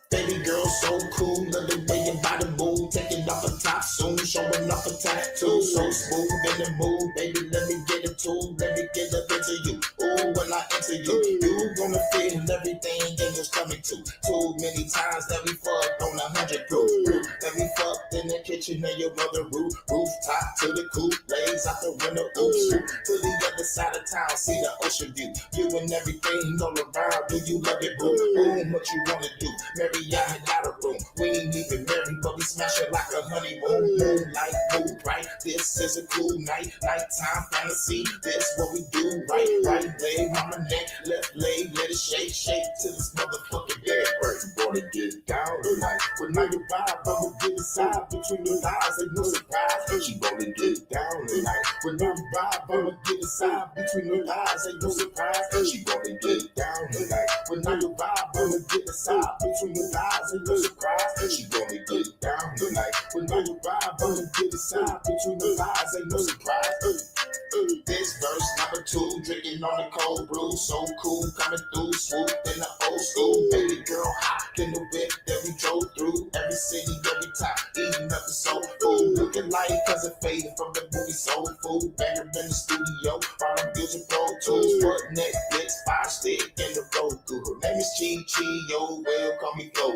Baby girl, so cool, love the way your body move. Taking off a top soon, showing off a tattoo. So smooth in the mood, baby, let me get it too. Let me get up into you. Ooh, when I enter you, you gonna feel everything in your stomach too. Too many times that we fucked on 100 proof. That we fucked in the kitchen of your mother rooftop to the coop, lays out the window, oops. To the other side of town, see the ocean view. You and everything all around, do you love it, boo? Boom, what you wanna do? Marry out and out of room. We ain't even married, but we smash it like a honeymoon. Moonlight, move right. This is a cool night, nighttime fantasy. This what we do, right? Right leg on my neck, left leg, let it shake, shake to this motherfucking dead bird. You wanna get down tonight? Well, now you vibe, I'ma get inside between your eyes, ain't no surprise. She wanna get down tonight. Well, now you vibe, I'ma get inside between your eyes, ain't no surprise. She wanna get down tonight. Well, now you vibe, I'ma get inside between your eyes, ain't no surprise. She wanna get down tonight. Well, now you vibe, I'ma get inside between your eyes, ain't no surprise. This verse number 2, drinking on the cold brew, so cool, coming through, swoop in the old school. Baby girl, hot in the whip that we drove through, every city, every time, eating up the soul food, looking like cousin faded from the movie Soul Food. Banger in the studio, while I'm using Pro Tools, foot Netflix, 5-stick in the road through. Her name is Chi Chi, yo, well, call me Go.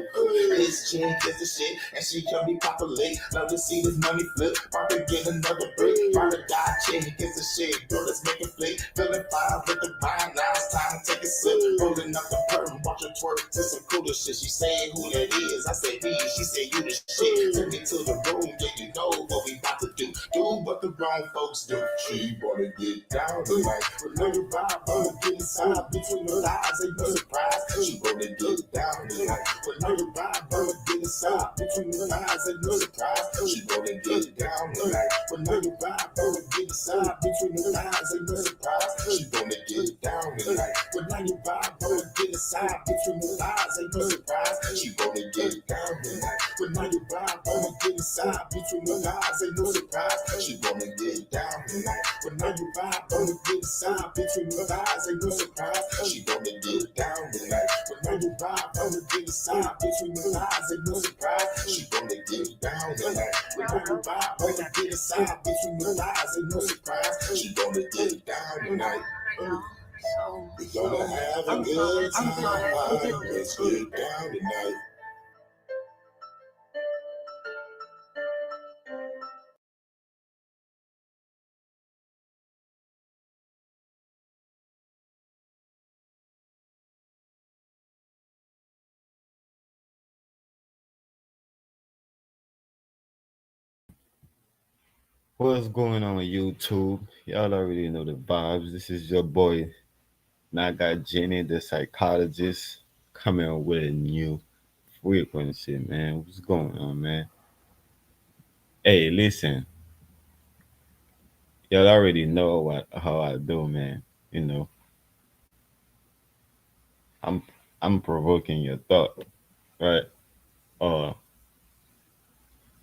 This chick is the shit, and she can be Papa Lit. Love to see this money flip, probably get another brick. Ride or die chick is the shit, girl, let's make it flick. Feeling fine with the wine, now it's time to take a sip. Rolling up the perm, watch her twerk to some cooler shit. She saying who that is, I said me, she said you the shit. Took me to the room, yeah, you know what we about to do. Do what the wrong folks do. She wanna get down tonight. But know your vibe, I'ma get inside between your eyes, ain't no surprise. She wanna get down tonight. But know your vibe, I'ma get inside between your eyes, ain't no surprise. She wanna get down tonight. But know your vibe, I'ma get inside between your eyes, ain't no surprise. She wanna get down tonight. But now your vibe, I'ma get inside between your eyes, ain't no surprise. She wanna get down tonight. But now your vibe, I'ma get inside between your eyes, ain't no surprise. She wanna get down tonight. But now your vibe, I'ma get inside between your eyes, ain't no surprise. She wanna get down tonight. But now your vibe, I'ma get inside between your eyes, ain't no surprise. She wanna get down tonight. But now your vibe, I'ma get inside between your eyes, ain't no surprise. She wanna get down tonight. We gonna have a good time. Let's get down tonight. What's going on YouTube? Y'all already know the vibes. This is your boy. Now I got Jenny, the psychologist, coming with a new frequency, man. What's going on, man? Hey, listen, y'all already know how I do, man. You know, I'm I'm provoking your thought, right? Or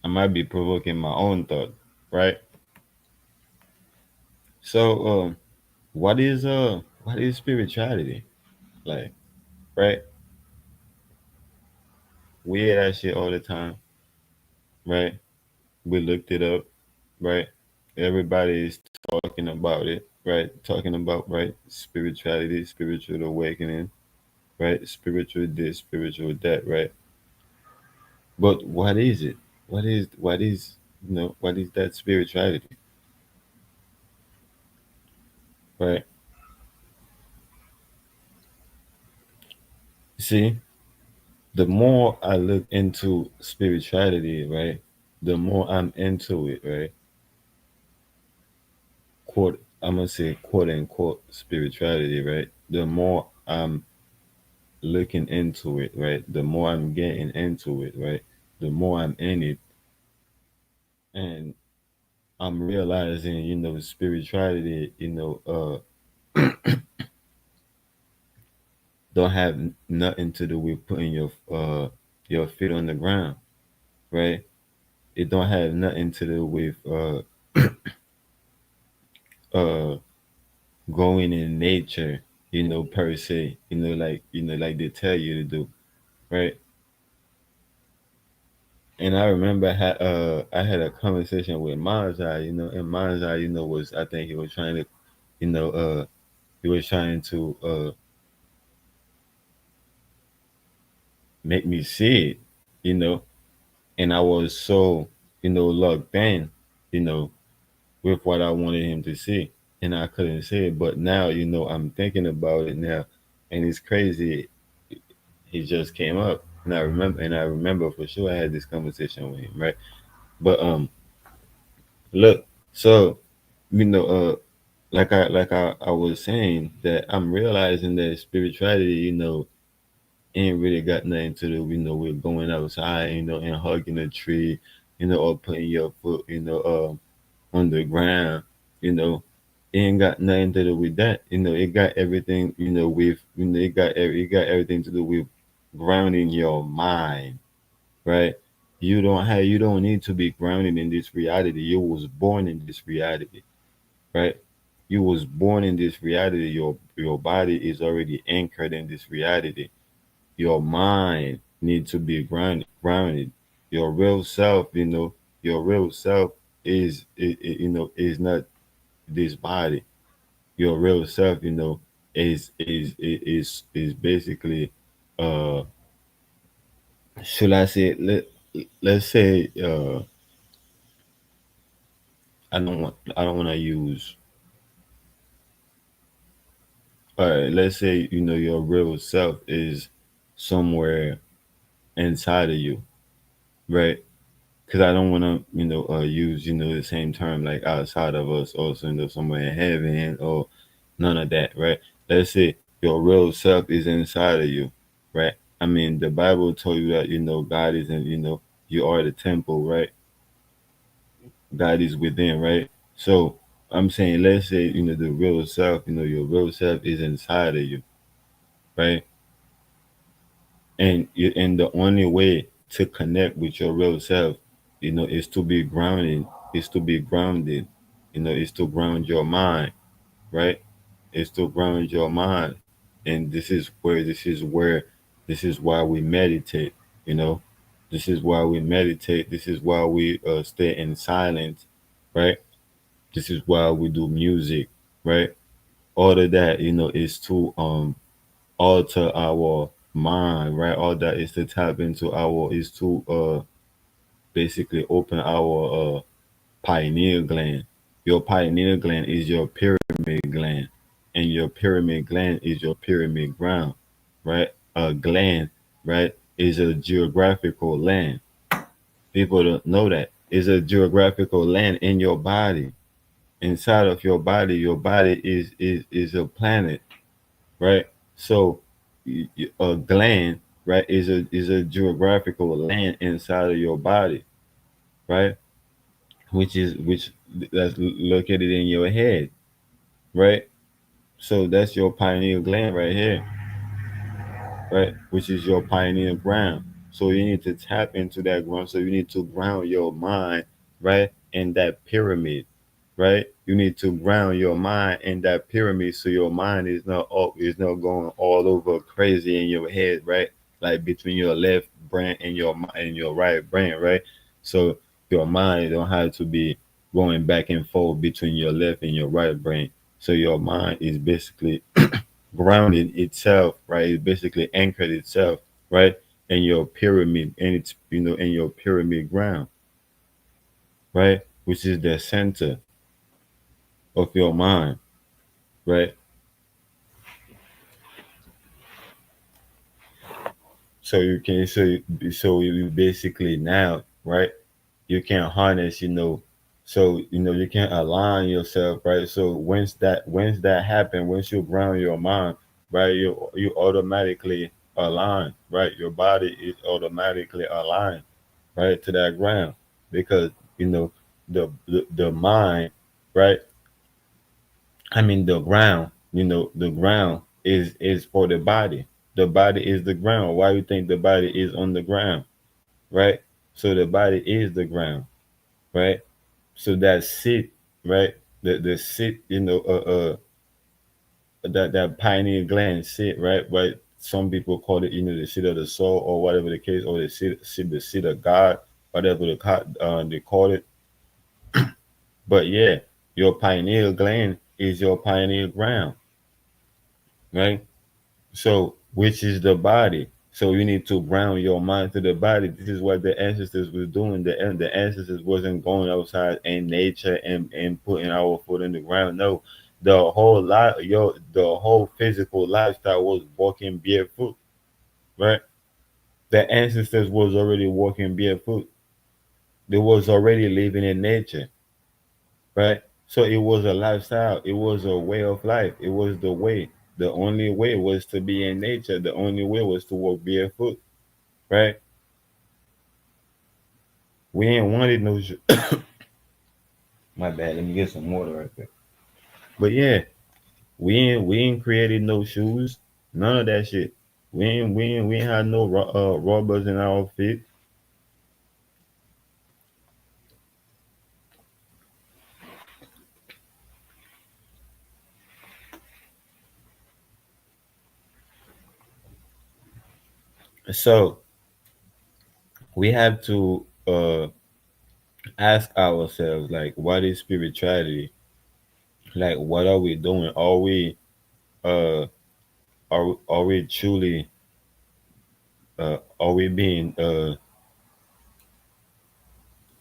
I might be provoking my own thought, right? So, what is spirituality? Like, right? We hear that shit all the time, right? We looked it up, right? Everybody is talking about it, right? Talking about, right, spirituality, spiritual awakening, right? Spiritual this, spiritual that, right? But what is it? What is that spirituality, right? See, the more I look into spirituality, right, the more I'm into it, right? Quote, I'm gonna say quote unquote spirituality, right? The more I'm looking into it, right? The more I'm getting into it, right? The more I'm in it, and I'm realizing, spirituality, don't have nothing to do with putting your feet on the ground, right? It don't have nothing to do with uh going in nature, per se, like they tell you to do, right? And I remember I had a conversation with Manzai, and Manzai, was, I think he was trying to, you know, uh, he was trying to make me see it, you know, and I was so, locked in, you know, with what I wanted him to see, and I couldn't see it. But now, I'm thinking about it now, and it's crazy. He just came up, and I remember for sure I had this conversation with him, right? But look, so you know, I was saying that I'm realizing that spirituality, ain't really got nothing to do, with going outside, and hugging a tree, or putting your foot, on the ground, you know. It ain't got nothing to do with that. It got everything, with, it got everything to do with grounding your mind, right? You don't need to be grounded in this reality. You was born in this reality, right? You was born in this reality. Your body is already anchored in this reality. Your mind needs to be grounded. Your real self, your real self is not this body. Your real self, is basically, uh should I say, let's say, I don't want to use, all right, let's say, your real self is somewhere inside of you, right? Because I don't want to, use, the same term like outside of us, also, somewhere in heaven or none of that, right? Let's say your real self is inside of you, right? I mean, the Bible told you that, God is in, you are the temple, right? God is within, right? So I'm saying, let's say, the real self, your real self is inside of you, right? And the only way to connect with your real self, is to be grounded, is to be grounded, is to ground your mind, right? Is to ground your mind. And this is why we meditate, you know. This is why we meditate. This is why we stay in silence, right? This is why we do music, right? All of that, is to alter our mind, right? All that is to tap into our, is to basically open our pineal gland. Your pineal gland is your pyramid gland, and your pyramid gland is your pyramid ground, right? A gland, right, is a geographical land. People don't know that. It's a geographical land in your body. Inside of your body is a planet, right? So a gland, right, is a geographical land inside of your body, right? Which that's located in your head, right? So that's your pineal gland right here, right? Which is your pineal ground. So you need to tap into that ground. So you need to ground your mind, right, in that pyramid, right? You need to ground your mind in that pyramid so your mind is not going all over crazy in your head, right? Like between your left brain and your right brain, right? So your mind don't have to be going back and forth between your left and your right brain. So your mind is basically grounded itself, right? It basically anchored itself, right? In your pyramid, and it's, in your pyramid ground, right? Which is the center of your mind, right? So you can, so you basically now, right? You can harness, so you can align yourself, right? So once that happen, once you ground your mind, right, you automatically align, right? Your body is automatically aligned, right, to that ground, because you know the mind, right? I mean the ground, the ground is for the body. The body is the ground. Why you think the body is on the ground, right? So the body is the ground, right? So that sit, right? The sit, that pineal gland sit, right? Right. Some people call it, the seat of the soul, or whatever the case, or the seat of God, whatever they call it. But yeah, your pineal gland is your pineal ground, right? So, which is the body. So you need to ground your mind to the body. This is what the ancestors was doing. The ancestors wasn't going outside in nature and putting our foot in the ground. No, the whole physical lifestyle was walking barefoot, right? The ancestors was already walking barefoot. They was already living in nature, right? So it was a lifestyle. It was a way of life. It was the way. The only way was to be in nature. The only way was to walk barefoot, right? We ain't wanted no. My bad. Let me get some water right there. But yeah, we ain't created no shoes. None of that shit. We ain't had no rubbers in our feet. So we have to ask ourselves, like, what is spirituality? Like, what are we doing? Uh are we truly are we being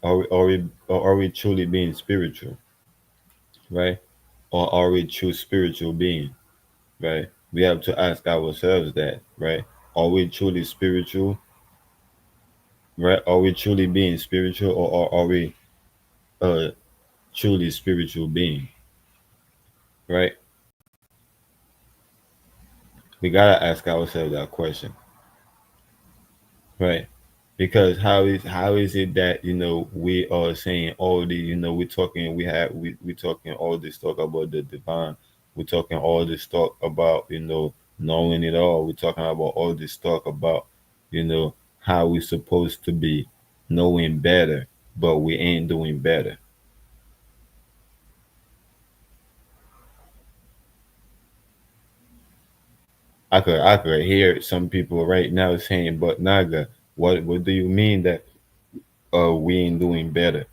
are we truly being spiritual, right? Or are we true spiritual being, right? We have to ask ourselves that, right? Are we truly spiritual, right? Are we truly being spiritual, or are we uh truly spiritual being, right? We gotta ask ourselves that question, right? Because how is it that we are saying all the we talking all this talk about the divine, we're talking all this talk about knowing it all, we're talking about all this talk about how we're supposed to be knowing better, but we ain't doing better. I could hear some people right now saying, but Naga, what do you mean that we ain't doing better?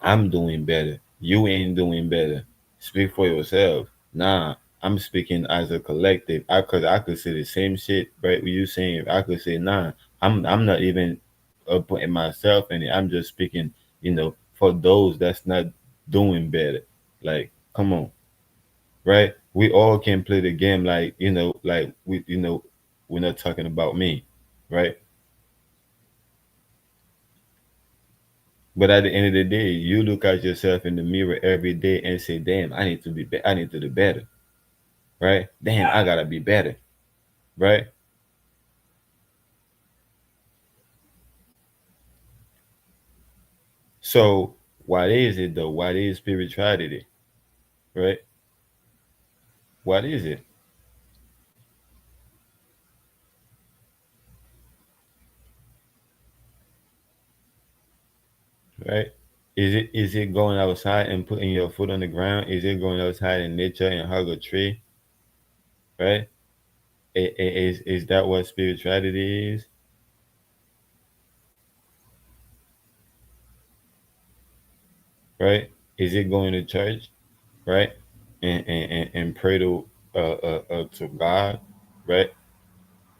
I'm doing better. You ain't doing better. Speak for yourself. Nah, I'm speaking as a collective. I could say the same shit, right? What you saying? I could say, nah, I'm not even putting myself in it. I'm just speaking, for those that's not doing better. Like, come on, right? We all can play the game. Like, like we're not talking about me, right? But at the end of the day, you look at yourself in the mirror every day and say, "Damn, I need to do better." Right? Damn, I gotta be better. Right? So, what is it though? What is spirituality? Right? What is it? Right? Is it going outside and putting your foot on the ground? Is it going outside in nature and hug a tree? Right? Is that what spirituality is? Right? Is it going to church? Right? And pray to God? Right?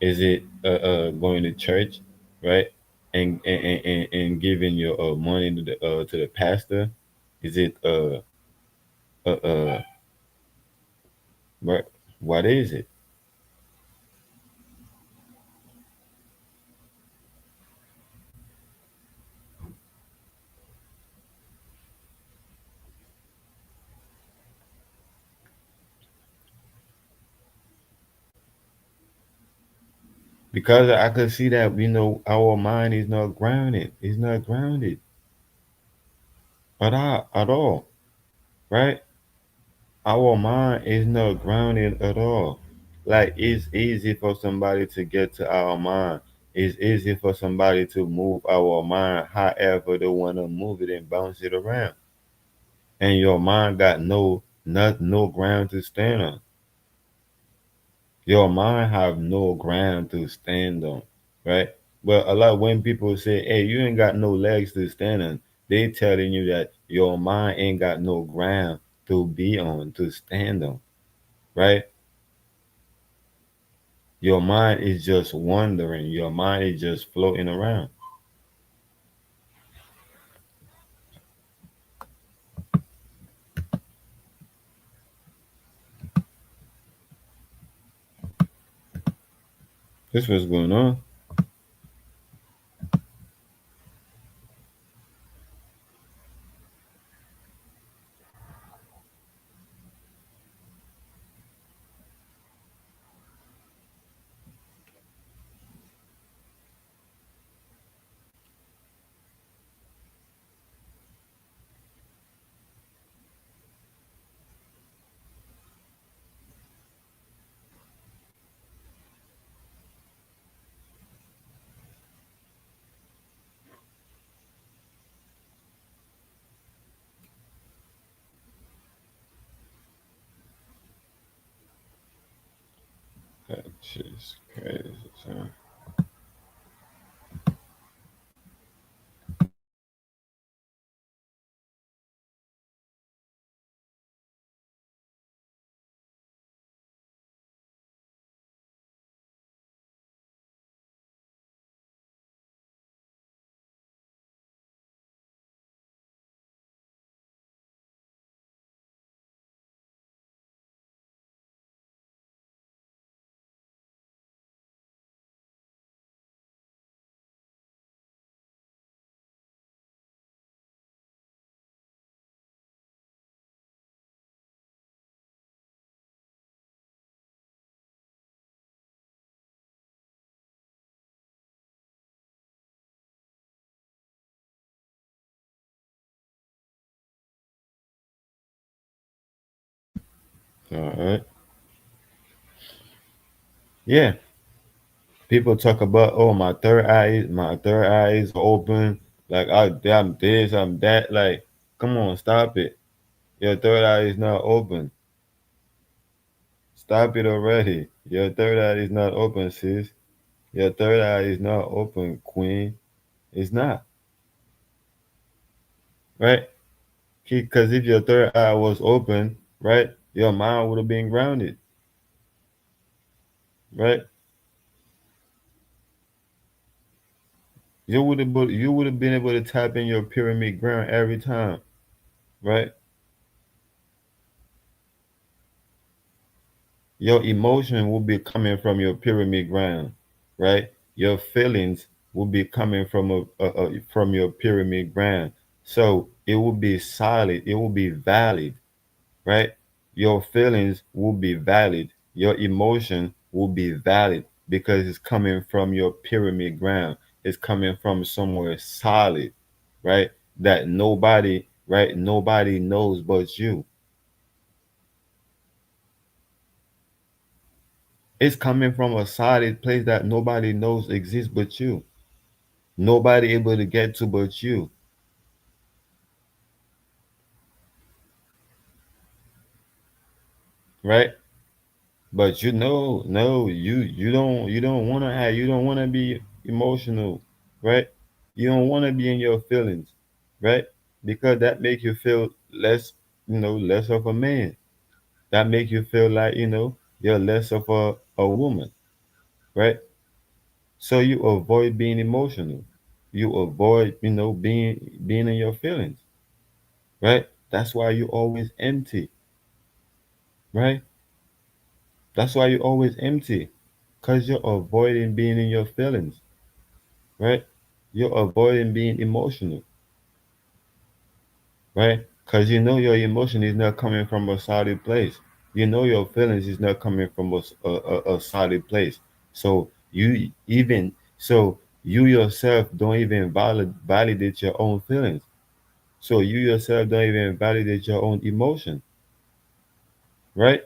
Is it going to church, right? And giving your money to the pastor? Is it uh what is it? Because I could see that our mind is not grounded. It's not grounded at all, right? Our mind is not grounded at all. Like, it's easy for somebody to get to our mind. It's easy for somebody to move our mind however they want to move it and bounce it around. And your mind got no ground to stand on, Your mind have no ground to stand on, right? But a lot when people say, "Hey, you ain't got no legs to stand on," they telling you that your mind ain't got no ground to be on, to stand on, right? Your mind is just wandering. Your mind is just floating around. This what's going on. That shit's crazy, son. All right. Yeah. People talk about, oh, my third eye is open. Like I'm this, I'm that. Like, come on, stop it. Your third eye is not open. Stop it already. Your third eye is not open, sis. Your third eye is not open, queen. It's not, right? Because if your third eye was open, right, your mind would have been grounded, right? You would have been able to tap in your pyramid ground every time, right? Your emotion will be coming from your pyramid ground, right? Your feelings will be coming from from your pyramid ground. So it will be solid. It will be valid, right? Your feelings will be valid. Your emotion will be valid because it's coming from your pyramid ground. It's coming from somewhere solid, right? That nobody knows but you. It's coming from a solid place that nobody knows exists but you. Nobody able to get to but you, right? But you know, no, you don't wanna have you don't wanna be emotional, right? You don't wanna be in your feelings, right? Because that make you feel less, less of a man. That make you feel like, you're less of a woman, right? So you avoid being emotional. You avoid, being in your feelings, right? That's why you always empty, right? That's why you always empty, because you're avoiding being in your feelings, right? You're avoiding being emotional, right? Because you know your emotion is not coming from a solid place. You know your feelings is not coming from a solid place. So you yourself don't even validate your own feelings. So you yourself don't even validate your own emotion, right?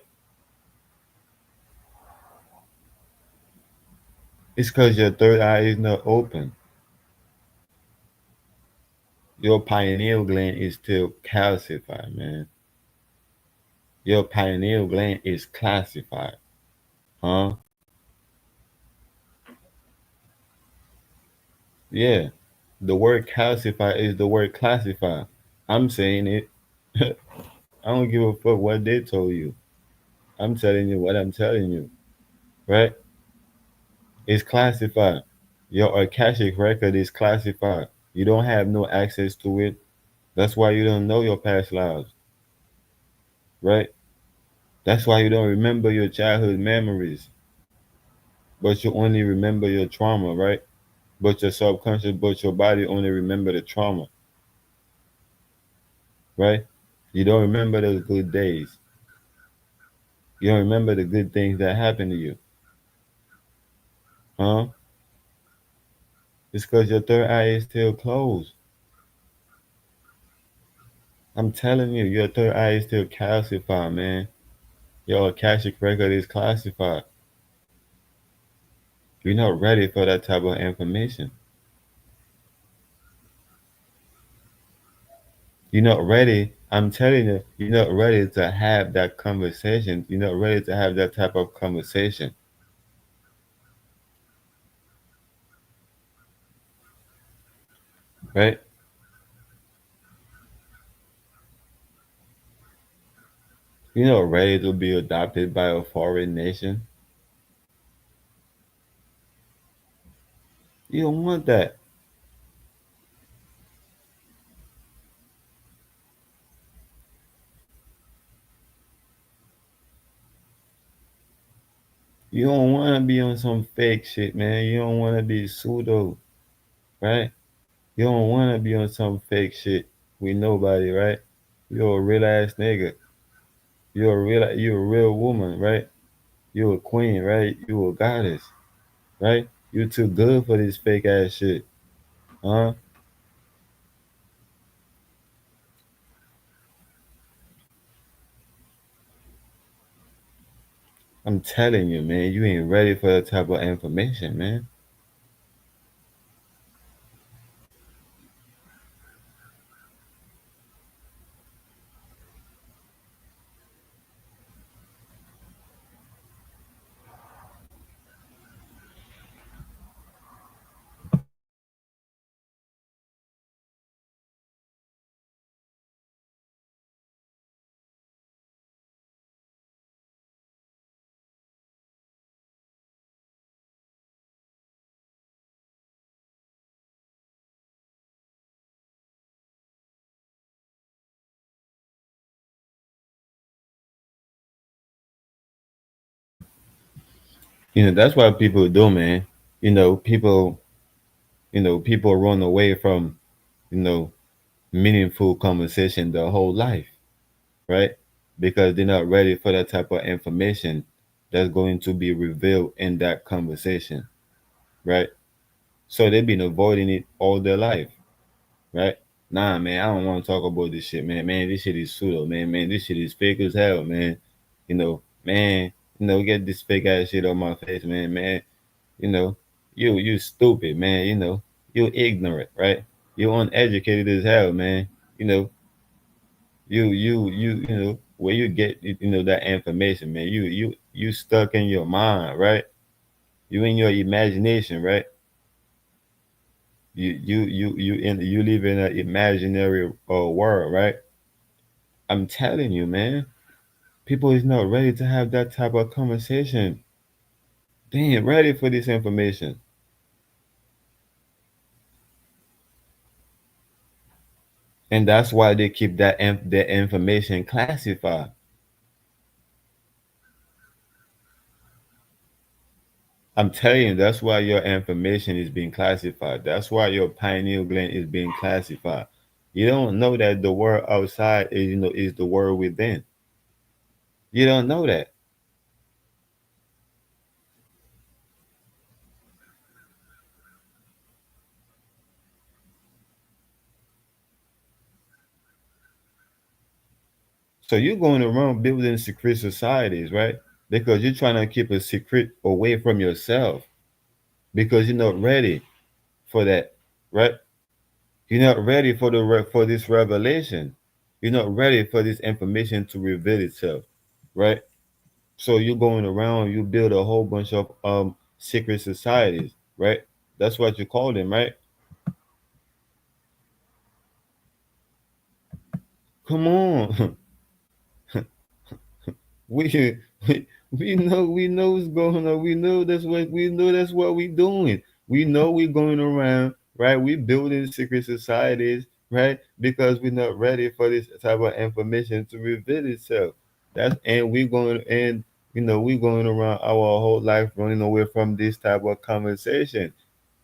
It's because your third eye is not open. Your pineal gland is still calcified, man. Your pineal gland is classified. Huh? Yeah. The word calcify is the word classify. I'm saying it. I don't give a fuck what they told you. I'm telling you what I'm telling you. Right? It's classified. Your Akashic record is classified. You don't have no access to it. That's why you don't know your past lives. Right? That's why you don't remember your childhood memories. But you only remember your trauma, right? But your subconscious, but your body only remember the trauma, right? You don't remember those good days. You don't remember the good things that happened to you, huh? It's because your third eye is still closed. I'm telling you, your third eye is still calcified, man. Your Akashic record is classified. You're not ready for that type of information. You're not ready. I'm telling you, you're not ready to have that conversation. You're not ready to have that type of conversation, right? You're not ready to be adopted by a foreign nation. You don't want that. You don't want to be on some fake shit, man. You don't want to be pseudo, right? You don't want to be on some fake shit with nobody, right? You're a real ass nigga. You're a real woman, right? You're a queen, right? You're a goddess, right? You're too good for this fake ass shit, huh? I'm telling you, man, you ain't ready for that type of information, man. That's what people do, man. People, people run away from, you know, meaningful conversation their whole life, right? Because they're not ready for that type of information that's going to be revealed in that conversation, right? So they've been avoiding it all their life, right? Nah, man, I don't want to talk about this shit, man. Man, this shit is pseudo, man. Man, this shit is fake as hell, man. Man, get this fake ass shit on my face, man. Man, you know, you stupid, man. You ignorant, right? You uneducated as hell, man. You know, where you get that information, man. You stuck in your mind, right? You in your imagination, right? You live in an imaginary world, right? I'm telling you, man. People is not ready to have that type of conversation. They ain't ready for this information, and that's why they keep that information classified. I'm telling you, that's why your information is being classified. That's why your pineal gland is being classified. You don't know that the world outside is the world within. You don't know that. So you're going around building secret societies, right? Because you're trying to keep a secret away from yourself because you're not ready for that, right? You're not ready for for this revelation. You're not ready for this information to reveal itself, right? So you're going around, you build a whole bunch of secret societies, right? That's what you call them, right? Come on. we we know what's going on. We know that's what we doing. We know we're going around, right? We building secret societies, right? Because we're not ready for this type of information to reveal itself. And we're going around our whole life running away from this type of conversation,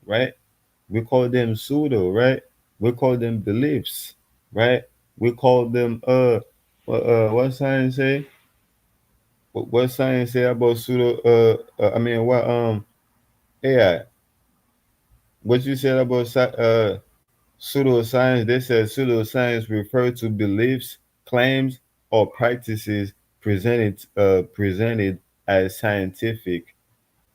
right? We call them pseudo, right? We call them beliefs, right? We call them what science say? What science say about pseudo? I mean, what AI? What you said about pseudoscience? They said pseudoscience refer to beliefs, claims, or practices presented as scientific,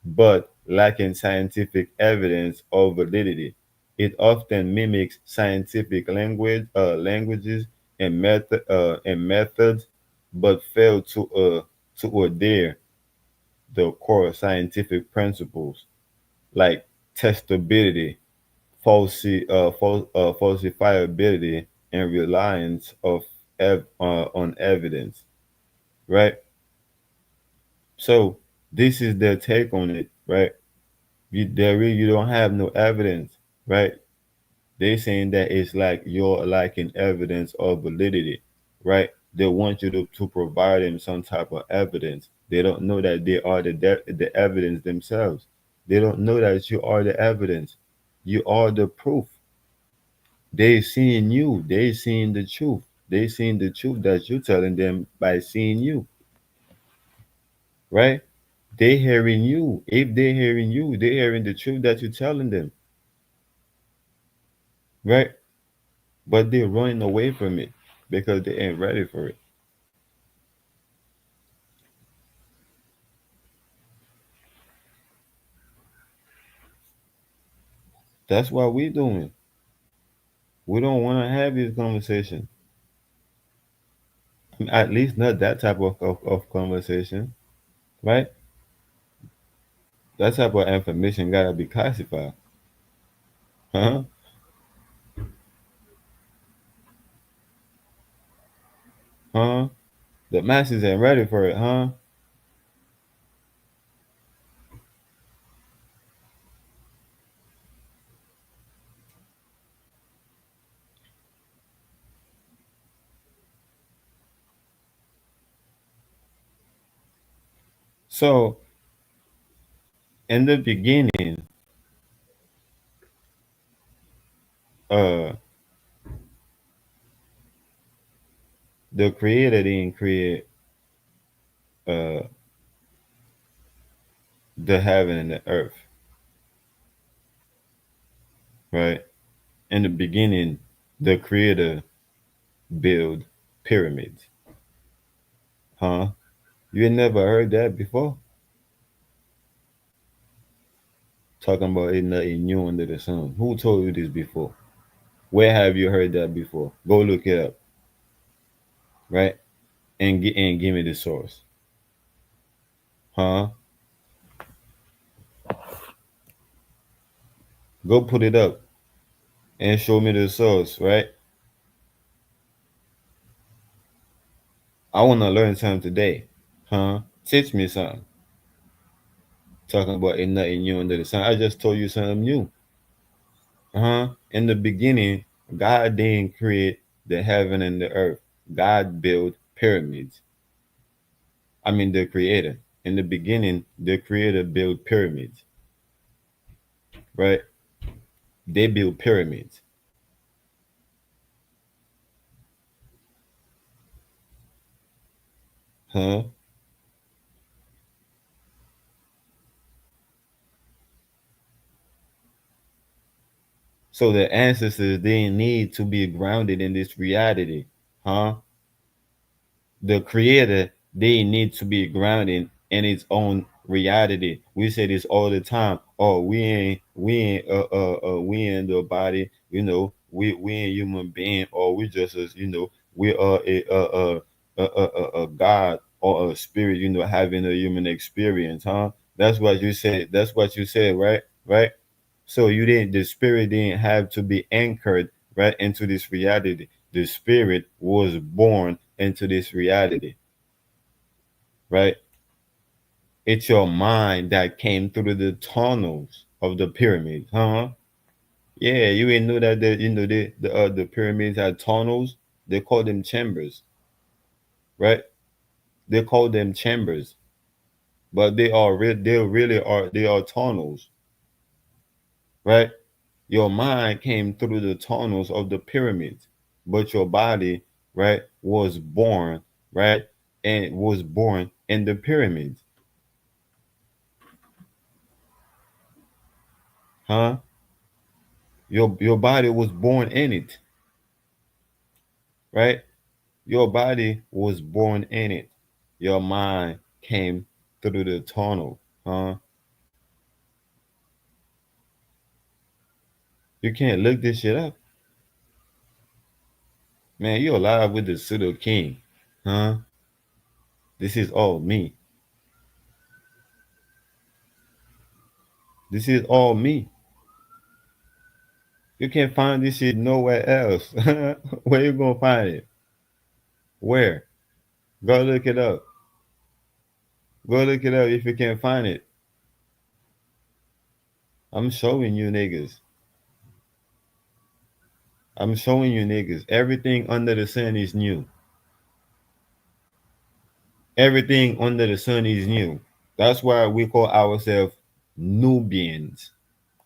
but lacking scientific evidence or validity. It often mimics scientific languages and methods, but fail to adhere the core scientific principles like testability, falsifiability, and reliance on evidence. Right. So this is their take on it. Right. You don't have no evidence. Right. They saying that it's like you're lacking evidence of validity. Right. They want you to provide them some type of evidence. They don't know that they are the evidence themselves. They don't know that you are the evidence. You are the proof. They seeing you. They seeing the truth. They seeing the truth that you're telling them by seeing you. Right? They hearing you. If they hearing you, they hearing the truth that you're telling them. Right? But they're running away from it because they ain't ready for it. That's what we doing. We don't want to have this conversation. At least not that type of conversation. Right? That type of information gotta be classified. Huh? Huh? The masses ain't ready for it, huh? So in the beginning, uh the creator didn't create uh the heaven and the earth, right? In the beginning, the creator built pyramids. Huh? You had never heard that before? Talking about it nothing new under the sun. Who told you this before? Where have you heard that before? Go look it up, right? And give me the source. Huh? Go put it up and show me the source, right? I wanna learn something today. Huh? Teach me something. Talking about ain't nothing new under the sun. I just told you something new. Uh-huh. In the beginning, God didn't create the heaven and the earth. God built pyramids. I mean, the creator. In the beginning, the creator built pyramids, right? They built pyramids. Huh? So the ancestors didn't need to be grounded in this reality. Huh? The creator, they need to be grounded in its own reality. We say this all the time. Oh, we ain't the body, we ain't human being, or we just as we are a god or a spirit, having a human experience, huh? That's what you said. That's what you said, right? Right. So the spirit didn't have to be anchored right into this reality. The spirit was born into this reality, right? It's your mind that came through the tunnels of the pyramids, huh? Yeah, you didn't know that the pyramids had tunnels. They call them chambers, right? They call them chambers, but they are tunnels, right? Your mind came through the tunnels of the pyramids, but your body, right, was born, right, and was born in the pyramids, huh? Your body was born in it, right? Your body was born in it. Your mind came through the tunnel, huh? You can't look this shit up, man. You're alive with the pseudo king, huh? This is all me. This is all me. You can't find this shit nowhere else. Where you gonna find it? Where? Go look it up. Go look it up if you can't find it. I'm showing you niggas. I'm showing you niggas. Everything under the sun is new. Everything under the sun is new. That's why we call ourselves Nubians,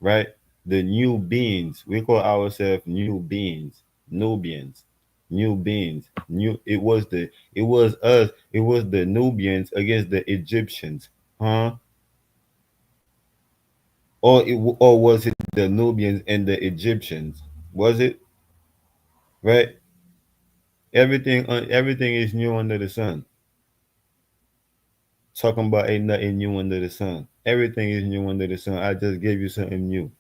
right? The new beings. We call ourselves new beings. Nubians. New beings. It was us. It was the Nubians against the Egyptians. Huh? Or was it the Nubians and the Egyptians? Was it? Right? Everything is new under the sun. Talking about ain't nothing new under the sun. Everything is new under the sun. I just gave you something new.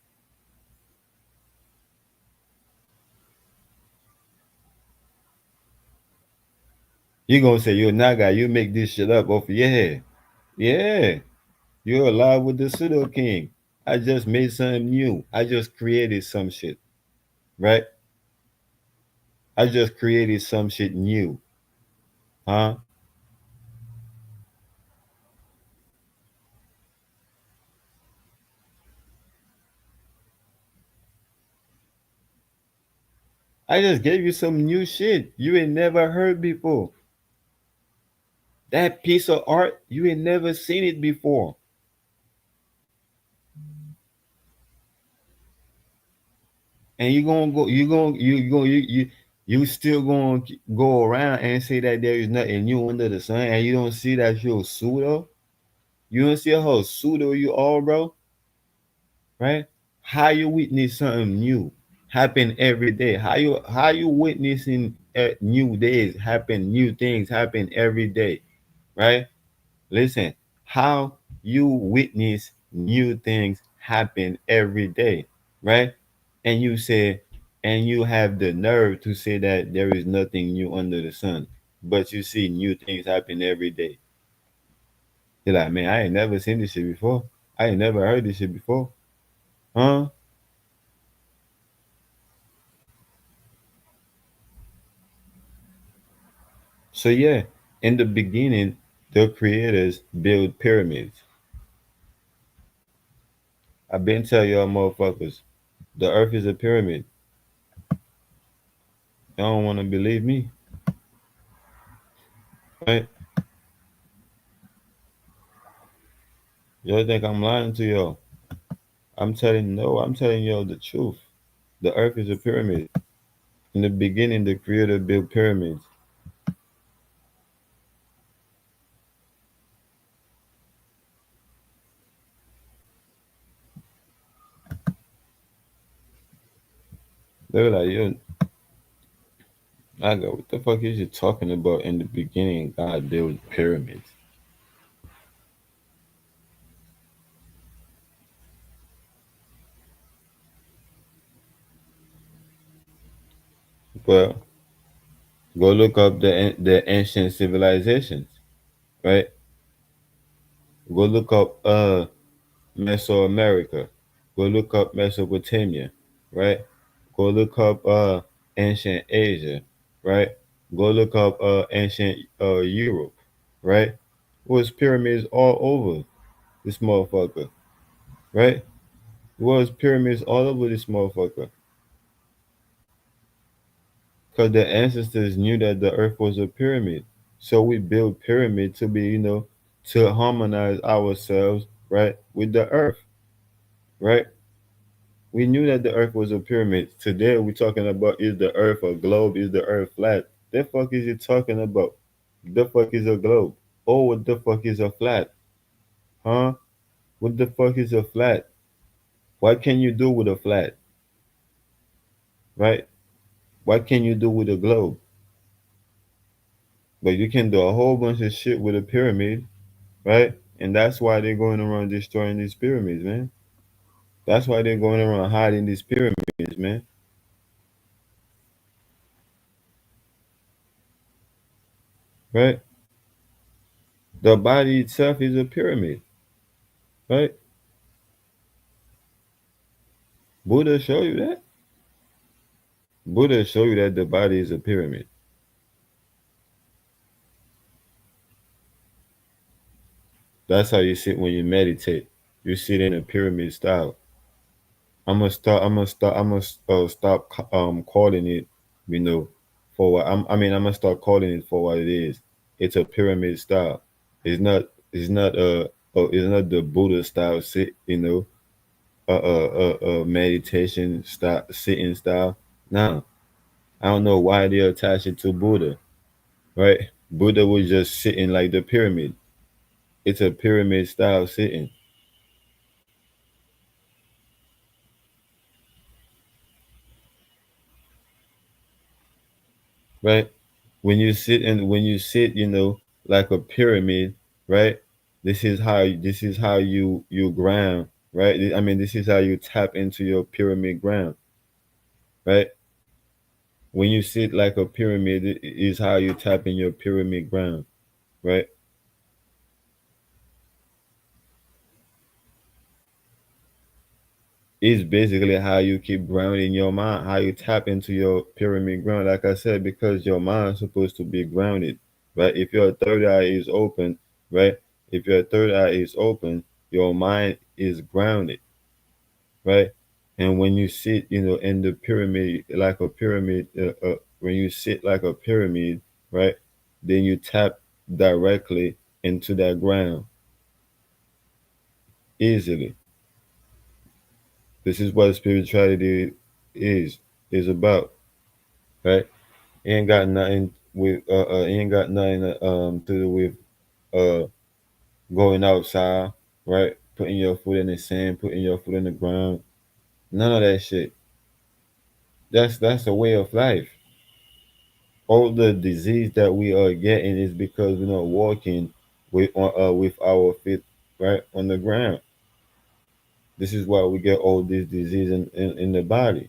You gonna say you're not guy, you make this shit up off your head. Yeah. You're alive with the pseudo king. I just made something new. I just created some shit. Right? I just created some shit new. Huh? I just gave you some new shit you ain't never heard before. That piece of art, you ain't never seen it before. And you still gonna go around and say that there is nothing new under the sun, and you don't see that you're pseudo. You don't see how pseudo you are, bro. Right? How you witness something new happen every day? How you witnessing new days happen, new things happen every day, right? Listen, how you witness new things happen every day, right? And you say, and you have the nerve to say that there is nothing new under the sun, but you see new things happen every day. You're like, man, I ain't never seen this shit before. I ain't never heard this shit before. Huh? So yeah, in the beginning, the creators build pyramids. I've been telling y'all motherfuckers, the earth is a pyramid. Y'all don't want to believe me, right? Y'all think I'm lying to y'all. I'm telling y'all the truth. The earth is a pyramid. In the beginning, the creator built pyramids. They were like, yo, I go, what the fuck is you talking about? In the beginning, God built pyramids. Well, go look up the ancient civilizations. right? Go look up Mesoamerica. Go look up Mesopotamia, right? Go look up ancient Asia, right? Go look up ancient Europe, right? It was pyramids all over this motherfucker, right? It was pyramids all over this motherfucker. Because the ancestors knew that the earth was a pyramid. So we built pyramid to be, to harmonize ourselves, right, with the earth, right? We knew that the earth was a pyramid. Today we're talking about, is the earth a globe? Is the earth flat? The fuck is it talking about? The fuck is a globe? Oh, what the fuck is a flat? Huh? What the fuck is a flat? What can you do with a flat? Right? What can you do with a globe? But you can do a whole bunch of shit with a pyramid, right? And that's why they're going around destroying these pyramids, man. That's why they're going around hiding these pyramids, man. Right? The body itself is a pyramid, right? Buddha show you that. Buddha show you that the body is a pyramid. That's how you sit when you meditate. You sit in a pyramid style. I'm gonna start. I'm gonna start. I'm gonna stop calling it, you know, for what I'm gonna start calling it for what it is. It's a pyramid style. It's not. It's not it's not the Buddha style sit. Meditation style, sitting style. No, I don't know why they attach it to Buddha. Right? Buddha was just sitting like the pyramid. It's a pyramid style sitting. Right? When you sit, like a pyramid, right? This is how you ground, right? I mean, this is how you tap into your pyramid ground, right? When you sit like a pyramid, it is how you tap in your pyramid ground, right? It's basically how you keep grounding your mind, how you tap into your pyramid ground. Like I said, because your mind is supposed to be grounded, right? If your third eye is open, right? If your third eye is open, your mind is grounded, right? And when you sit, in the pyramid, like a pyramid, when you sit like a pyramid, right? Then you tap directly into that ground easily. This is what spirituality is is about, right? It ain't got nothing with it ain't got nothing to do with uh going outside, right? Putting your foot in the sand, putting your foot in the ground. None of that shit. That's a way of life. All the disease that we are getting is because we're not walking with our feet right on the ground. This is why we get all this disease in the body.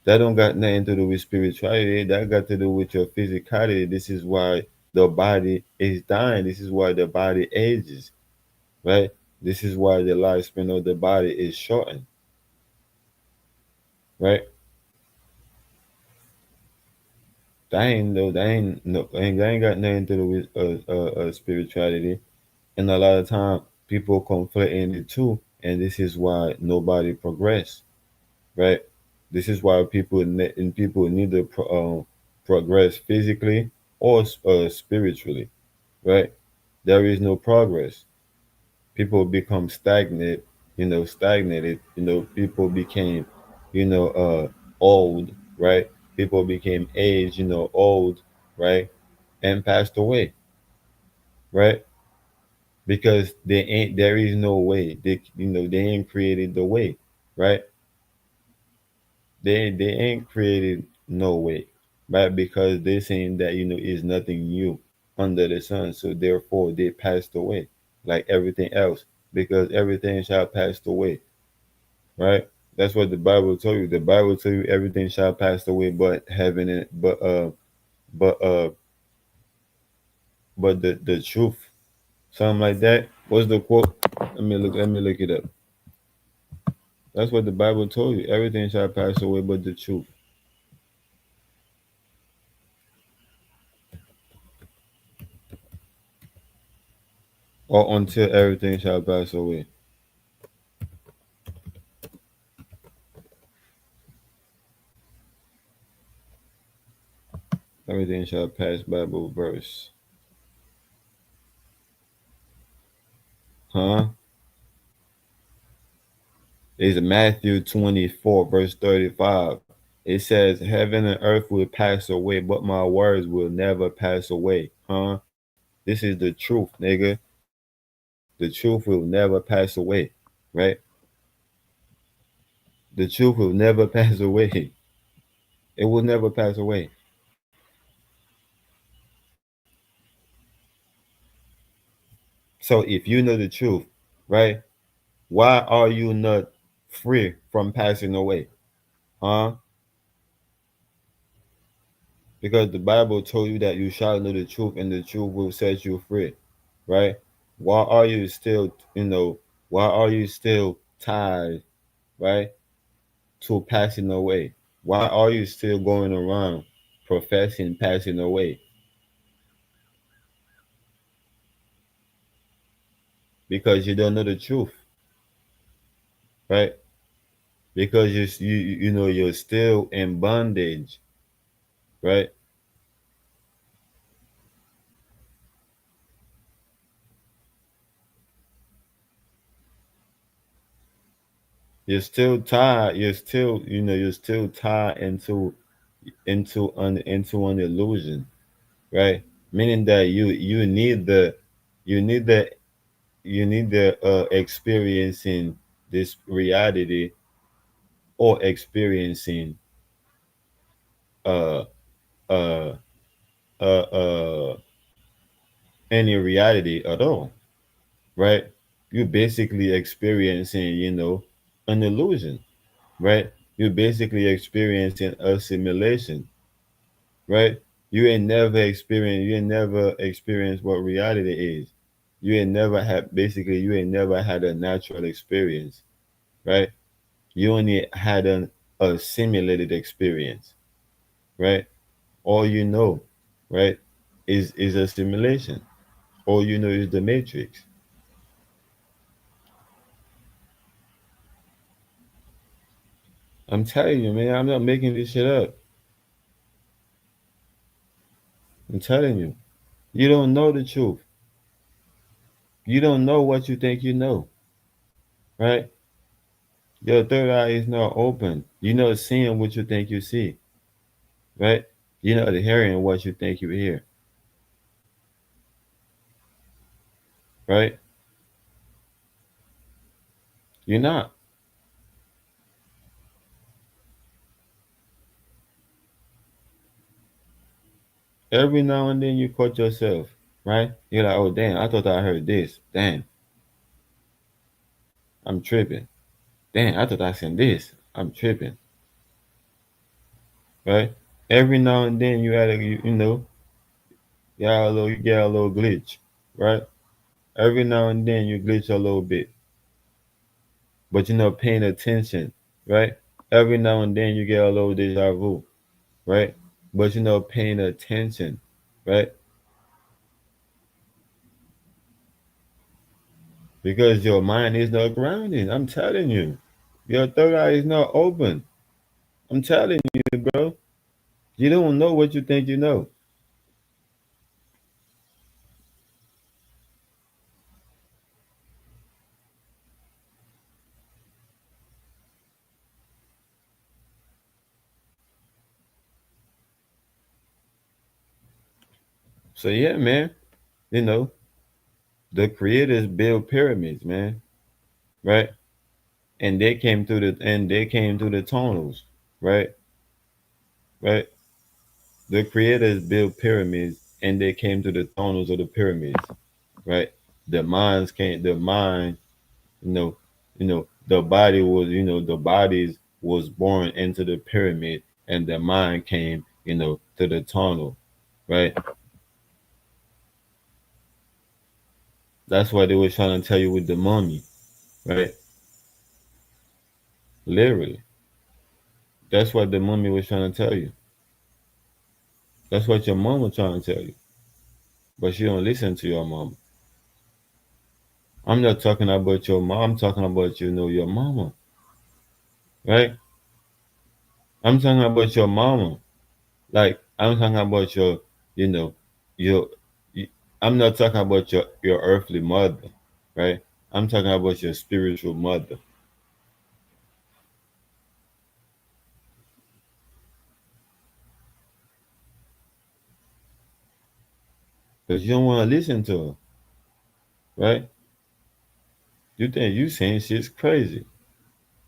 That don't got nothing to do with spirituality. That got to do with your physicality. This is why the body is dying. This is why the body ages, right? This is why the lifespan of the body is shortened, right? That ain't got nothing to do with spirituality. And a lot of time people conflate in it too, and this is why nobody progress, right? This is why people neither progress physically or spiritually, right? There is no progress. People become stagnant, stagnated. People became, old, right? People became aged, old, right, and passed away, right? Because there is no way they ain't created the way, right? They ain't created no way, right? Because they saying that is nothing new under the sun, so therefore they passed away like everything else, because everything shall pass away, right? That's what the Bible told you. The Bible told you everything shall pass away, but heaven and but but the truth, something like that. What's the quote? Let me look it up. That's what the Bible told you. Everything shall pass away, but the truth, or until everything shall pass away. Everything shall pass. Bible verse, huh? It's Matthew 24, verse 35. It says, "Heaven and earth will pass away, but my words will never pass away." Huh? This is the truth, nigga. The truth will never pass away, right? The truth will never pass away. It will never pass away. So if you know the truth, right, why are you not free from passing away? Huh? Because the Bible told you that you shall know the truth and the truth will set you free, right? Why are you still, why are you still tied, right, to passing away? Why are you still going around professing passing away? Because you don't know the truth, right? Because you're still in bondage, right? You're still tied. You're still tied into an illusion, right? Meaning that you need the experiencing this reality, or experiencing uh uh uh uh any reality at all, right? You're basically experiencing, an illusion, right? You're basically experiencing assimilation, right? You ain't never experienced what reality is. You ain't never had a natural experience, right? You only had a simulated experience, right? All you know, right, is a simulation. All you know is the matrix. I'm telling you, man, I'm not making this shit up. I'm telling you. You don't know the truth. You don't know what you think you know, right? Your third eye is not open. You're not seeing what you think you see, right? You're not hearing what you think you hear, right? You're not. Every now and then you caught yourself, right? You're like, oh damn, I thought I heard this. Damn, I'm tripping. Damn, I thought I seen this. I'm tripping, right? Every now and then you get a little glitch, right? Every now and then you glitch a little bit, but you're not paying attention, right? Every now and then you get a little deja vu, right? But you're not paying attention, right? Because your mind is not grounded. I'm telling you, your third eye is not open. I'm telling you, bro. You don't know what you think you know. So yeah, man. You know, the creators built pyramids, man, right? And they came through the tunnels, right? Right? The creators built pyramids and they came to the tunnels of the pyramids, right? The mind, you know, the bodies was born into the pyramid and the mind came, to the tunnel, right? That's what they were trying to tell you with the mummy, right? Literally. That's what the mummy was trying to tell you. That's what your mom was trying to tell you. But you don't listen to your mom. I'm not talking about your mom. I'm talking about your mama, right? I'm talking about your mama. Like I'm talking about you know, your. y- I'm not talking about your earthly mother, right? I'm talking about your spiritual mother. Because you don't want to listen to her, right? You think you saying shit's crazy.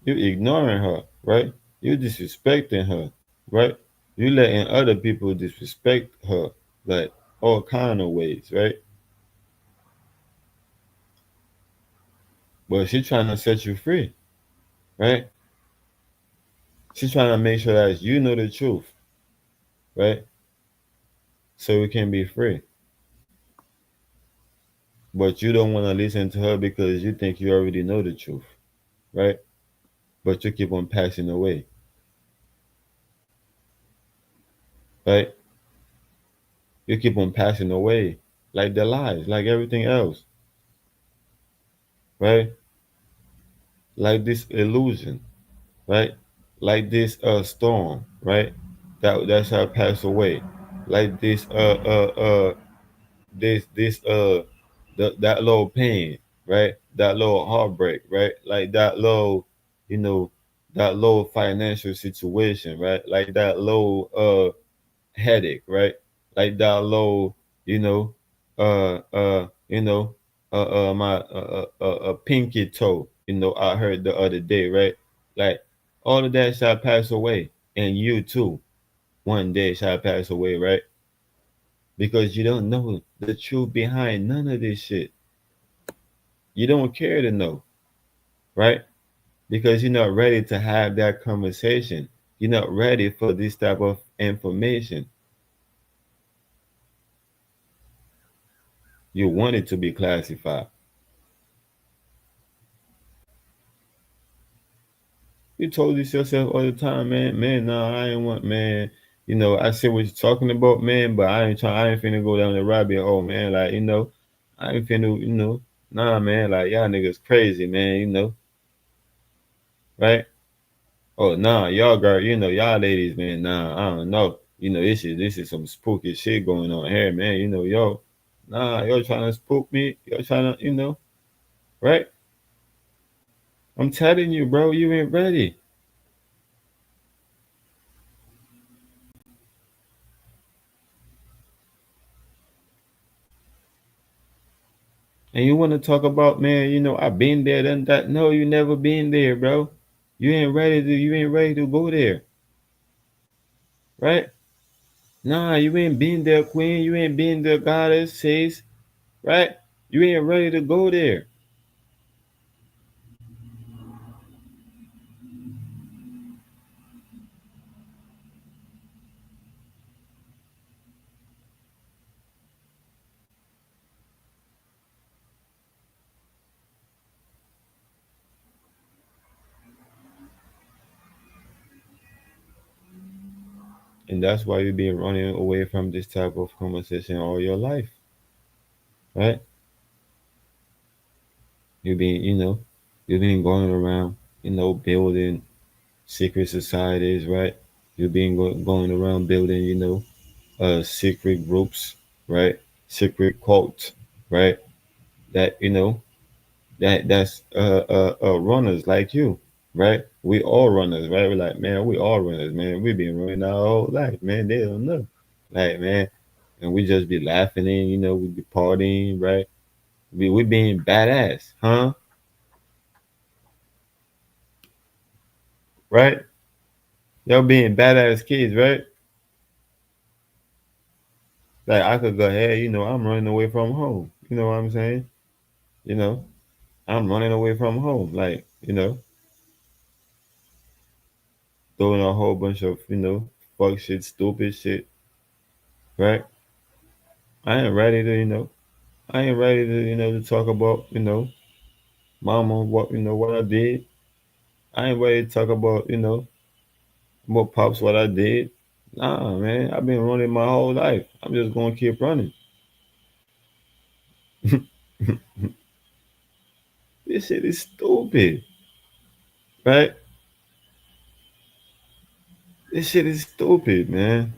You ignoring her, right? You disrespecting her, right? You letting other people disrespect her, like all kind of ways, right? But she trying to set you free, right? She's trying to make sure that you know the truth, right? So you can be free. But you don't want to listen to her because you think you already know the truth, right? But you keep on passing away, right? You keep on passing away, like the lies, like everything else, right? Like this illusion, right? Like this storm, right? That shall pass away. Like this that little pain, right? That little heartbreak, right? Like that little, you know, that low financial situation, right? Like that low headache, right? Like that low, you know, you know, my pinky toe, I heard the other day, right? Like all of that shall pass away, and you too, one day shall pass away, right? Because you don't know the truth behind none of this shit. You don't care to know, right? Because you're not ready to have that conversation. You're not ready for this type of information. You want it to be classified. You told this yourself all the time, man. Man, nah, I ain't want, man. I see what you're talking about, man, but I ain't finna go down the rabbit hole, man. Like, I ain't finna, nah, man, like, y'all niggas crazy, man, right? Oh, nah, y'all girl, y'all ladies, man, nah, I don't know. This is some spooky shit going on here, man. Y'all trying to spook me. Y'all trying to, right? I'm telling you, bro, you ain't ready. And you want to talk about, man, I've been there, done that. No, you never been there, bro. You ain't ready to go there, right? Nah, you ain't been there, queen. You ain't been there, goddess, says, right? You ain't ready to go there. And that's why you've been running away from this type of conversation all your life, right? You've been, you've been going around, building secret societies, right? You've been going around building, secret groups, right? Secret cults, right? That that's runners like you, right? We all runners, right? We're like, man, we all runners, man. We've been running our whole life, man. They don't know, like, man, and we just be laughing and we be partying, right? We being badass, huh? Right? Y'all being badass kids, right? Like I could go ahead, I'm running away from home. You know what I'm saying? You know, I'm running away from home, like doing a whole bunch of fuck shit, stupid shit, right? I ain't ready to I ain't ready to to talk about mama what I did. I ain't ready to talk about about pops what I did. Nah, man, I've been running my whole life. I'm just gonna keep running. This shit is stupid, right? This shit is stupid, man.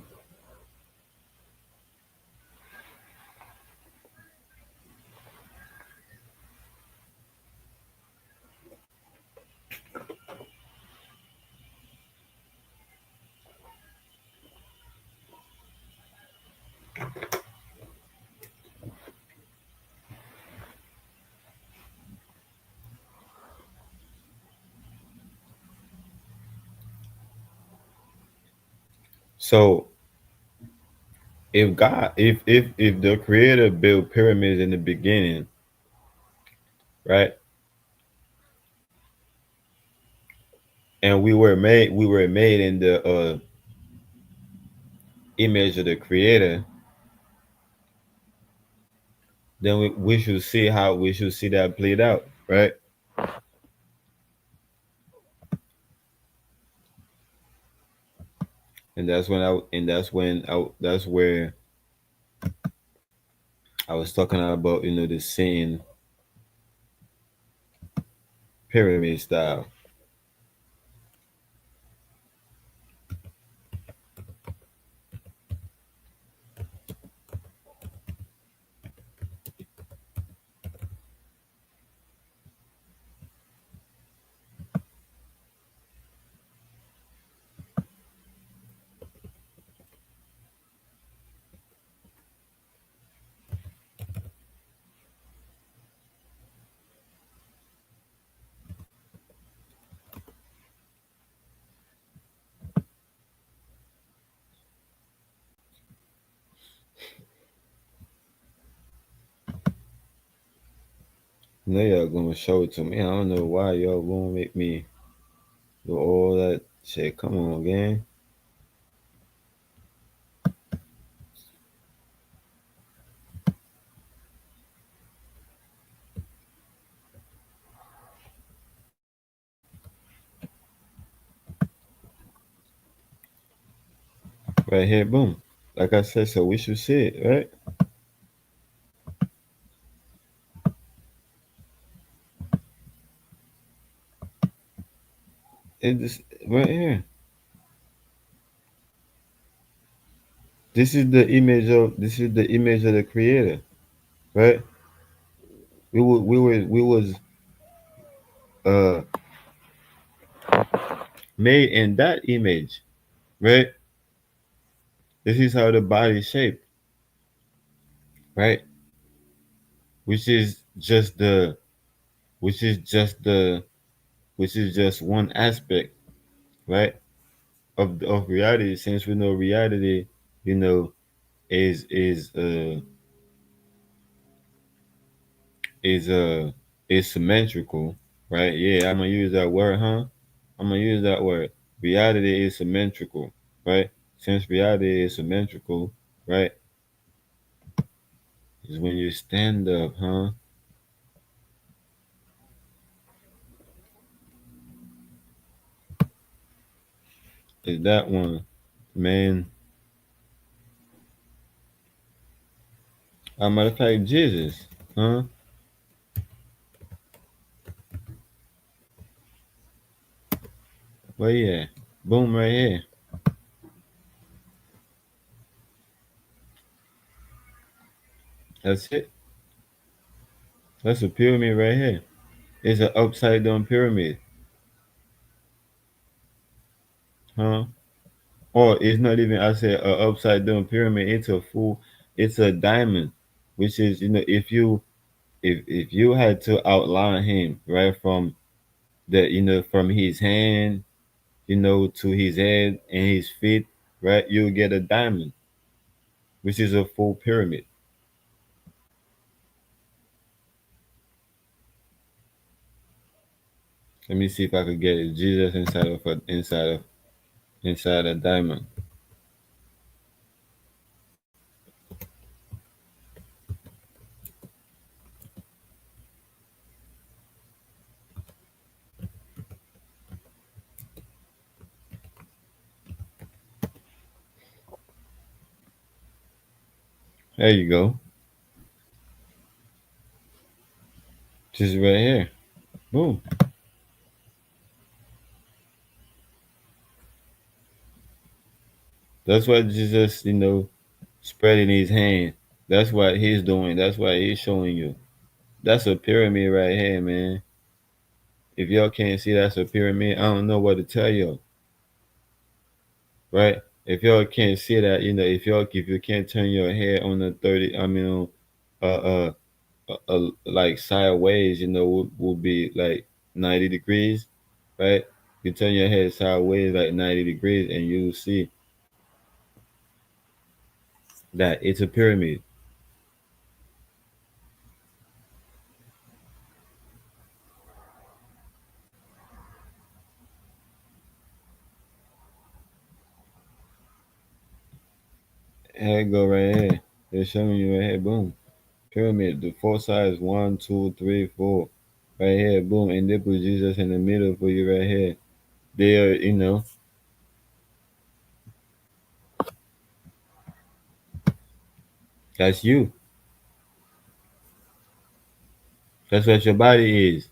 So if God, if the Creator built pyramids in the beginning, right, and we were made in the image of the Creator, then we should see how we should see that played out, right? That's where I was talking about the same pyramid style. Now y'all gonna show it to me. I don't know why y'all gonna make me do all that shit. Come on, gang. Right here, boom. Like I said, so we should see it, right? It just right here. This is the image of the Creator, right? We was uh made in that image, right? This is how the body is shaped, right? Which is just the which is just the which is just one aspect, right? Of reality. Since we know reality, you know, is is uh is is symmetrical, right? Yeah, I'm gonna use that word, huh? I'm gonna use that word. Reality is symmetrical, right? Since reality is symmetrical, right, is when you stand up, huh? Is that one, man? As a matter of fact, Jesus, huh? Where you at? Boom, right here. That's it. That's a pyramid right here. It's an upside down pyramid, huh? Or it's not even. I said a upside down pyramid. It's a full. It's a diamond, which is if you had to outline him right from from his hand to his head and his feet, right, you'll get a diamond, which is a full pyramid. Let me see if I could get it. Jesus inside a diamond. There you go. Just right here. Boom. That's what Jesus, spreading his hand. That's what he's doing. That's what he's showing you. That's a pyramid right here, man. If y'all can't see that's a pyramid, I don't know what to tell you, right? If y'all can't see that, if you can't turn your head on the 30, I mean, like sideways, will be like 90 degrees, right? You turn your head sideways like 90 degrees, and you'll see that it's a pyramid. Here you go right here. They're showing you right here. Boom. Pyramid. The four sides: one, two, three, four. Right here. Boom. And they put Jesus in the middle for you right here. They are, that's you. That's what your body is.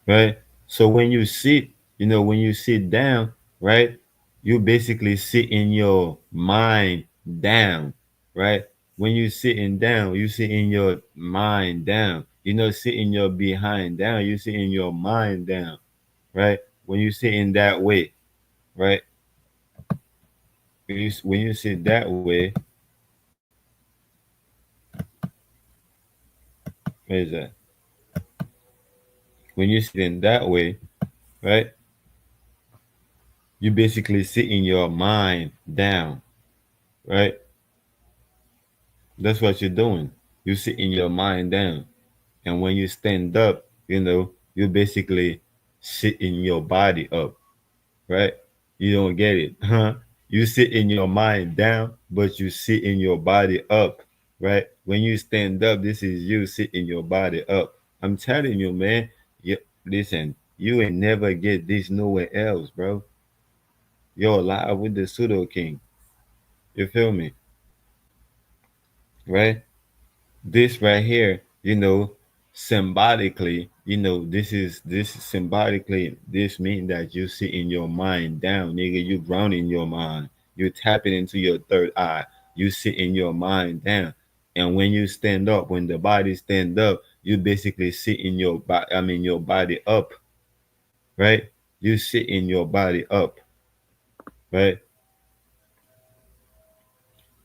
Right? So when you sit, when you sit down, right, you basically sit in your mind down, right? When you sitting down, you sit in your mind down. Sitting your behind down, you sit in your mind down, right? When you sit in that way, right? When you sit that way, what is that? When you sit in that way, right? You basically sit in your mind down, right? That's what you're doing. You sit in your mind down. And when you stand up, you basically sit in your body up, right? You don't get it, huh? You sit in your mind down, but you sit in your body up, right? When you stand up, this is you sitting your body up. I'm telling you, man. You, listen, you ain't never get this nowhere else, bro. You're alive with the pseudo king. You feel me, right? This right here, symbolically, this symbolically, this means that you sit in your mind down, nigga. You grounding your mind. You tapping into your third eye. You sit in your mind down. And when you stand up, when the body stand up, you basically sit in your body. I mean, your body up, right? You sit in your body up, right?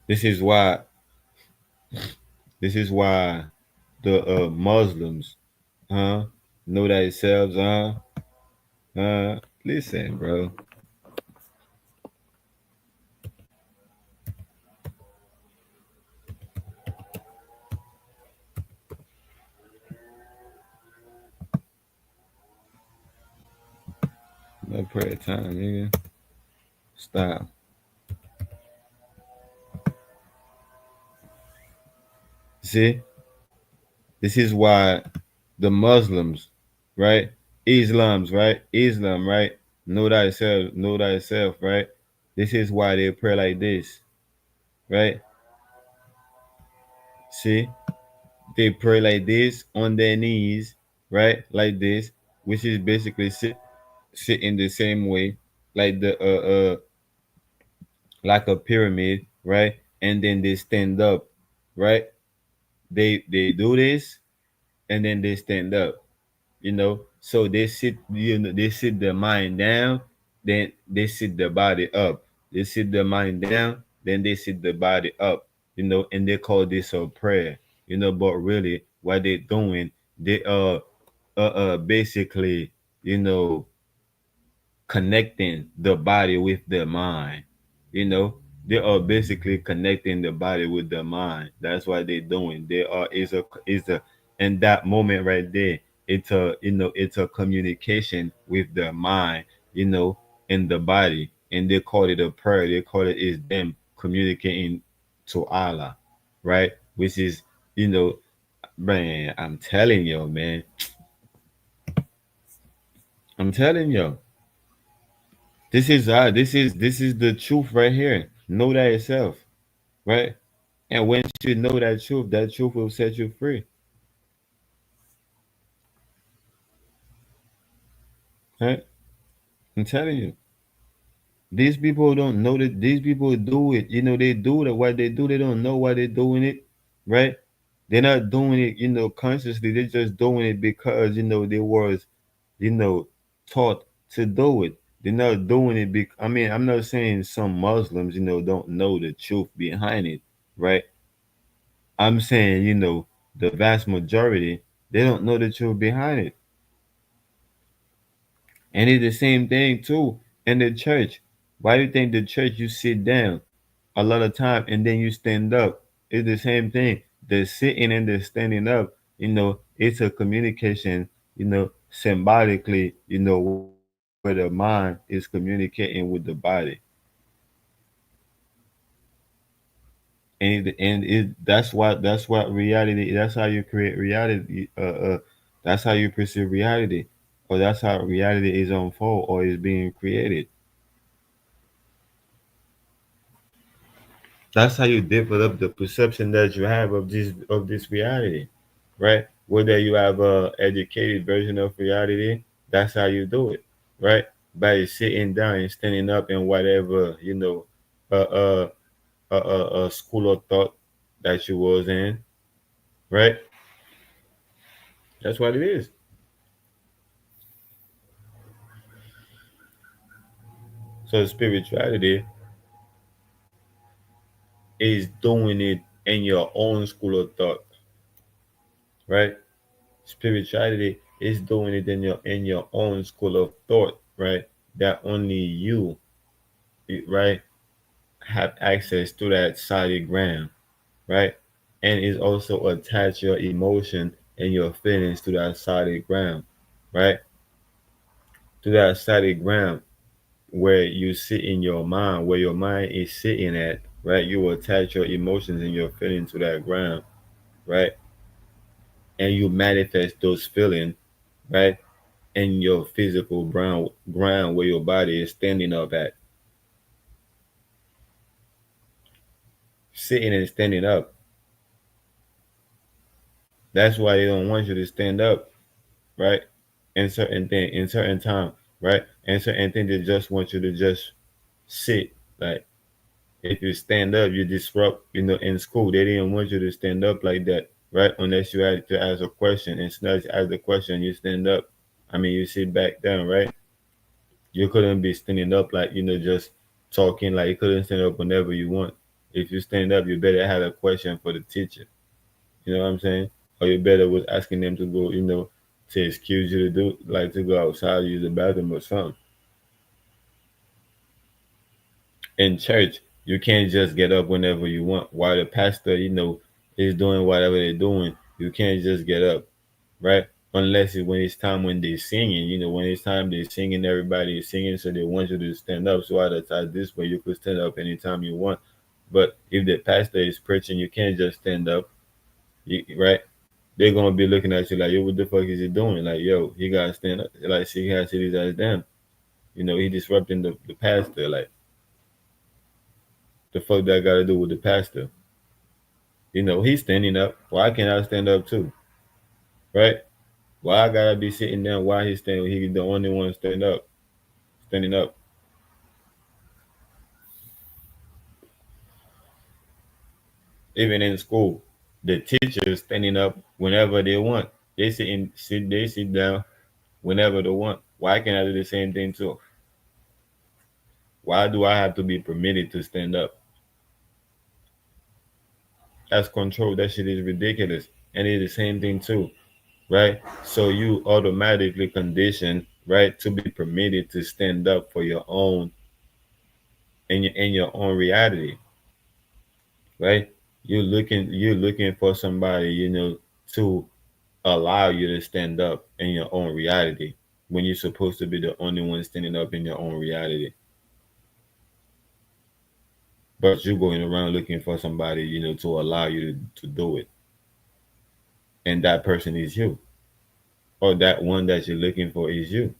This is why. This is why the Muslims, huh, know themselves, listen, bro. No prayer time, nigga. Stop. See, this is why the Muslims, right? Islam, right? Know thyself, right? This is why they pray like this, right? See, they pray like this on their knees, right? Like this, which is basically sit in the same way, like the like a pyramid, right? And then they stand up, right? They do this and then they stand up, So they sit the mind down, then they sit the body up. They sit the mind down, then they sit the body up, and they call this a prayer, but really what they're doing, they basically, you know, connecting the body with the mind. You know, they are basically connecting the body with the mind. That's what they're doing. They are is a in that moment right there. It's a communication with the mind. In the body, and they call it a prayer. They call it is them communicating to Allah, right? Which is you know, man. I'm telling you, man. I'm telling you. This is the truth right here. Know that yourself, right? And once you know that truth will set you free. Right? I'm telling you. These people don't know that these people do it. They do that. What they do, they don't know why they're doing it. Right? They're not doing it, consciously. They're just doing it because, they was, you know, taught to do it. They're not doing it because, I mean, I'm not saying some Muslims, don't know the truth behind it, right? I'm saying, the vast majority, they don't know the truth behind it. And it's the same thing too in the church. Why do you think the church you sit down a lot of time and then you stand up? It's the same thing. The sitting and the standing up, it's a communication, symbolically, where the mind is communicating with the body. That's what reality. That's how you create reality. That's how you perceive reality, or that's how reality is unfold or is being created. That's how you develop the perception that you have of this reality, right? Whether you have a educated version of reality, that's how you do it, right? By sitting down and standing up in whatever uh, school of thought that you was in, right? That's what it is. So spirituality is doing it in your own school of thought, right? Spirituality is doing it in your own school of thought, right? That only you, right, have access to that solid ground, right? And is also attach your emotion and your feelings to that solid ground, right? To that solid ground where you sit in your mind, where your mind is sitting at, right? You will attach your emotions and your feelings to that ground, right? And you manifest those feelings, right? In your physical ground where your body is standing up at, sitting and standing up. That's why they don't want you to stand up, right? In certain time, right? And certain thing they just want you to just sit. Like if you stand up, you disrupt. In school they didn't want you to stand up like that, right? Unless you had to ask a question, and as you ask the question, you stand up. I mean, you sit back down, right? You couldn't be standing up like just talking. Like you couldn't stand up whenever you want. If you stand up, you better have a question for the teacher. You know what I'm saying? Or you better was asking them to go, to excuse you to do like to go outside, use the bathroom or something. In church, you can't just get up whenever you want. While the pastor, is doing whatever they're doing, you can't just get up, right? Unless it's when it's time when they're singing. When it's time they're singing, everybody is singing, so they want you to stand up. So at this way, you could stand up anytime you want. But if the pastor is preaching, you can't just stand up, right? They're gonna be looking at you like, yo, what the fuck is he doing? Like, yo, he gotta stand up. Like, see, he has to sit his ass down. He disrupting the pastor. Like, the fuck that got to do with the pastor? He's standing up. Why can't I stand up too? Right? Why I gotta be sitting down? Why he's standing? He's the only one standing up. Even in school, the teachers standing up whenever they want. They sit down whenever they want. Why can't I do the same thing too? Why do I have to be permitted to stand up? That's control. That shit is ridiculous. And it's the same thing too, right? So you automatically condition, right, to be permitted to stand up for your own in your own reality, right? You're looking for somebody, to allow you to stand up in your own reality when you're supposed to be the only one standing up in your own reality. But you're going around looking for somebody, to allow you to do it. And that person is you. Or that one that you're looking for is you.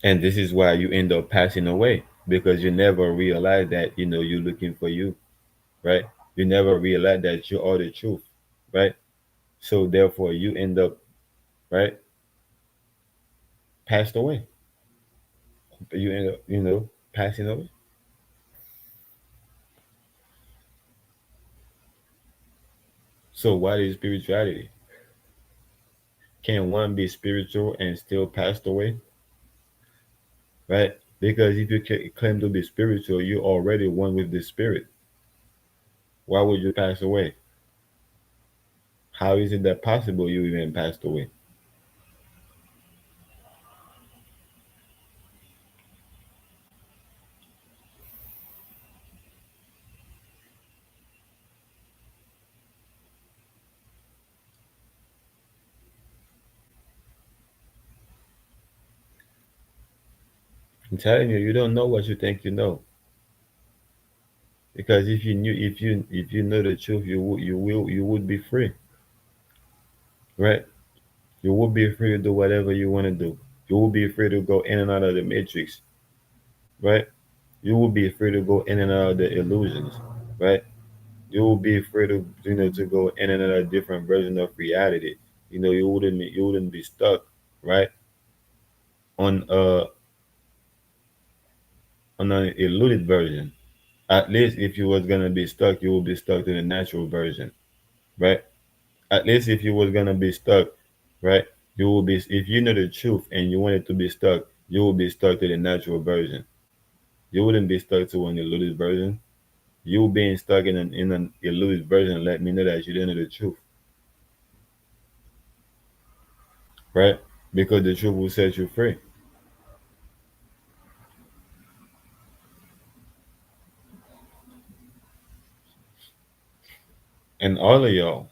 And this is why you end up passing away. because you never realize that you're looking for you, right? You never realize that you are the truth, right? So therefore you end up, right, passed away. You end up, passing away. So what is spirituality? Can one be spiritual and still passed away, right? Because if you claim to be spiritual, you already one with the spirit. Why would you pass away? How is it that possible you even passed away? I'm telling you, you don't know what you think you know. Because if you know the truth, you would be free, right? You would be free to do whatever you want to do. You will be free to go in and out of the matrix, right? You will be free to go in and out of the illusions, right? You will be free to to go in and out of different versions of reality. You wouldn't be stuck, right, on an eluded version. At least if you was gonna be stuck, you will be stuck to the natural version, right? At least if you was gonna be stuck, right, you will be, if you know the truth and you wanted to be stuck, you will be stuck to the natural version. You wouldn't be stuck to an eluded version. You being stuck in an eluded version let me know that you didn't know the truth, right? Because the truth will set you free. And all of y'all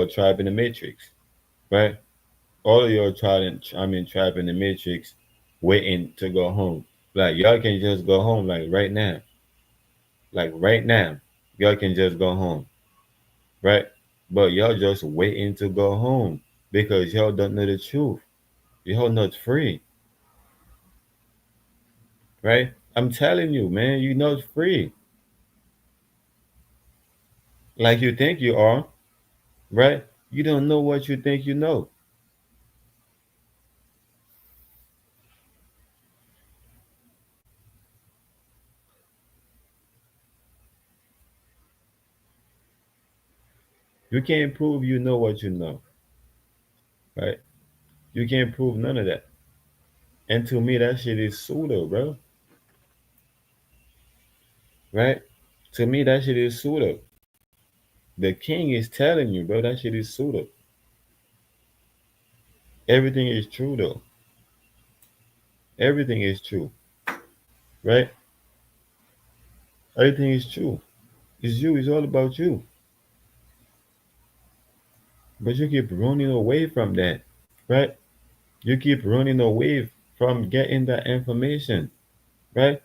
trapped in the matrix, right? All of y'all trapped in the matrix, waiting to go home. Like y'all can just go home, like right now, y'all can just go home, right? But y'all just waiting to go home because y'all don't know the truth. Y'all not free, right? I'm telling you, man, you're not free. Like you think you are, right? You don't know what you think you know. You can't prove you know what you know, right? You can't prove none of that. And to me, that shit is pseudo, bro, right? To me, that shit is pseudo. The king is telling you, bro, that shit is pseudo. Everything is true, though. Everything is true, right? Everything is true. It's you. It's all about you. But you keep running away from that, right? You keep running away from getting that information, right?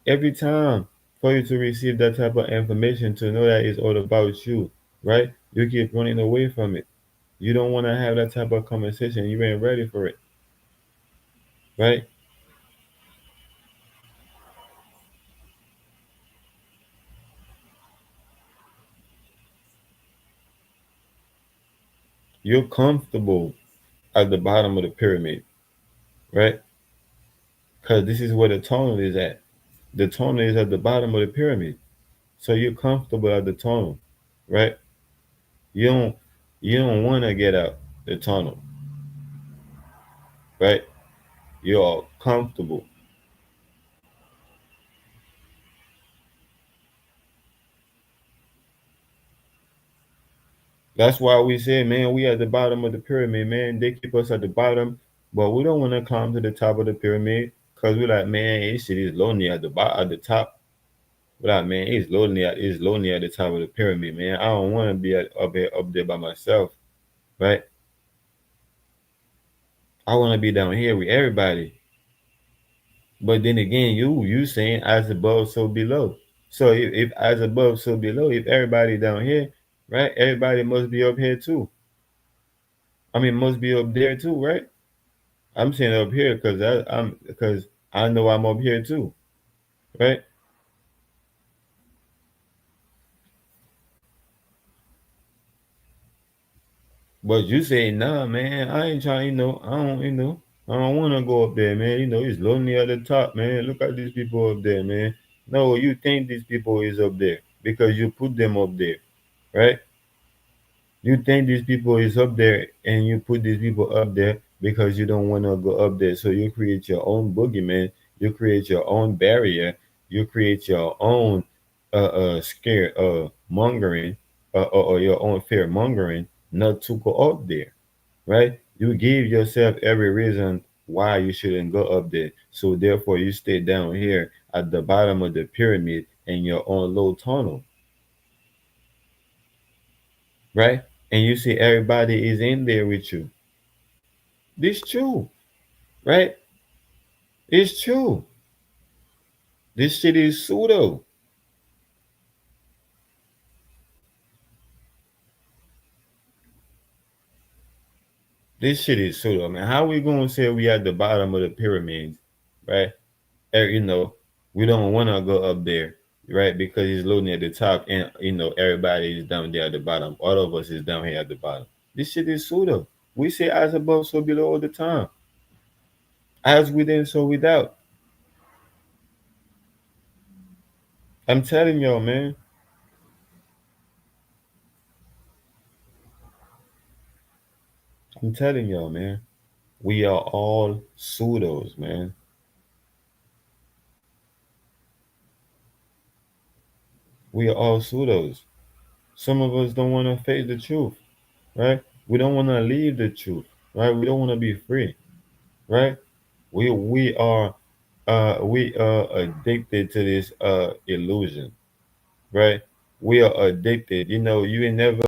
Every time for you to receive that type of information, to know that it's all about you, right? You keep running away from it. You don't want to have that type of conversation. You ain't ready for it, right? You're comfortable at the bottom of the pyramid, right? Because this is where the tunnel is at. The tunnel is at the bottom of the pyramid. So you're comfortable at the tunnel, right? You don't you don't want to get out the tunnel, right? You're comfortable. That's why we say, man, we at the bottom of the pyramid, man. They keep us at the bottom, but we don't want to climb to the top of the pyramid because we're like, man, this shit is lonely at at the top. We're like, man, it's lonely at the top of the pyramid, man. I don't want to be up there by myself, right? I want to be down here with everybody. But then again, you saying as above, so below. So if as above, so below, if everybody down here, right? Everybody must be up here too. I mean, must be up there too, right? I'm saying up here because I know I'm up here too. right? But you say, nah, man, I ain't trying, I don't want to go up there, man. It's lonely at the top, man. Look at these people up there, man. No, you think these people is up there because you put them up there, right? You think these people is up there and you put these people up there because you don't want to go up there. So you create your own boogeyman, you create your own barrier, you create your own scare mongering or your own fear mongering not to go up there, right? You give yourself every reason why you shouldn't go up there. So therefore you stay down here at the bottom of the pyramid in your own low tunnel, right? And you see everybody is in there with you. This true, right? It's true. This shit is pseudo. This shit is pseudo, man. How we gonna say we at the bottom of the pyramids, right? We don't wanna go up there, right? Because it's loading at the top, and everybody is down there at the bottom. All of us is down here at the bottom. This shit is pseudo. We say as above, so below all the time. As within, so without. I'm telling y'all, man. I'm telling y'all, man. We are all pseudos, man. We are all pseudos. Some of us don't want to face the truth, right? We don't want to leave the truth, right? We don't want to be free, right? We are addicted to this illusion, right? We are addicted. You ain't never,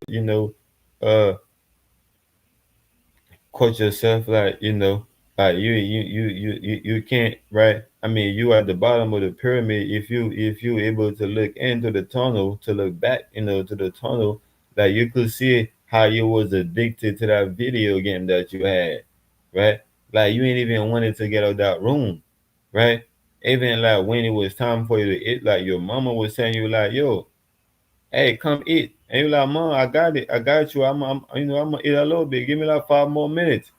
you know, uh quote yourself like you can't, right? I mean, you at the bottom of the pyramid. If you able to look into the tunnel, to look back to the tunnel, that you could see how you was addicted to that video game that you had, right? Like you ain't even wanted to get out of that room, right? Even like when it was time for you to eat, like your mama was saying you like, yo, hey, come eat. And you like, mom, I got you. I'm gonna eat a little bit. Give me like 5 more minutes.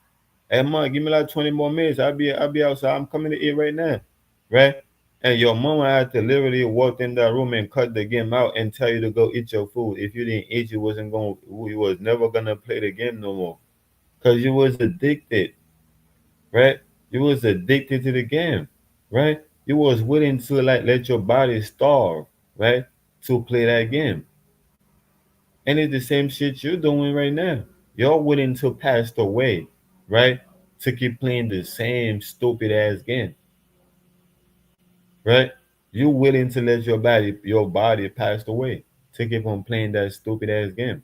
Hey, mom, give me like 20 more minutes. I'll be outside. I'm coming to eat right now, right? And your mama had to literally walk in that room and cut the game out and tell you to go eat your food. If you didn't eat, you was never gonna play the game no more, cause you was addicted, right? You was addicted to the game, right? You was willing to like let your body starve, right, to play that game. And it's the same shit you're doing right now. You're willing to pass away, right? To keep playing the same stupid ass game, right? You're willing to let your body pass away to keep on playing that stupid ass game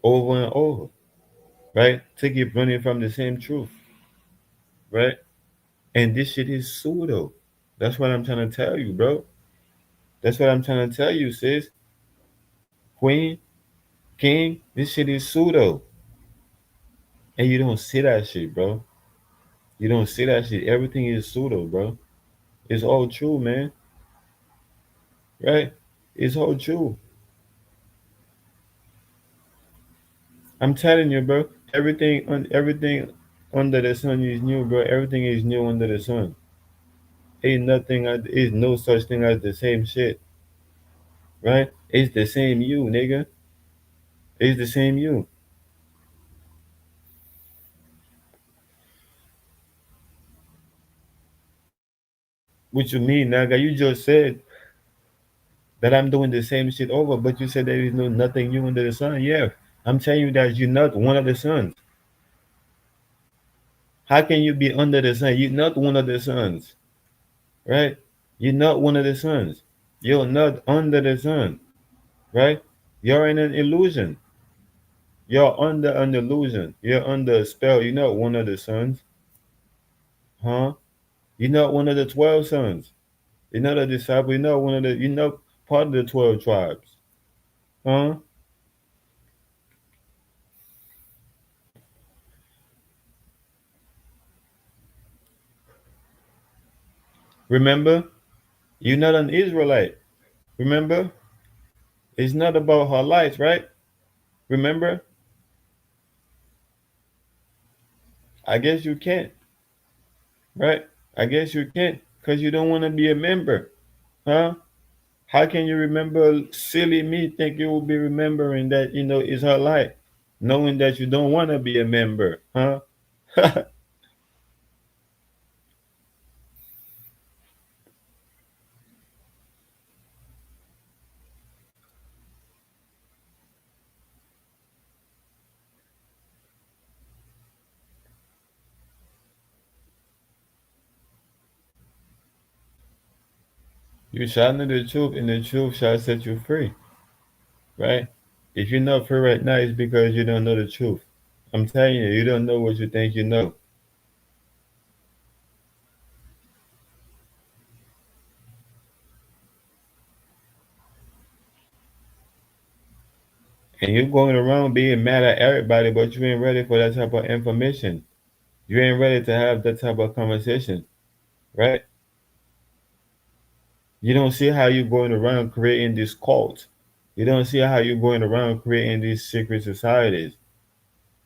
over and over, right? To keep running from the same truth, right? And this shit is pseudo. That's what I'm trying to tell you, bro. That's what I'm trying to tell you, sis. Queen, king, this shit is pseudo. And you don't see that shit, bro. You don't see that shit. Everything is pseudo, bro. It's all true, man. Right? It's all true. I'm telling you, bro. Everything under the sun is new, bro. Everything is new under the sun. Ain't nothing. Is no such thing as the same shit, right? It's the same you, nigga. It's the same you. What you mean, nigga? You just said that I'm doing the same shit over, but you said there is nothing new under the sun. Yeah, I'm telling you that you're not one of the suns. How can you be under the sun? You're not one of the suns, right? You're not one of the suns. You're not under the sun, right? You're in an illusion. You're under an illusion. You're under a spell. You're not one of the sons, huh? You're not one of the 12 sons. You're not a disciple. You're not one of the. You're not part of the 12 tribes, huh? Remember, you're not an Israelite. Remember, it's not about her life, right? Remember, I guess you can't, right? I guess you can't because you don't want to be a member, huh? How can you remember silly me think you will be remembering that, is her life, knowing that you don't want to be a member, huh? You shall know the truth, and the truth shall set you free, right? If you're not free right now, it's because you don't know the truth. I'm telling you, you don't know what you think you know. And you're going around being mad at everybody, but you ain't ready for that type of information. You ain't ready to have that type of conversation, right? You don't see how you're going around creating this cult. You don't see how you're going around creating these secret societies,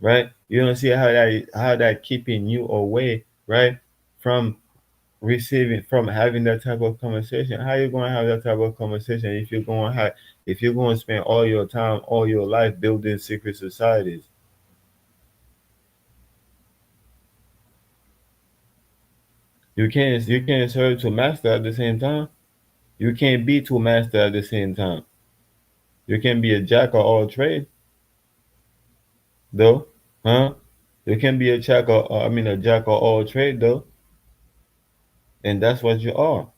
right? You don't see how that keeping you away, right, from from having that type of conversation. How you going to have that type of conversation if you're going to spend all your time, all your life building secret societies? You can't serve to master at the same time. You can't be two master at the same time. You can be a jack of all trade, though, huh? You can be a jack of all trade, though, and that's what you are.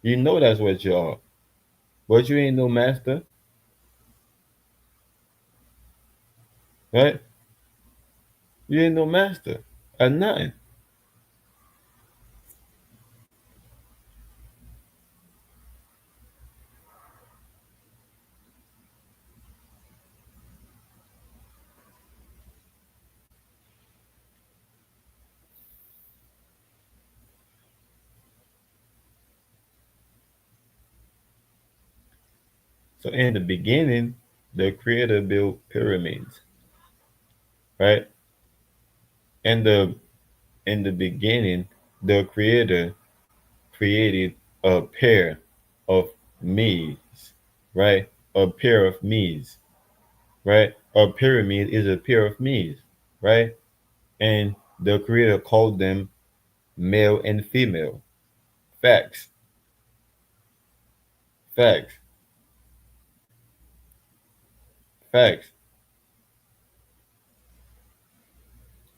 You know that's what you are, but you ain't no master, right? You ain't no master at nothing. So in the beginning, the Creator built pyramids, right? And in the beginning, the Creator created a pair of me's, right? A pair of me's, right? A pyramid is a pair of me's, right? And the Creator called them male and female. Facts, facts, facts,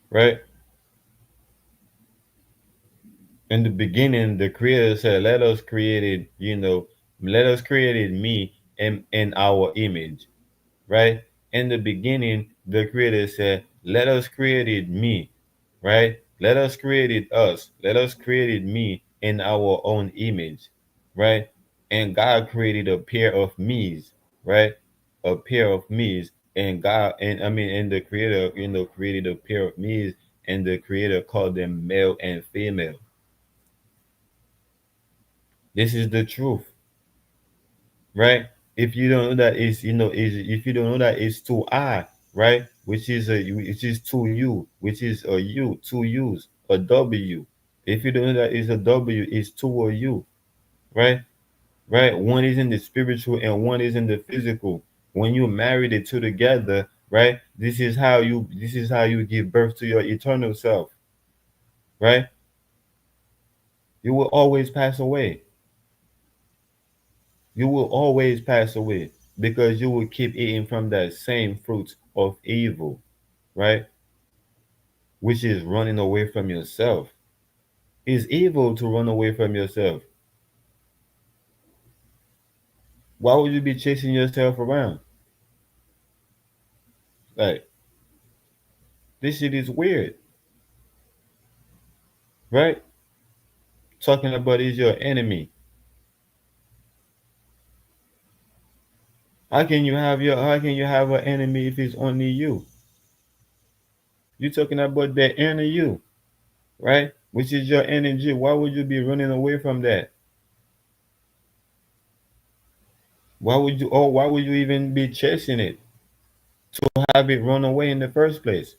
right? In the beginning, the Creator said, "Let us create it, let us create it me in our image." Right? In the beginning, the Creator said, "Let us create it me," right? Let us create it us. Let us create it me in our own image, right? And God created a pair of me's, right? A pair of me's, and and the Creator, created a pair of me's, and the Creator called them male and female. This is the truth, right? If you don't know that it's if you don't know that it's two I, right? Which is two U, which is a U, two U's, a W. If you don't know that it's a W, it's two or U, right? Right? One is in the spiritual and one is in the physical. When you marry the two together, right? This is how you give birth to your eternal self, right? You will always pass away. You will always pass away because you will keep eating from that same fruit of evil, right? Which is running away from yourself. It's evil to run away from yourself. Why would you be chasing yourself around? Like, this shit is weird, right? Talking about is your enemy. How can you have an enemy if it's only you? You're talking about that inner you, right? which is your energy. Why would you be running away from that? Why would you even be chasing it to have it run away in the first place?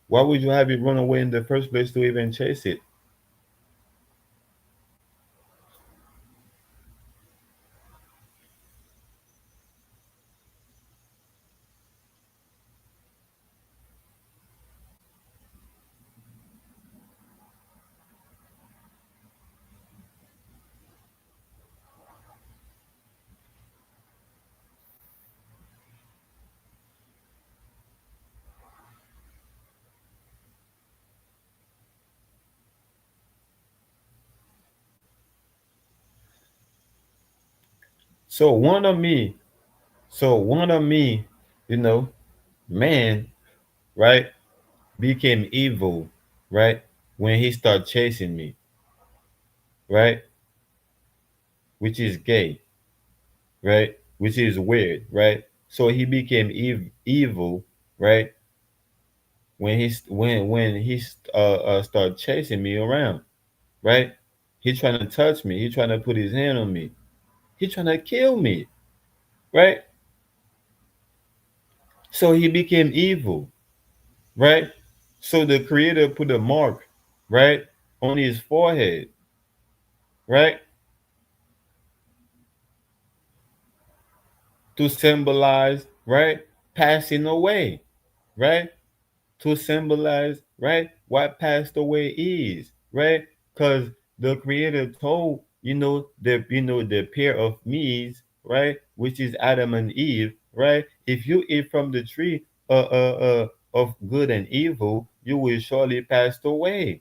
Why would you have it run away in the first place to even chase it? So one of me, so one of me, you know, man, right, became evil, right, when he started chasing me, right, which is gay, right, which is weird, right. So he became evil, right, when he started chasing me around, right. He trying to touch me. He trying to put his hand on me. He trying to kill me, right. So he became evil, right. So the creator put a mark, right, on his forehead, right, to symbolize, right, passing away, right, to symbolize, right, what passed away is, right, because the creator told, the pair of me's, right, which is Adam and Eve, right, if you eat from the tree of good and evil, you will surely pass away,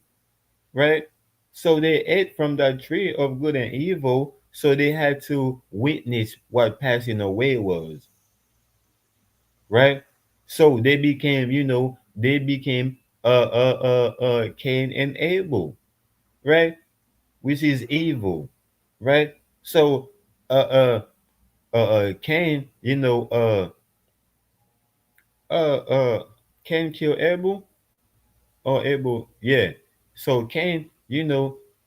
right. So they ate from that tree of good and evil, so they had to witness what passing away was, right. So they became Cain and Abel, right, which is evil, right. So Cain, Cain kill Abel, or Abel, yeah. So Cain,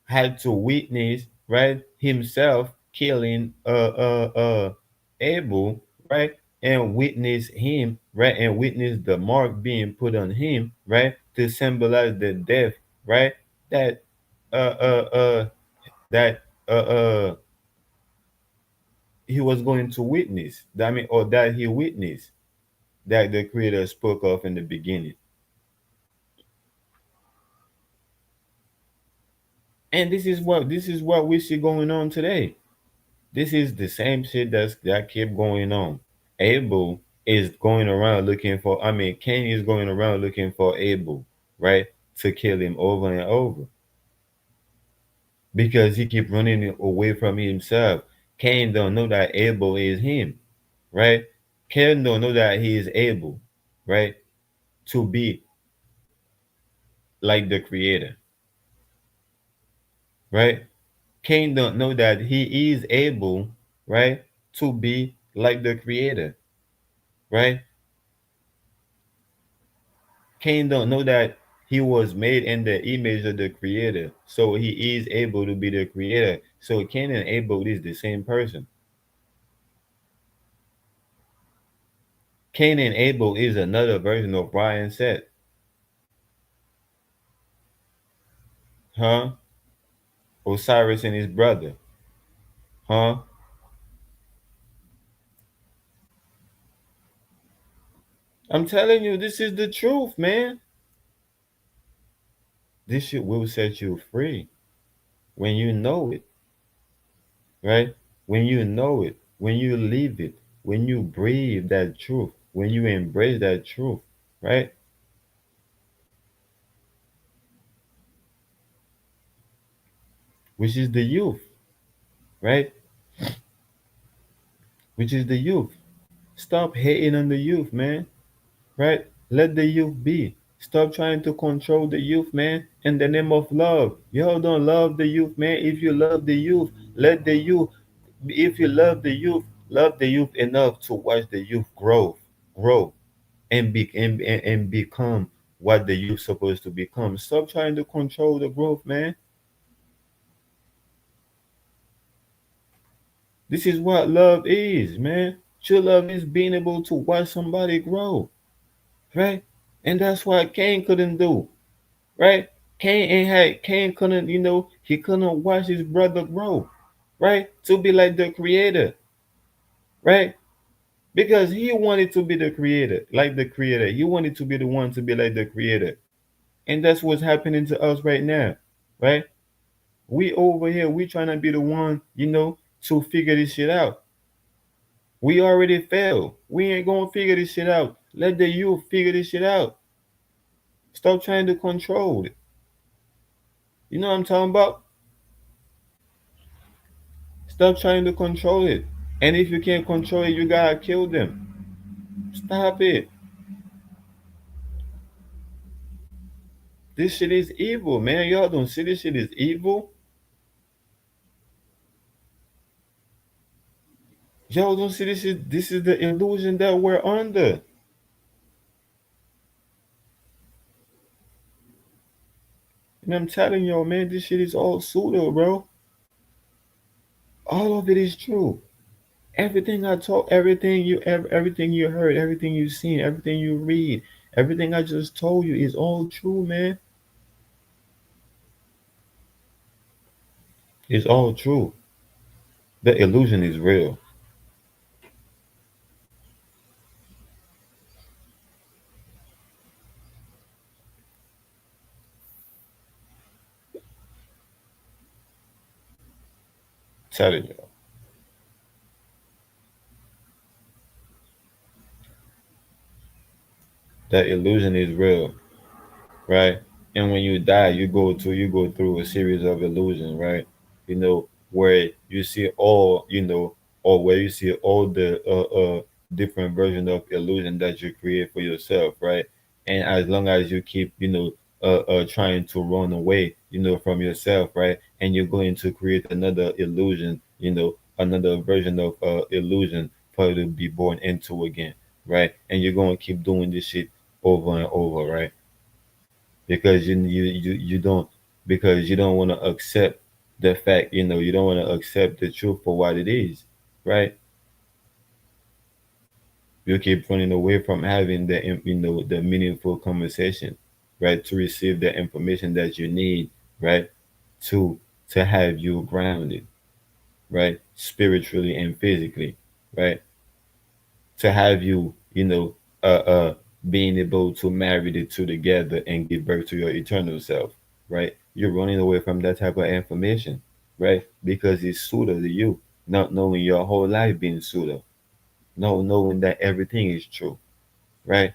had to witness, right, himself killing Abel, right, and witness him, right, and witness the mark being put on him, right, to symbolize the death, right, that uh uh uh that he was going to witness. I mean, or that he witnessed, that the Creator spoke of in the beginning. And this is what we see going on today. This is the same shit that kept going on. Abel is going around looking for. I mean, Cain is going around looking for Abel, right, to kill him over and over because he keep running away from himself. Cain don't know that Abel is him, right? Cain don't know that he is able, right, to be like the Creator, right? Cain don't know that he is able, right, to be like the Creator, right? Cain don't know that he was made in the image of the Creator, so he is able to be the Creator. So Cain and Abel is the same person. Cain and Abel is another version of Brian Seth, huh? Osiris and his brother, huh? I'm telling you, this is the truth, man. This shit will set you free when you know it, right? When you know it, when you live it, when you breathe that truth, when you embrace that truth, right? Which is the youth, right? Which is the youth. Stop hating on the youth, man, right? Let the youth be. Stop trying to control the youth, man, in the name of love. Y'all don't love the youth, man. If you love the youth, let the youth, if you love the youth enough to watch the youth grow, and become what the youth supposed to become. Stop trying to control the growth, man. This is what love is, man. True love is being able to watch somebody grow, right? And that's what Cain couldn't do, right? Cain couldn't, he couldn't watch his brother grow, right? To be like the creator, right? Because he wanted to be the creator, like the creator. He wanted to be the one to be like the creator. And that's what's happening to us right now, right? We over here, we trying to be the one, to figure this shit out. We already failed. We ain't gonna figure this shit out. Let the youth figure this shit out. Stop trying to control it. You know what I'm talking about? Stop trying to control it. And if you can't control it, you gotta kill them. Stop it. This shit is evil, man. Y'all don't see this shit is evil. Y'all don't see this is the illusion that we're under. And I'm telling y'all, man, this shit is all pseudo, bro. All of it is true. Everything I talk, everything you heard, everything you seen, everything you read, everything I just told you is all true, man. It's all true. The illusion is real. Telling you, that illusion is real, right? And when you die, you go through a series of illusions, right? Where you see all, or where you see all the different version of illusion that you create for yourself, right? And as long as you keep, trying to run away, from yourself, right? And you're going to create another illusion, another version of illusion for you to be born into again, right? And you're going to keep doing this shit over and over, right? Because you don't, because you don't want to accept the fact, you don't want to accept the truth for what it is, right? You keep running away from having the meaningful conversation, right? To receive the information that you need, right? To to have you grounded, right? Spiritually and physically, right? To have you, being able to marry the two together and give birth to your eternal self, right? You're running away from that type of information, right? Because it's pseudo to you, not knowing your whole life being pseudo, no knowing that everything is true, right?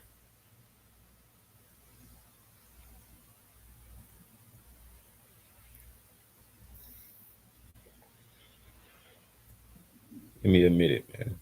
Give me a minute, man.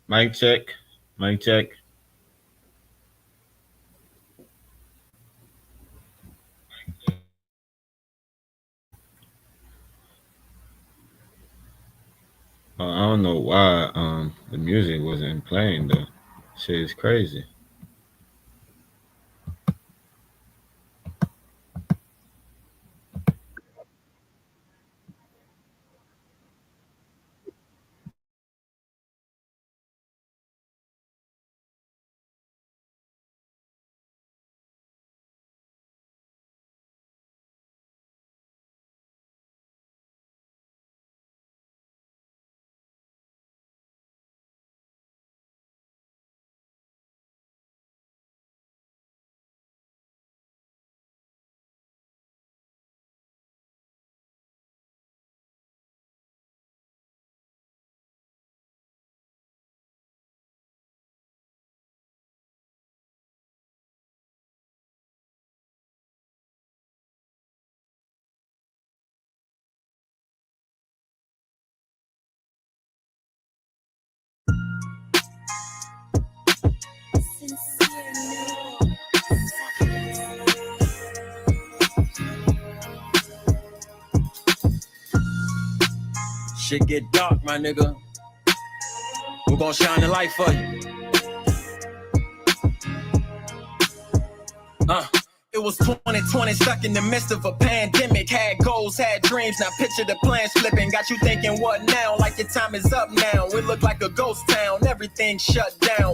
Mic check. Mic check. I don't know why the music wasn't playing though. Shit is crazy. Shit get dark, my nigga. We're gonna shine the light for you. Uh. It was 2020, stuck in the midst of a pandemic. Had goals, had dreams, now picture the plans flipping. Got you thinking, what now? Like your time is up now. It look like a ghost town, everything shut down.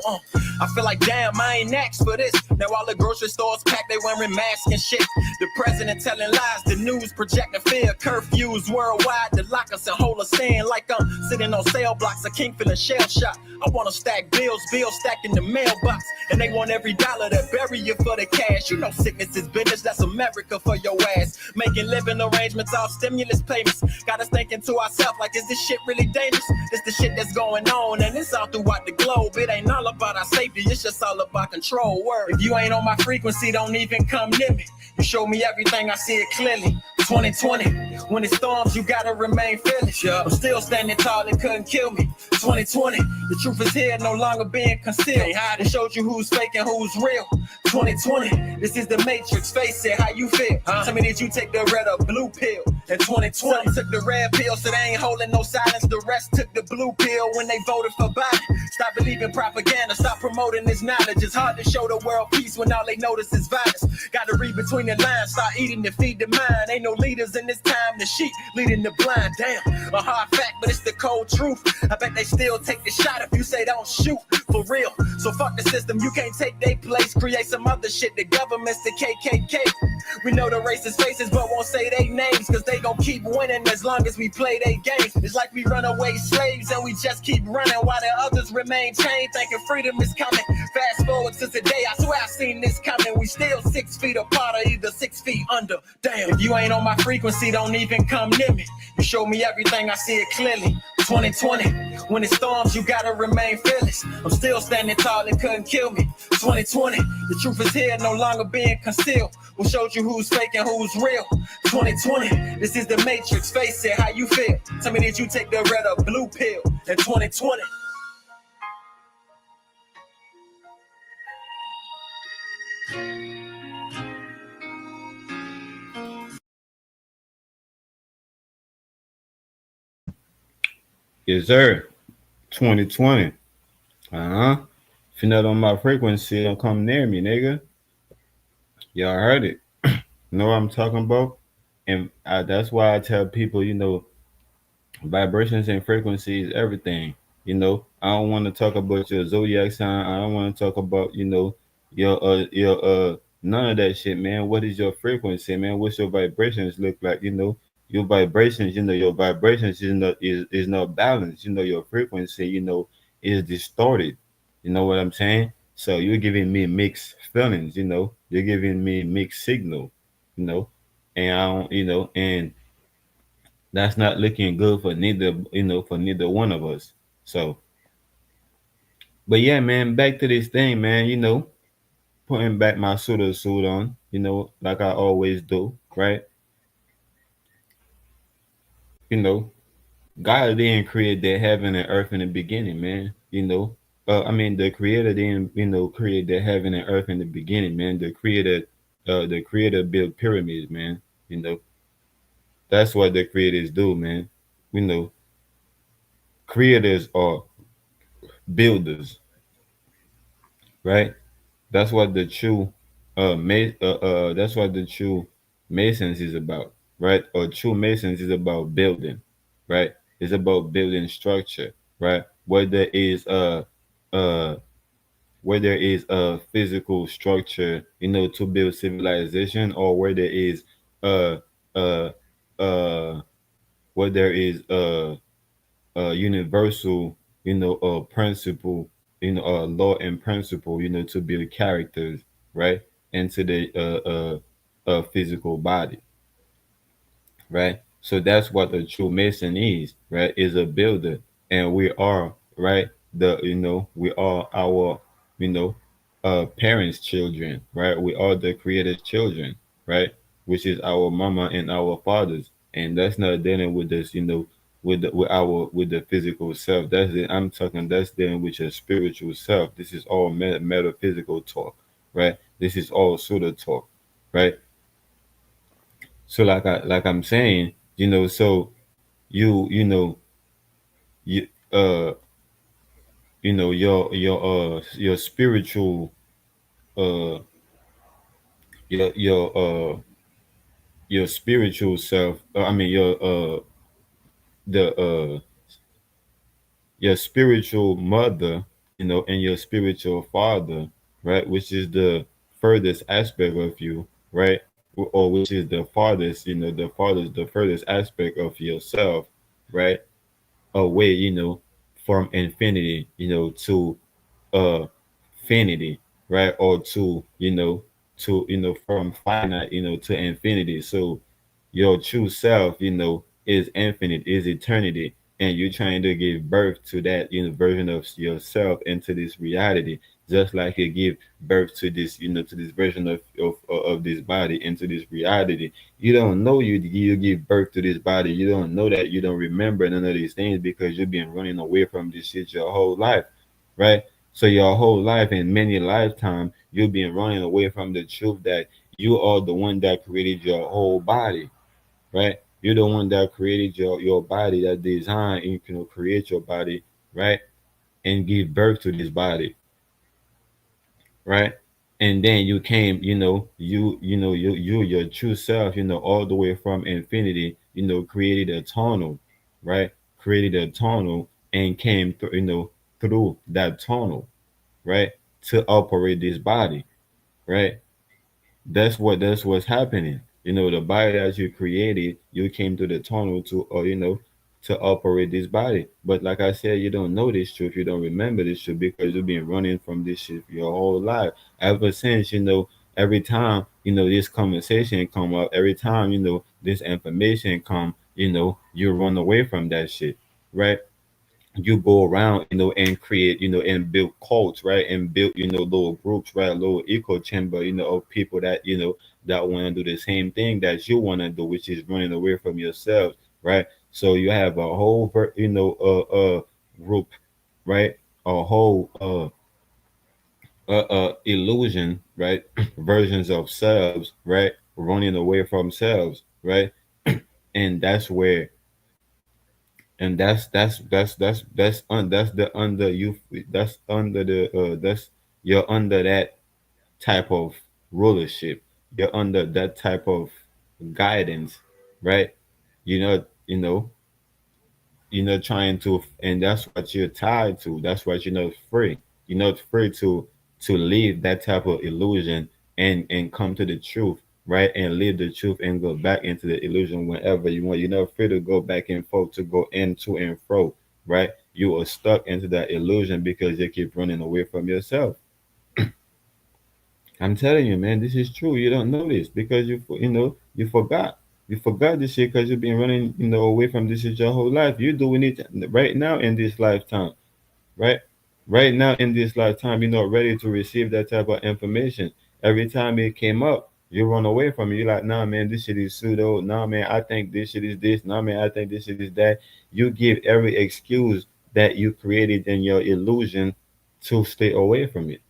I feel like, damn, I ain't next for this. Now all the grocery stores packed, they wearing masks and shit. The president telling lies, the news projecting fear. Curfews worldwide to lock us and hold us in. Like I'm sitting on cell blocks, a king feeling shell shock. I wanna stack bills stacked in the mailbox. And they want every dollar to bury you for the cash. You know sickness is business, that's America for your ass. Making living arrangements off stimulus payments. Got us thinking to ourselves like, is this shit really dangerous? This the shit that's going on and it's all throughout the globe. It ain't all about our safety, it's just all about control. Word. If you ain't on my frequency, don't even come near me. You show me everything, I see it clearly. 2020, when it storms, you gotta remain fearless. I'm still standing tall, it couldn't kill me. 2020, the truth is here, no longer being concealed. It showed you who's fake and who's real. 2020, this is the Matrix, face it, how you feel? Tell me, did you take the red or blue pill? In 2020, some took the red pill, so they ain't holding no silence. The rest took the blue pill when they voted for Biden. Stop believing propaganda, stop promoting this knowledge. It's hard to show the world peace when all they notice is violence. Gotta read between the lines, start eating to feed the mind. Ain't no leaders in this time, the sheep leading the blind. Damn, a hard fact, but it's the cold truth. I bet they still take the shot if you say don't shoot, for real. So fuck the system, you can't take their place. Create some other shit, the government's the KKK. We know the racist faces, but won't say their names, cause they gon' keep winning as long as we play their games. It's like we runaway slaves and we just keep running while the others remain chained, thinking freedom is coming. Fast forward to today, I swear I seen this coming. We still 6 feet apart or either 6 feet under. Damn, if you ain't on my frequency, don't even come near me. You show me everything, I see it clearly. 2020, when it storms, you gotta remain fearless. I'm still standing tall, it couldn't kill me. 2020, the truth is here, no longer being concealed. Who showed you who's fake and who's real? 2020, this is the Matrix, face it, how you feel? Tell me, did you take the red or blue pill in 2020? Yes, sir. 2020. Uh-huh. If you're not on my frequency, don't come near me, nigga. Y'all heard it. Know what I'm talking about? And that's why I tell people, vibrations and frequencies, everything. I don't want to talk about your zodiac sign. I don't want to talk about, your none of that shit, man. What is your frequency, man? What's your vibrations look like? Your vibrations, your vibrations is not balanced. Your frequency, is distorted. You know what I'm saying? So you're giving me mixed feelings, you're giving me mixed signal, you know, and I don't, and that's not looking good for neither one of us. So, but yeah, man, back to this thing, man. Putting back my suit on, like I always do, right? You know, God didn't create that heaven and earth in the beginning, man. I mean, the creator didn't, create the heaven and earth in the beginning, man. The creator built pyramids, man. You know, that's what the creators do, man. You know, creators are builders, right? That's what the true, that's what the true masons is about, right? Or true masons is about building, right? It's about building structure, right? Uh, where there is a physical structure, to build civilization, or uh, uh, uh, where there is a universal, principle, law and principle, to build characters, right, into the physical body, right? So that's what a true mason is, right? Is a builder, and we are, right. We are our, you know, parents' children, right? We are the Creator's children, right? Which is our mama and our fathers, and that's not dealing with this, with the physical self. That's it. I'm talking. That's dealing with your spiritual self. This is all metaphysical talk, right? This is all pseudo talk, right? So I'm saying, so you you know you your spiritual uh your your uh your spiritual self, I mean the your spiritual mother, and your spiritual father, right, which is the furthest aspect of you, right, or which is the farthest, the furthest aspect of yourself, right, away, from infinity, to uh finity, right? Or to from finite, to infinity. So your true self, is infinite, is eternity, and you're trying to give birth to that, version of yourself into this reality, just like you give birth to this, to this version of this body into this reality. You don't know you give birth to this body. You don't know that. You don't remember none of these things because you've been running away from this shit your whole life, right? So your whole life and many lifetime, you've been running away from the truth that you are the one that created your whole body, right? You're the one that created your body, that design, and you can create your body, right? And give birth to this body, right? And then you came, your true self, all the way from infinity, created a tunnel, right? Created a tunnel and came through, through that tunnel, right? To operate this body, right? That's what's happening. The body that you created, you came to the tunnel to, to operate this body. But like I said, you don't know this truth, you don't remember this truth because you've been running from this shit your whole life. Ever since, every time, this conversation come up, every time, this information come, you run away from that shit, right? You go around, and create, and build cults, right? And build, little groups, right? Little echo chamber, of people that, that want to do the same thing that you want to do, which is running away from yourself, right? So you have a whole, group, right? A whole, illusion, right? Versions of selves, right? Running away from selves, right? And that's where that's the under you that's under the that's you're under that type of rulership, you're under that type of guidance, right? You're not trying to, and that's what you're tied to, that's what you're not free. You're not free to leave that type of illusion and come to the truth, right? And leave the truth and go back into the illusion whenever you want. You're not free to go back and forth, to go into and fro, right? You are stuck into that illusion because you keep running away from yourself. I'm telling you, man, this is true. You don't know this because you forgot. You forgot this shit because you've been running, away from this shit your whole life. You're doing it right now in this lifetime, right? Right now in this lifetime, you're not ready to receive that type of information. Every time it came up, you run away from it. You're like, nah, man, this shit is pseudo. Nah, man, I think this shit is this. Nah, man, I think this shit is that. You give every excuse that you created in your illusion to stay away from it,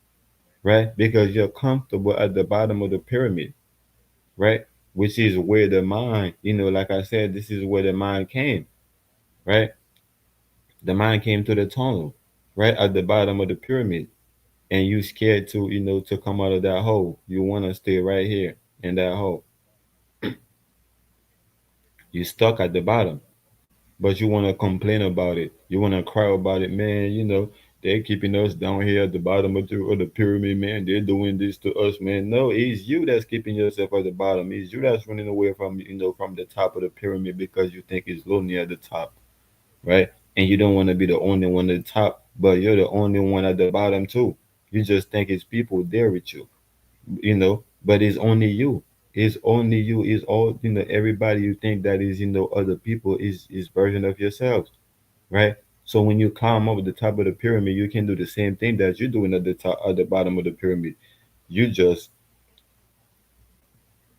right? Because you're comfortable at the bottom of the pyramid, right? Which is where the mind, like I said, this is where the mind came, right? The mind came to the tunnel, right at the bottom of the pyramid, and you scared to, to come out of that hole. You want to stay right here in that hole. You stuck at the bottom, but you want to complain about it. You want to cry about it, man. They're keeping us down here at the bottom of the pyramid, man. They're doing this to us, man. No, it's you that's keeping yourself at the bottom. It's you that's running away from, from the top of the pyramid because you think it's lonely at the top, right? And you don't want to be the only one at the top, but you're the only one at the bottom too. You just think it's people there with you, but it's only you. It's only you. It's all, everybody you think that is, other people is version of yourselves, right? So when you climb up at the top of the pyramid, you can do the same thing that you're doing at the top, at the bottom of the pyramid. You just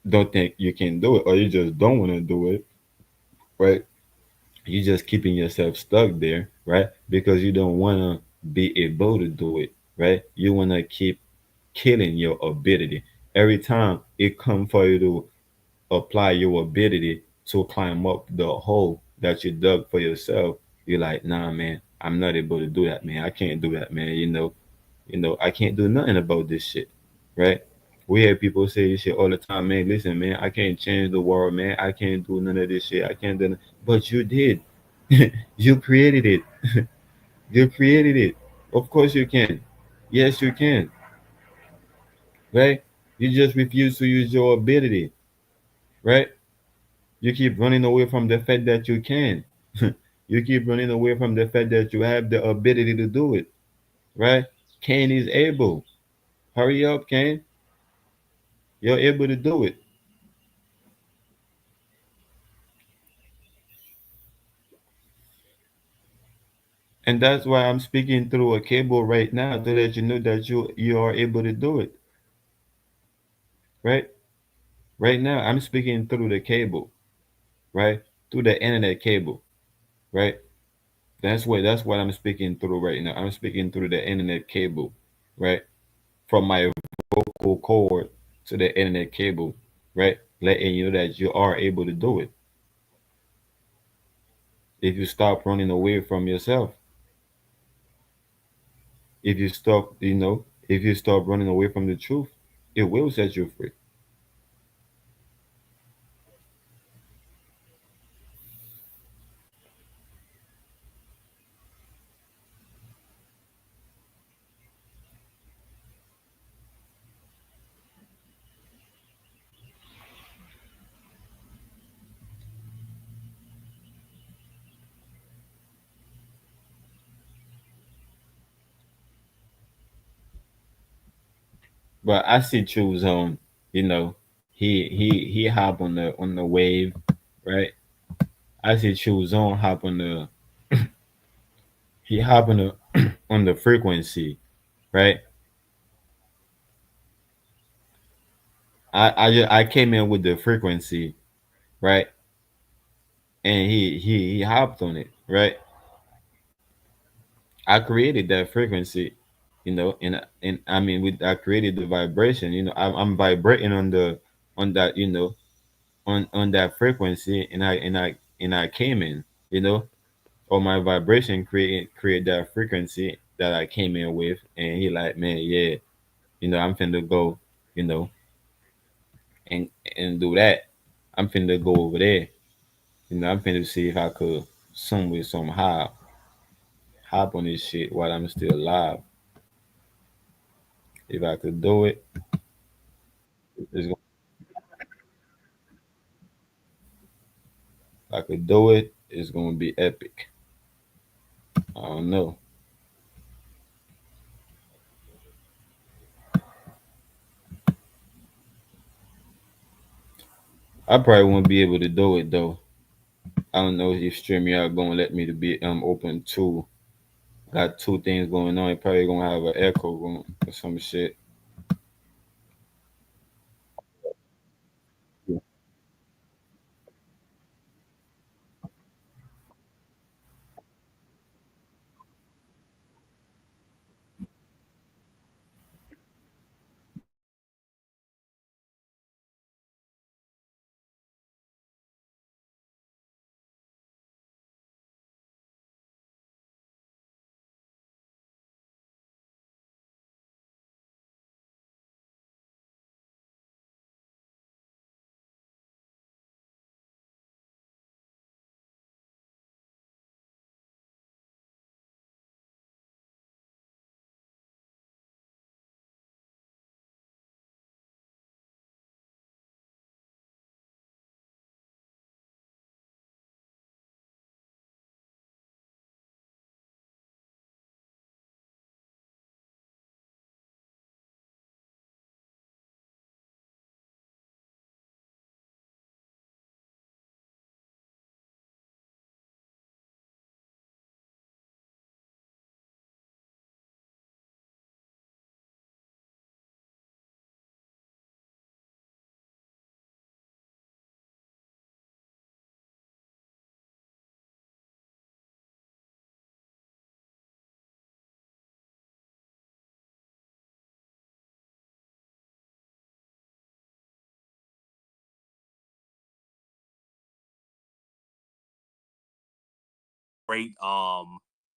don't think you can do it, or you just don't want to do it, right? You just keeping yourself stuck there, right? Because you don't want to be able to do it, right? You want to keep killing your ability every time it come for you to apply your ability to climb up the hole that you dug for yourself. You're like, nah, man, I'm not able to do that, man. I can't do that, man. I can't do nothing about this shit, right? We hear people say this shit all the time, man. Listen, man, I can't change the world, man. I can't do none of this shit. I can't do, but you did. You created it. You created it. Of course you can. Yes, you can, right? You just refuse to use your ability, right? You keep running away from the fact that you can. You keep running away from the fact that you have the ability to do it, right? Cain is able. Hurry up, Cain. You're able to do it. And that's why I'm speaking through a cable right now to let you know that you are able to do it, right? Right now I'm speaking through the cable, right? Through the internet cable, right? That's what I'm speaking through right now. I'm speaking through the internet cable, right? From my vocal cord to the internet cable, right? Letting you know that you are able to do it. If you stop running away from yourself, if you stop running away from the truth, it will set you free. But I see Choose on, he hop on the wave, right? I see Choose on hop on the he hop on the on the frequency, right? I came in with the frequency, right? And he hopped on it, right? I created that frequency, and I mean, I created the vibration. I'm vibrating on that, on that frequency, and I came in, or my vibration create that frequency that I came in with, and he like, man, yeah, I'm finna go, you know, and do that. I'm finna go over there, I'm finna see if I could some way somehow hop on this shit while I'm still alive. If I could do it, it's gonna, if I could do it, it's gonna be epic. I don't know. I probably won't be able to do it though. I don't know if StreamYard gonna let me to be open too. Got two things going on. It probably gonna have an echo room or some shit.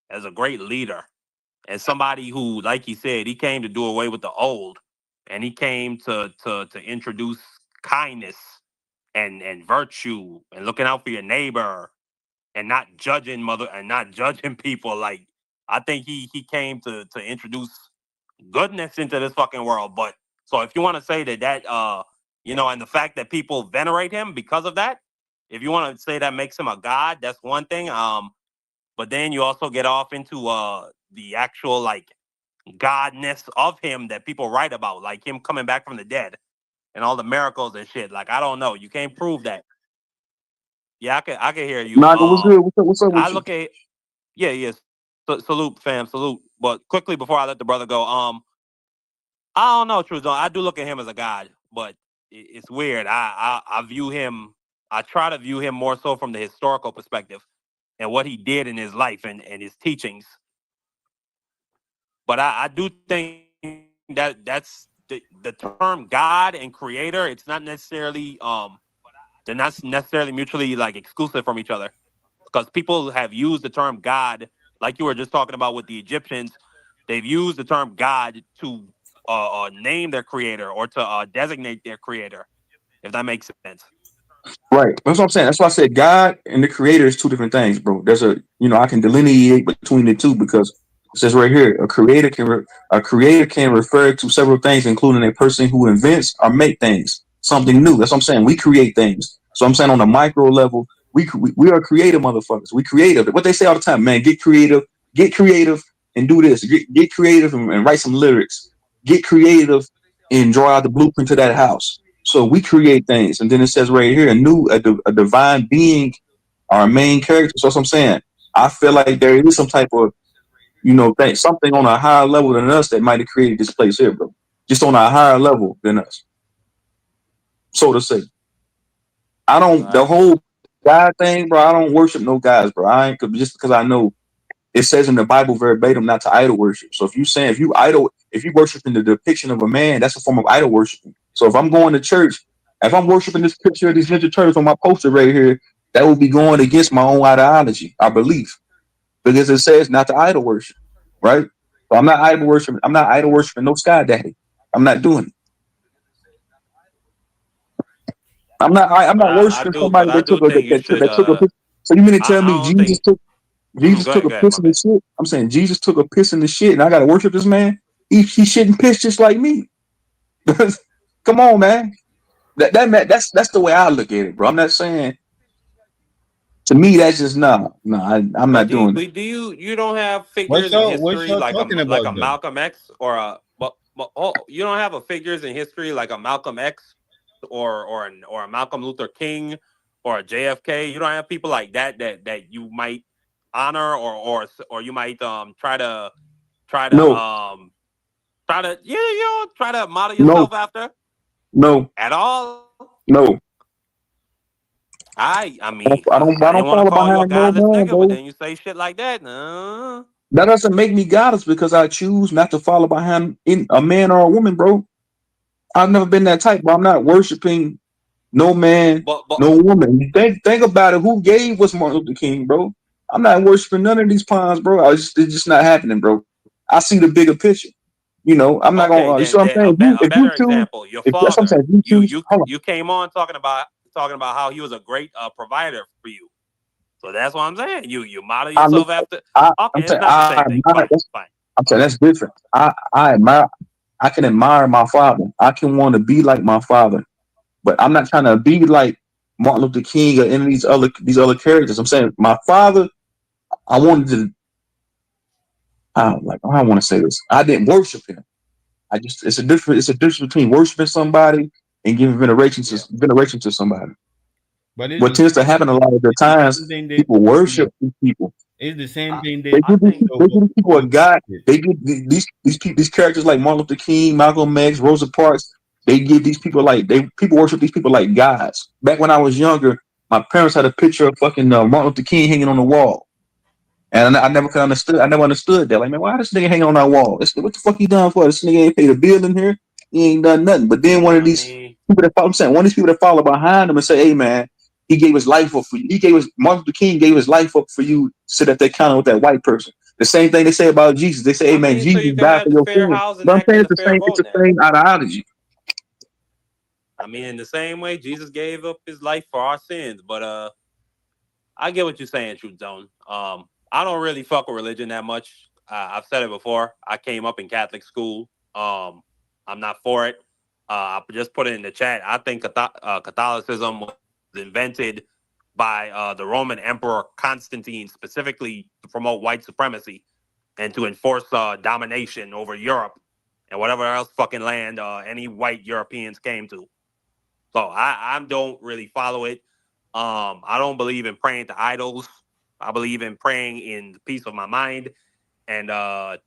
as a great leader, and somebody who, like he said, he came to do away with the old, and he came to introduce kindness and virtue and looking out for your neighbor and not judging people. Like, I think he came to introduce goodness into this fucking world. But so if you want to say and the fact that people venerate him because of that, if you want to say that makes him a god, that's one thing. But then you also get off into the actual like godness of him that people write about, like him coming back from the dead and all the miracles and shit. Like, I don't know, you can't prove that. Yeah, I can hear you. Naga, what's good? What's up I with you? look at yeah, yes. Salute, fam, salute. But quickly before I let the brother go, I don't know, Truth. I do look at him as a god, but it's weird. I view him. I try to view him more so from the historical perspective and what he did in his life and his teachings. But I do think that's the term God and creator. It's not necessarily they're not necessarily mutually like exclusive from each other, because people have used the term God, like you were just talking about with the Egyptians. They've used the term God to name their creator or to designate their creator, if that makes sense. Right. That's what I'm saying. That's why I said God and the creator is two different things, bro. There's I can delineate between the two because it says right here, a creator can refer to several things, including a person who invents or make things, something new. That's what I'm saying. We create things. So I'm saying on a micro level, we are creative motherfuckers. We creative. What they say all the time, man, get creative and do this. Get creative and write some lyrics. Get creative and draw out the blueprint to that house. So we create things, and then it says right here, a divine being, our main character. So that's what I'm saying. I feel like there is some type of something on a higher level than us that might have created this place here, bro. Just on a higher level than us, so to say. I don't the Right. whole God thing, bro. I don't worship no guys, bro. I ain't just because I know it says in the Bible verbatim not to idol worship. So if you worship in the depiction of a man, that's a form of idol worshiping. So if I'm going to church, if I'm worshiping this picture of these Ninja Turtles on my poster right here, that would be going against my own ideology, our belief, because it says not to idol worship, right? So I'm not idol worshiping. I'm not idol worshiping no sky daddy. I'm not doing it. I'm not worshiping somebody But I do think you should. that took a picture. So you mean to tell I me don't think. Jesus Go took ahead, a go ahead. piss My in the bad. shit. I'm saying Jesus took a piss in the shit, and I gotta worship this man. He shouldn't piss just like me. Come on, man. That's the way I look at it, bro. I'm not saying to me that's just I'm not But do you, doing it. but do you you don't have What figures in y'all what history y'all talking like about a though? Malcolm X or a but you don't have a figures in history like a Malcolm X or a Malcolm Luther King or a JFK. You don't have people like that you might honor or you might try to No, try to model no, yourself after no, at all. no. I mean, I I didn't don't want to follow call you a behind no godless man, nigga, but bro. then you say shit like that. That doesn't make me godless because I choose not to follow behind in a man or a woman, bro. I've never been that type, bro. I'm not worshiping no man, But no woman. Think about it. Who gave us Martin Luther King, bro? I'm not worshiping none of these pawns, bro. It's just not happening, bro. I see the bigger picture. I'm not okay, gonna. You see what I'm then saying? a If you better choose, example, your if that's what I'm father. saying, if you choose, hold on. You came on talking about how he was a great provider for you. So that's what I'm saying. You model I look, yourself after. I'm Okay, it's saying, not the same thing. Fine, fine, I'm saying fine. that's different. I admire. I can admire my father. I can want to be like my father, but I'm not trying to be like Martin Luther King or any of these other characters. I'm saying my father. I wanted to. I don't want to say this. I didn't worship him. I just it's a difference between worshiping somebody and giving Yeah, veneration to somebody. But it's What the tends to same happen a lot of the it's the times, same thing they people do though. worship these people. It's the same I thing They I give these think people, they give these people a god. They give these characters like Martin Luther King, Malcolm X, Rosa Parks. They give these people people worship these people like gods. Back when I was younger, my parents had a picture of fucking Martin Luther King hanging on the wall. And I never could understood. I never understood that. Like, man, why this nigga hanging on our wall? What the fuck he done for? This nigga ain't paid a bill in here. He ain't done nothing. But then one of I these mean people that follow, I'm saying, one of these people that follow behind him and say, "Hey, man, He gave his life up for you. He gave his Martin Luther King gave his life up for you. Sit at that counter with that white person. The same thing they say about Jesus. They say, "Hey I man, mean, so Jesus you can died for have the your fair sins." housing But I'm act saying and it's the the fair same. It's voting the act. same ideology. I mean, in the same way, Jesus gave up his life for our sins. But I get what you're saying, Truth Zone. I don't really fuck with religion that much. I've said it before. I came up in Catholic school. I'm not for it. I just put it in the chat. I think Catholicism was invented by the Roman Emperor Constantine specifically to promote white supremacy and to enforce domination over Europe and whatever else fucking land any white Europeans came to. So I don't really follow it. I don't believe in praying to idols. I believe in praying in the peace of my mind and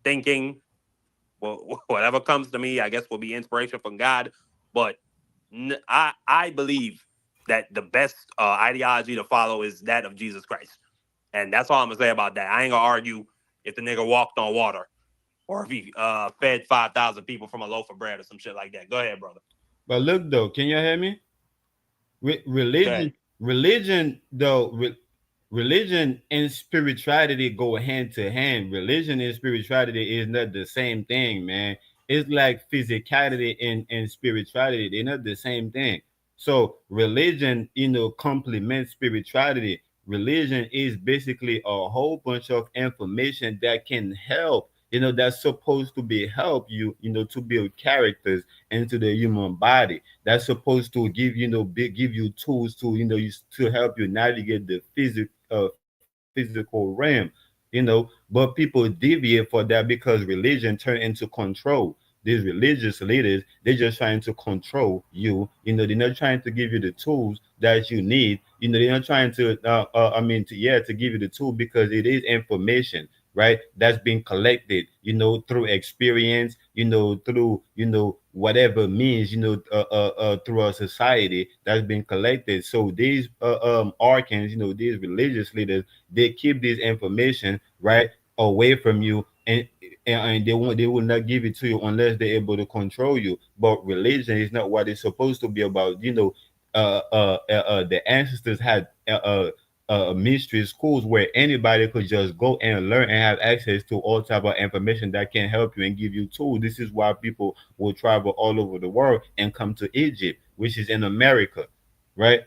thinking. Well, whatever comes to me, I guess, will be inspiration from God. But I believe that the best ideology to follow is that of Jesus Christ, and that's all I'm gonna say about that. I ain't gonna argue if the nigga walked on water or if he fed 5,000 people from a loaf of bread or some shit like that. Go ahead, brother. But look though, can you hear me? Go ahead. Religion though, religion and spirituality go hand to hand. Religion and spirituality is not the same thing, man. It's like physicality and spirituality. They're not the same thing. So religion, complements spirituality. Religion is basically a whole bunch of information that can help, that's supposed to be help you, to build characters into the human body. That's supposed to give you tools to, to help you navigate the physical realm, but people deviate for that because religion turned into control. These religious leaders, they're just trying to control you. They're not trying to give you the tools that you need. They're not trying to to give you the tool because it is information, right? That's being collected, through experience, through, whatever means, through our society that's been collected. So these archons, these religious leaders, they keep this information right away from you, and they will not give it to you unless they're able to control you. But religion is not what it's supposed to be about. The ancestors had mystery schools where anybody could just go and learn and have access to all type of information that can help you and give you tools. This is why people will travel all over the world and come to Egypt, which is in America, right?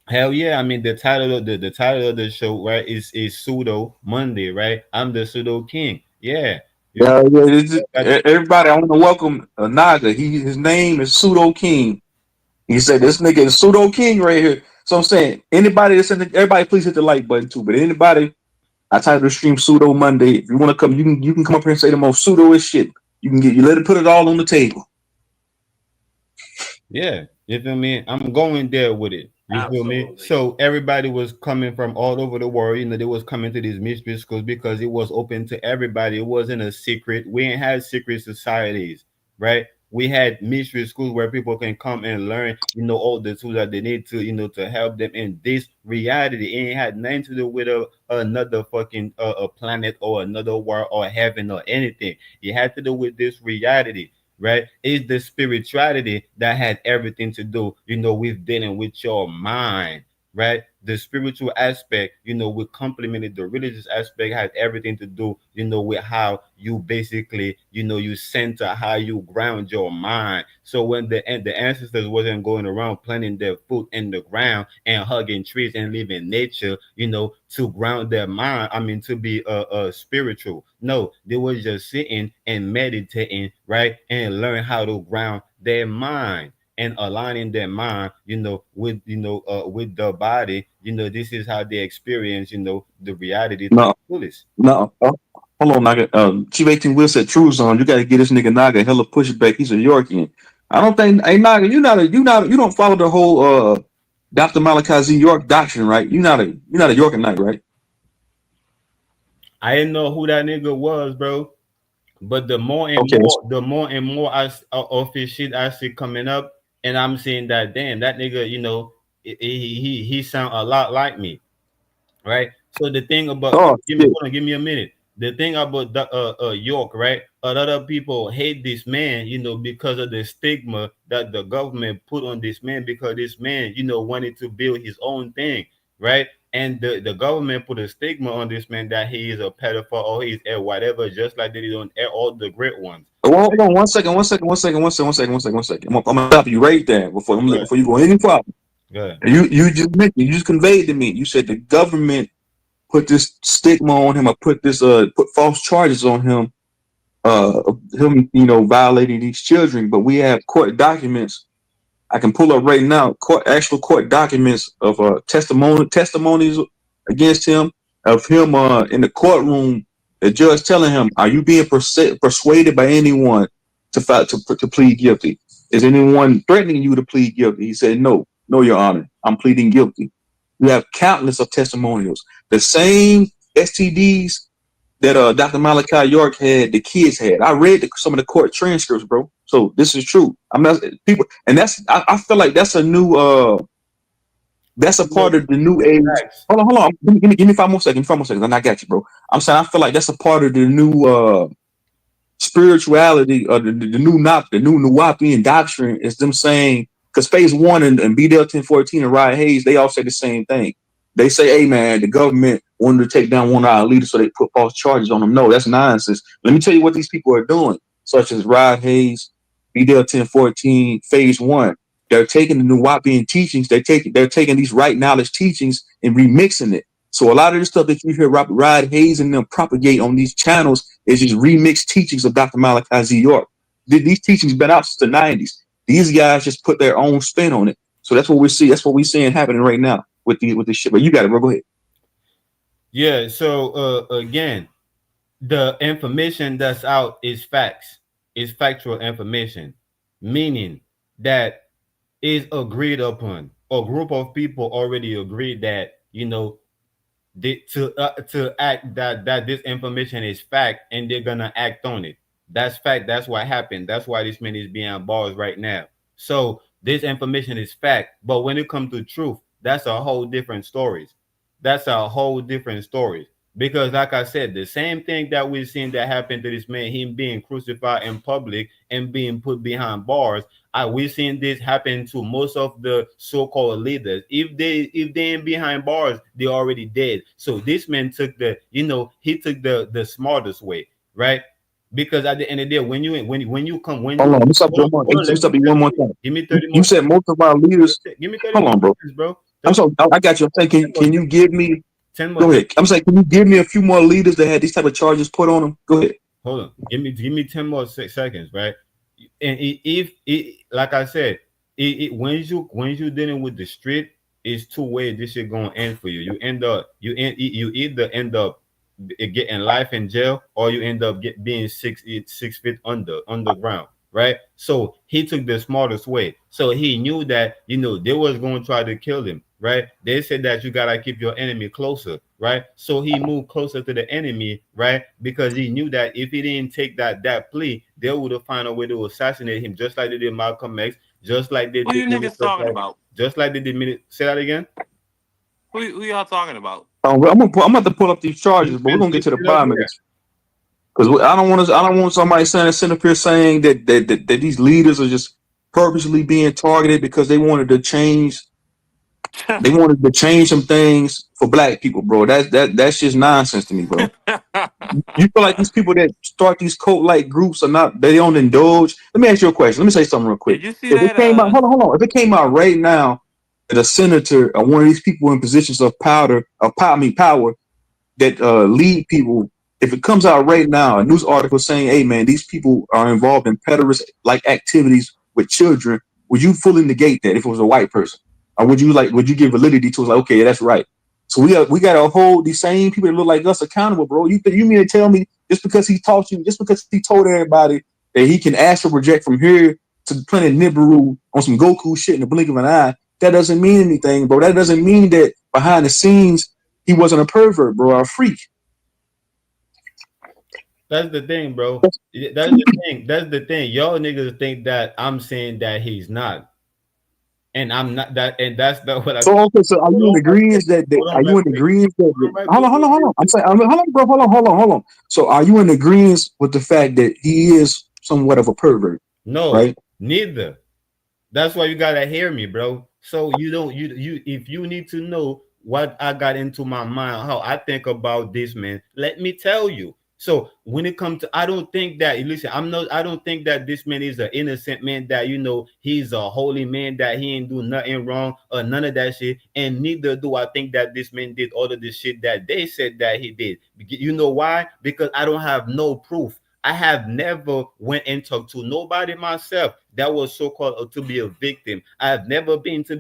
Hell yeah! I mean, the title of the show, right, is Pseudo Monday, right? I'm the Pseudo King. Yeah, you Yeah, yeah. got Everybody, I want to welcome Naga. His name is Pseudo King. He said this nigga is Pseudo King right here. So I'm saying anybody that's in the, everybody please hit the like button too. But anybody, I titled the stream Pseudo Monday. If you want to come, you can come up here and say the most pseudoest shit. You let it put it all on the table. Yeah, you feel me? I'm going there with it. You feel me? Absolutely. So everybody was coming from all over the world. They was coming to these mystery schools because it was open to everybody. It wasn't a secret. We ain't had secret societies, right? We had mystery schools where people can come and learn, all the tools that they need to, to help them in this reality. It ain't had nothing to do with another fucking a planet or another world or heaven or anything. It had to do with this reality, right? It's the spirituality that had everything to do, with dealing with your mind, right? The spiritual aspect, we complemented the religious aspect, had everything to do, with how you basically, you center, how you ground your mind. So when the ancestors wasn't going around planting their foot in the ground and hugging trees and living nature, to ground their mind, I mean, to be spiritual. No, they were just sitting and meditating, right? And learn how to ground their mind and aligning their mind, with with the body. This is how they experience, the reality to the No, fullest. no. Hold on, Naga. Chief 18 Will said true zone. You got to get this nigga Naga hella pushback. He's a Yorkian. I don't think. Hey Naga, you don't follow the whole Dr. Malachi Z York doctrine, right? You're not a Yorkinite, right? I didn't know who that nigga was, bro. But Okay. the more and more of his shit I see coming up, and I'm seeing that damn that nigga, he sound a lot like me, right? So the thing about Oh give me shit. hold on, give me a minute. The thing about the York, right? a lot of people hate this man, because of the stigma that the government put on this man, because this man, wanted to build his own thing, right? And the government put a stigma on this man that he is a pedophile or he's a whatever, just like they did on all the great ones. Well, hold on 1 second, 1 second, 1 second, 1 second, 1 second, 1 second. I'm gonna stop you right there Good, before you go any farther. good. You just conveyed to me. You said the government put this stigma on him, or put false charges on him, him violating these children. But we have court documents. I can pull up right now actual court documents of testimonies against him, of him in the courtroom, the judge telling him, "Are you being persuaded by anyone to plead guilty? Is anyone threatening you to plead guilty?" He said, "No, no, Your Honor, I'm pleading guilty." We have countless of testimonials. The same STDs that Dr. Malachi York had, the kids had. I read some of the court transcripts, bro. So this is true. I'm not people, and I feel like that's a new that's a part of the new age. Facts. Hold on. Give me 5 more seconds. 5 more seconds, and I got you, bro. I'm saying I feel like that's a part of the new spirituality, or the new Nuwapian doctrine, is them saying, because phase one and BDL 1014 and Rod Hayes, they all say the same thing. They say, "Hey man, the government wanted to take down one of our leaders, so they put false charges on them." No, that's nonsense. Let me tell you what these people are doing, such as Rod Hayes, BDL 1014, phase one. They're taking the Nuwapian teachings, they're taking these right knowledge teachings and remixing it. So a lot of the stuff that you hear Rod Hayes and them propagate on these channels is just remixed teachings of Dr. Malachi Z. York. These teachings been out since the 90s. These guys just put their own spin on it. So that's what we see. That's what we're seeing happening right now with the shit. But you got it, bro. Go ahead. Yeah. So again, the information that's out is facts, is factual information, meaning that is agreed upon. A group of people already agreed that to act that this information is fact, and they're gonna act on it. That's fact. That's what happened. That's why this man is being bars right now. So this information is fact, but when it comes to truth, that's a whole different story. That's a whole different story. Because like I said, the same thing that we've seen that happened to this man, him being crucified in public and being put behind bars, we've seen this happen to most of the so-called leaders. If they ain't behind bars, they're already dead. So this man took he took the smartest way, right? Because at the end of the day, when Hold you on. Let me stop hold you on, one more. hold on, Let me stop you one more time. give me 30 You more said seconds. most of our leaders. Give me 30 Hold more on, bro. seconds, bro. I'm 30, so I got you. I'm saying, 10 more can you seconds. give me? 10 more Go ahead. seconds. I'm saying, can you give me a few more leaders that had these type of charges put on them? Go ahead. Hold on. Give me 10 more seconds, right? And if like I said, when you dealing with the street, it's two ways this shit gonna end for you. You either end up getting life in jail, or you end up being 6 feet underground, right? So he took the smartest way. So he knew that they was going to try to kill him, right? They said that you gotta keep your enemy closer, right? So he moved closer to the enemy, right? Because he knew that if he didn't take that plea, they would have found a way to assassinate him, just like they did Malcolm X, just like they Who did you niggas Minister talking Farrakhan, about? just like they did. Say that again. Who y'all talking about? I'm about to pull up these charges, but we're gonna get Look to the it up bottom of there. this, because I don't want somebody sitting up here saying that these leaders are just purposely being targeted because they wanted to change some things for black people, bro. That's just nonsense to me, bro. You feel like these people that start these cult like groups are not, they don't indulge. Let me ask you a question. Let me say something real quick. Did you see If it that? came out, hold on. If it came out right now that a senator or one of these people in positions of power that lead people, if it comes out right now, a news article saying, "Hey man, these people are involved in pederast like activities with children," would you fully negate that if it was a white person, or would you give validity to it? Like, okay, that's right. So we got to hold these same people that look like us accountable, bro. You mean to tell me just because he told everybody that he can astral project from here to the planet Nibiru on some Goku shit in the blink of an eye, that doesn't mean anything, bro. That doesn't mean that behind the scenes he wasn't a pervert, bro, or a freak. That's the thing, bro. That's the thing. That's the thing. Y'all niggas think that I'm saying that he's not. and I'm not that, and that's not what I. So okay, so are Hold you in on right quick. agreement that Hold on are you right in quick. agreement that Hold on right hold quick. on, hold on, hold on. I'm saying, hold on, bro, hold on. So are you in agreement with the fact that he is somewhat of a pervert, No, right? neither. That's why you gotta hear me, bro. So you don't you if you need to know what I got into my mind, how I think about this man, let me tell you. So when it comes to, I don't think that, listen, I don't think that this man is an innocent man, that he's a holy man, that he ain't do nothing wrong or none of that shit. And neither do I think that this man did all of the shit that they said that he did. You know why? Because I don't have no proof. I have never went and talked to nobody myself that was so called to be a victim. I have never been to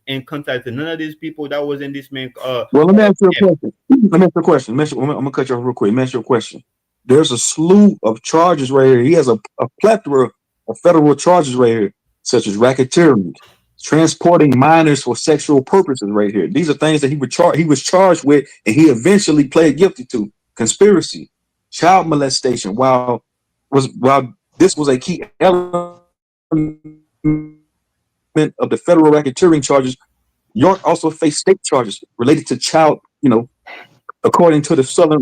in contact with none of these people that was in this man. Well, let me ask you a question. Let me ask you a question. I'm gonna cut you off real quick. Let me ask you a question. There's a slew of charges right here. He has a plethora of federal charges right here, such as racketeering, transporting minors for sexual purposes right here. These are things that he was charged with, and he eventually pled guilty to. Conspiracy, child molestation. While this was a key element of the federal racketeering charges, York also faced state charges related to child, according to the Southern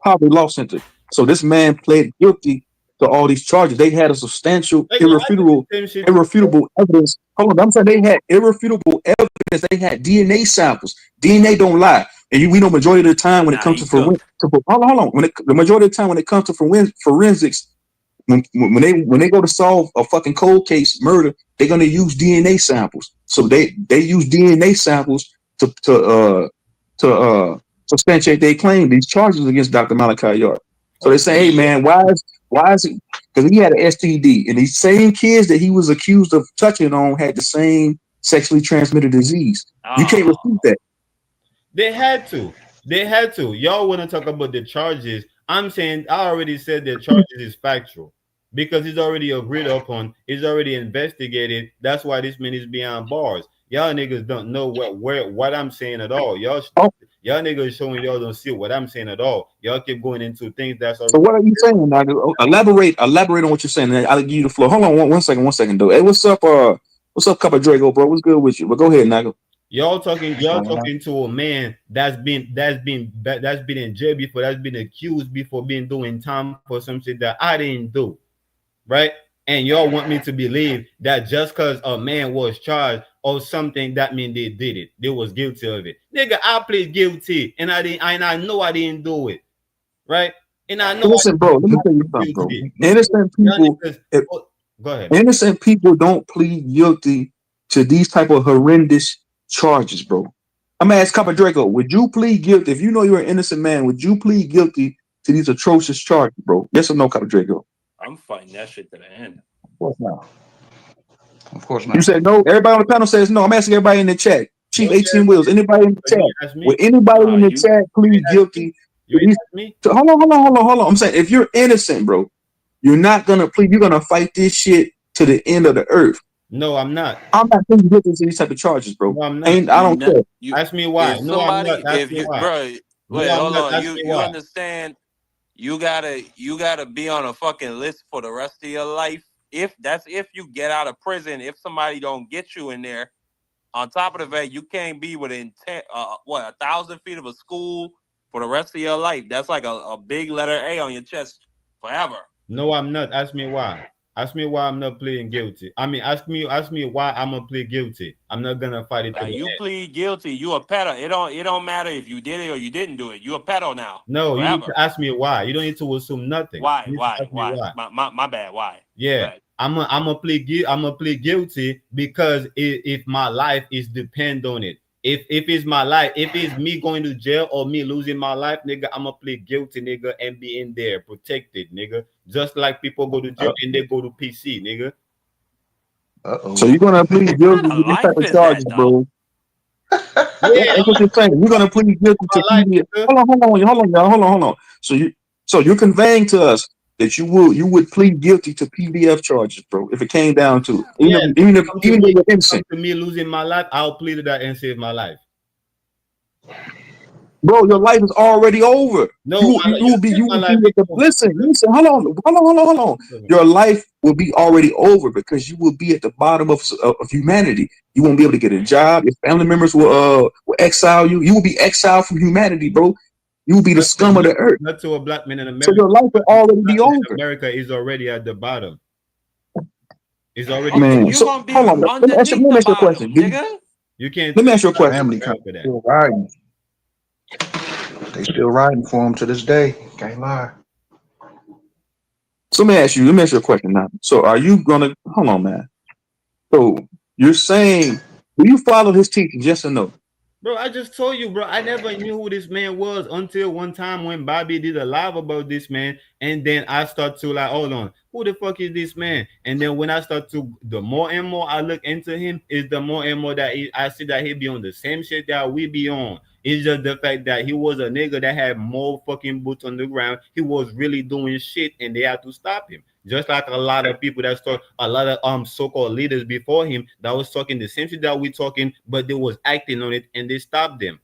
Poverty Law Center. So this man pled guilty to all these charges. They had a substantial, nigga, I did the same shit too. irrefutable evidence. Hold on, I'm saying they had irrefutable evidence. They had DNA samples. DNA don't lie, and we know majority of the time when it Nah, comes he to cooked. hold on. The majority of the time when it comes to forensics, when they go to solve a fucking cold case murder, they're gonna use DNA samples. So they use DNA samples to substantiate their claim, these charges against Dr. Malachi York. So they say, hey man, why is it? Because he had an STD, and these same kids that he was accused of touching on had the same sexually transmitted disease. You can't Oh, refute that. They had to. They had to. Y'all want to talk about the charges? I'm saying I already said the charges is factual because it's already agreed upon. It's already investigated. That's why this man is behind bars. Y'all niggas don't know what I'm saying at all. Oh, Y'all niggas showing y'all don't see what I'm saying at all. Y'all keep going into things that's so already. what are you saying, Nigel? Elaborate on what you're saying. I'll give you the floor. Hold on one second, though. Hey, what's up, Copper Draco, bro? What's good with you? But go ahead, Nigel. Y'all talking to a man that's been in jail before, that's been accused before, being doing time for something that I didn't do, right? And y'all want me to believe that just because a man was charged or something, that mean they did it, they was guilty of it. Nigga, I plead guilty, and I know I didn't do it, right? And I know Listen, bro. Let me I tell you plead something, bro. guilty. Innocent Y'all people, niggas, if oh, go ahead. innocent people don't plead guilty to these type of horrendous charges, bro. I'm gonna ask Copper Draco, would you plead guilty if you know you're an innocent man? Would you plead guilty to these atrocious charges, bro? Yes or no, Copper Draco? I'm fighting that shit to the end. Of course not. Of course You not. said no. Everybody on the panel says no. I'm asking everybody in the chat. Chief Don't say 18 Wheels. everybody. Anybody in the You chat? ain't ask Would me. anybody Nah, in the you chat You ain't plead ask me. guilty You to ain't these? ask me. Hold on. I'm saying if you're innocent, bro, you're not gonna plead. You're gonna fight this shit to the end of the earth. No, I'm not. I'm not pleading guilty to these type of charges, bro. No, I'm not. Ain't I you don't ne- care. you Ask me why. if No, I'm not. somebody Ask if me you why. bro No, wait, I'm hold not. on. Ask me You why. understand you gotta be on a fucking list for the rest of your life. If you get out of prison, if somebody don't get you in there, on top of the fact you can't be within 1,000 feet of a school for the rest of your life. That's like a big letter A on your chest forever. No, I'm not. Ask me why. Ask me why I'm not pleading guilty. I mean, ask me why I'm gonna plead guilty. I'm not gonna fight it to Like the you end. plead guilty, you a pedo. It don't matter if you did it or you didn't do it. You a pedo now No, you need forever. to ask me why. You don't need to assume nothing. Why? You need to Why? ask me Why? why. My bad. Why? Yeah, Good. I'm a plead guilty because if my life is depend on it. If it's my life, if it's me going to jail or me losing my life, nigga, I'm gonna plead guilty, nigga, and be in there protected, nigga. Just like people go to jail Uh and they go to PC, nigga. So oh. you're gonna plead What guilty kind to of these type life of is charges, that, though? bro. Yeah, That's what you're saying. You're gonna plead guilty to my life, PBF. nigga. Hold on. So you're conveying to us that you would plead guilty to PBF charges, bro, if it came down to it. Yeah, Even though you're come innocent. to me losing my life, I'll plead that and save my life. bro, your life is already over. No, You will be you my life at the before. listen. Hold on. Your life will be already over because you will be at the bottom of humanity. You won't be able to get a job. Your family members will exile you. You will be exiled from humanity, bro. You will be the scum of the earth. Not to a black man in So America. your life will already Black be man in over, America is already at the bottom. Is already man. You finished. So gonna hold be on. underneath Let me the ask you a question. bottom, nigga. You can't Let me tell ask you a black question. man in Family kind America that. still riding. They still riding for him to this day. Can't lie. So let me ask you a question now. So are you gonna hold on, man? So you're saying, do you follow his teachings? Yes or no? Bro, I just told you, bro. I never knew who this man was until one time when Bobby did a live about this man, and then I start to like, hold on, who the fuck is this man? And then when I start to, the more and more I look into him, is the more and more that I see that he be on the same shit that we be on. It's just the fact that he was a nigga that had more fucking boots on the ground. He was really doing shit, and they had to stop him. Just like a lot of people that start, a lot of so-called leaders before him that was talking the same shit that we talking, but they was acting on it and they stopped them.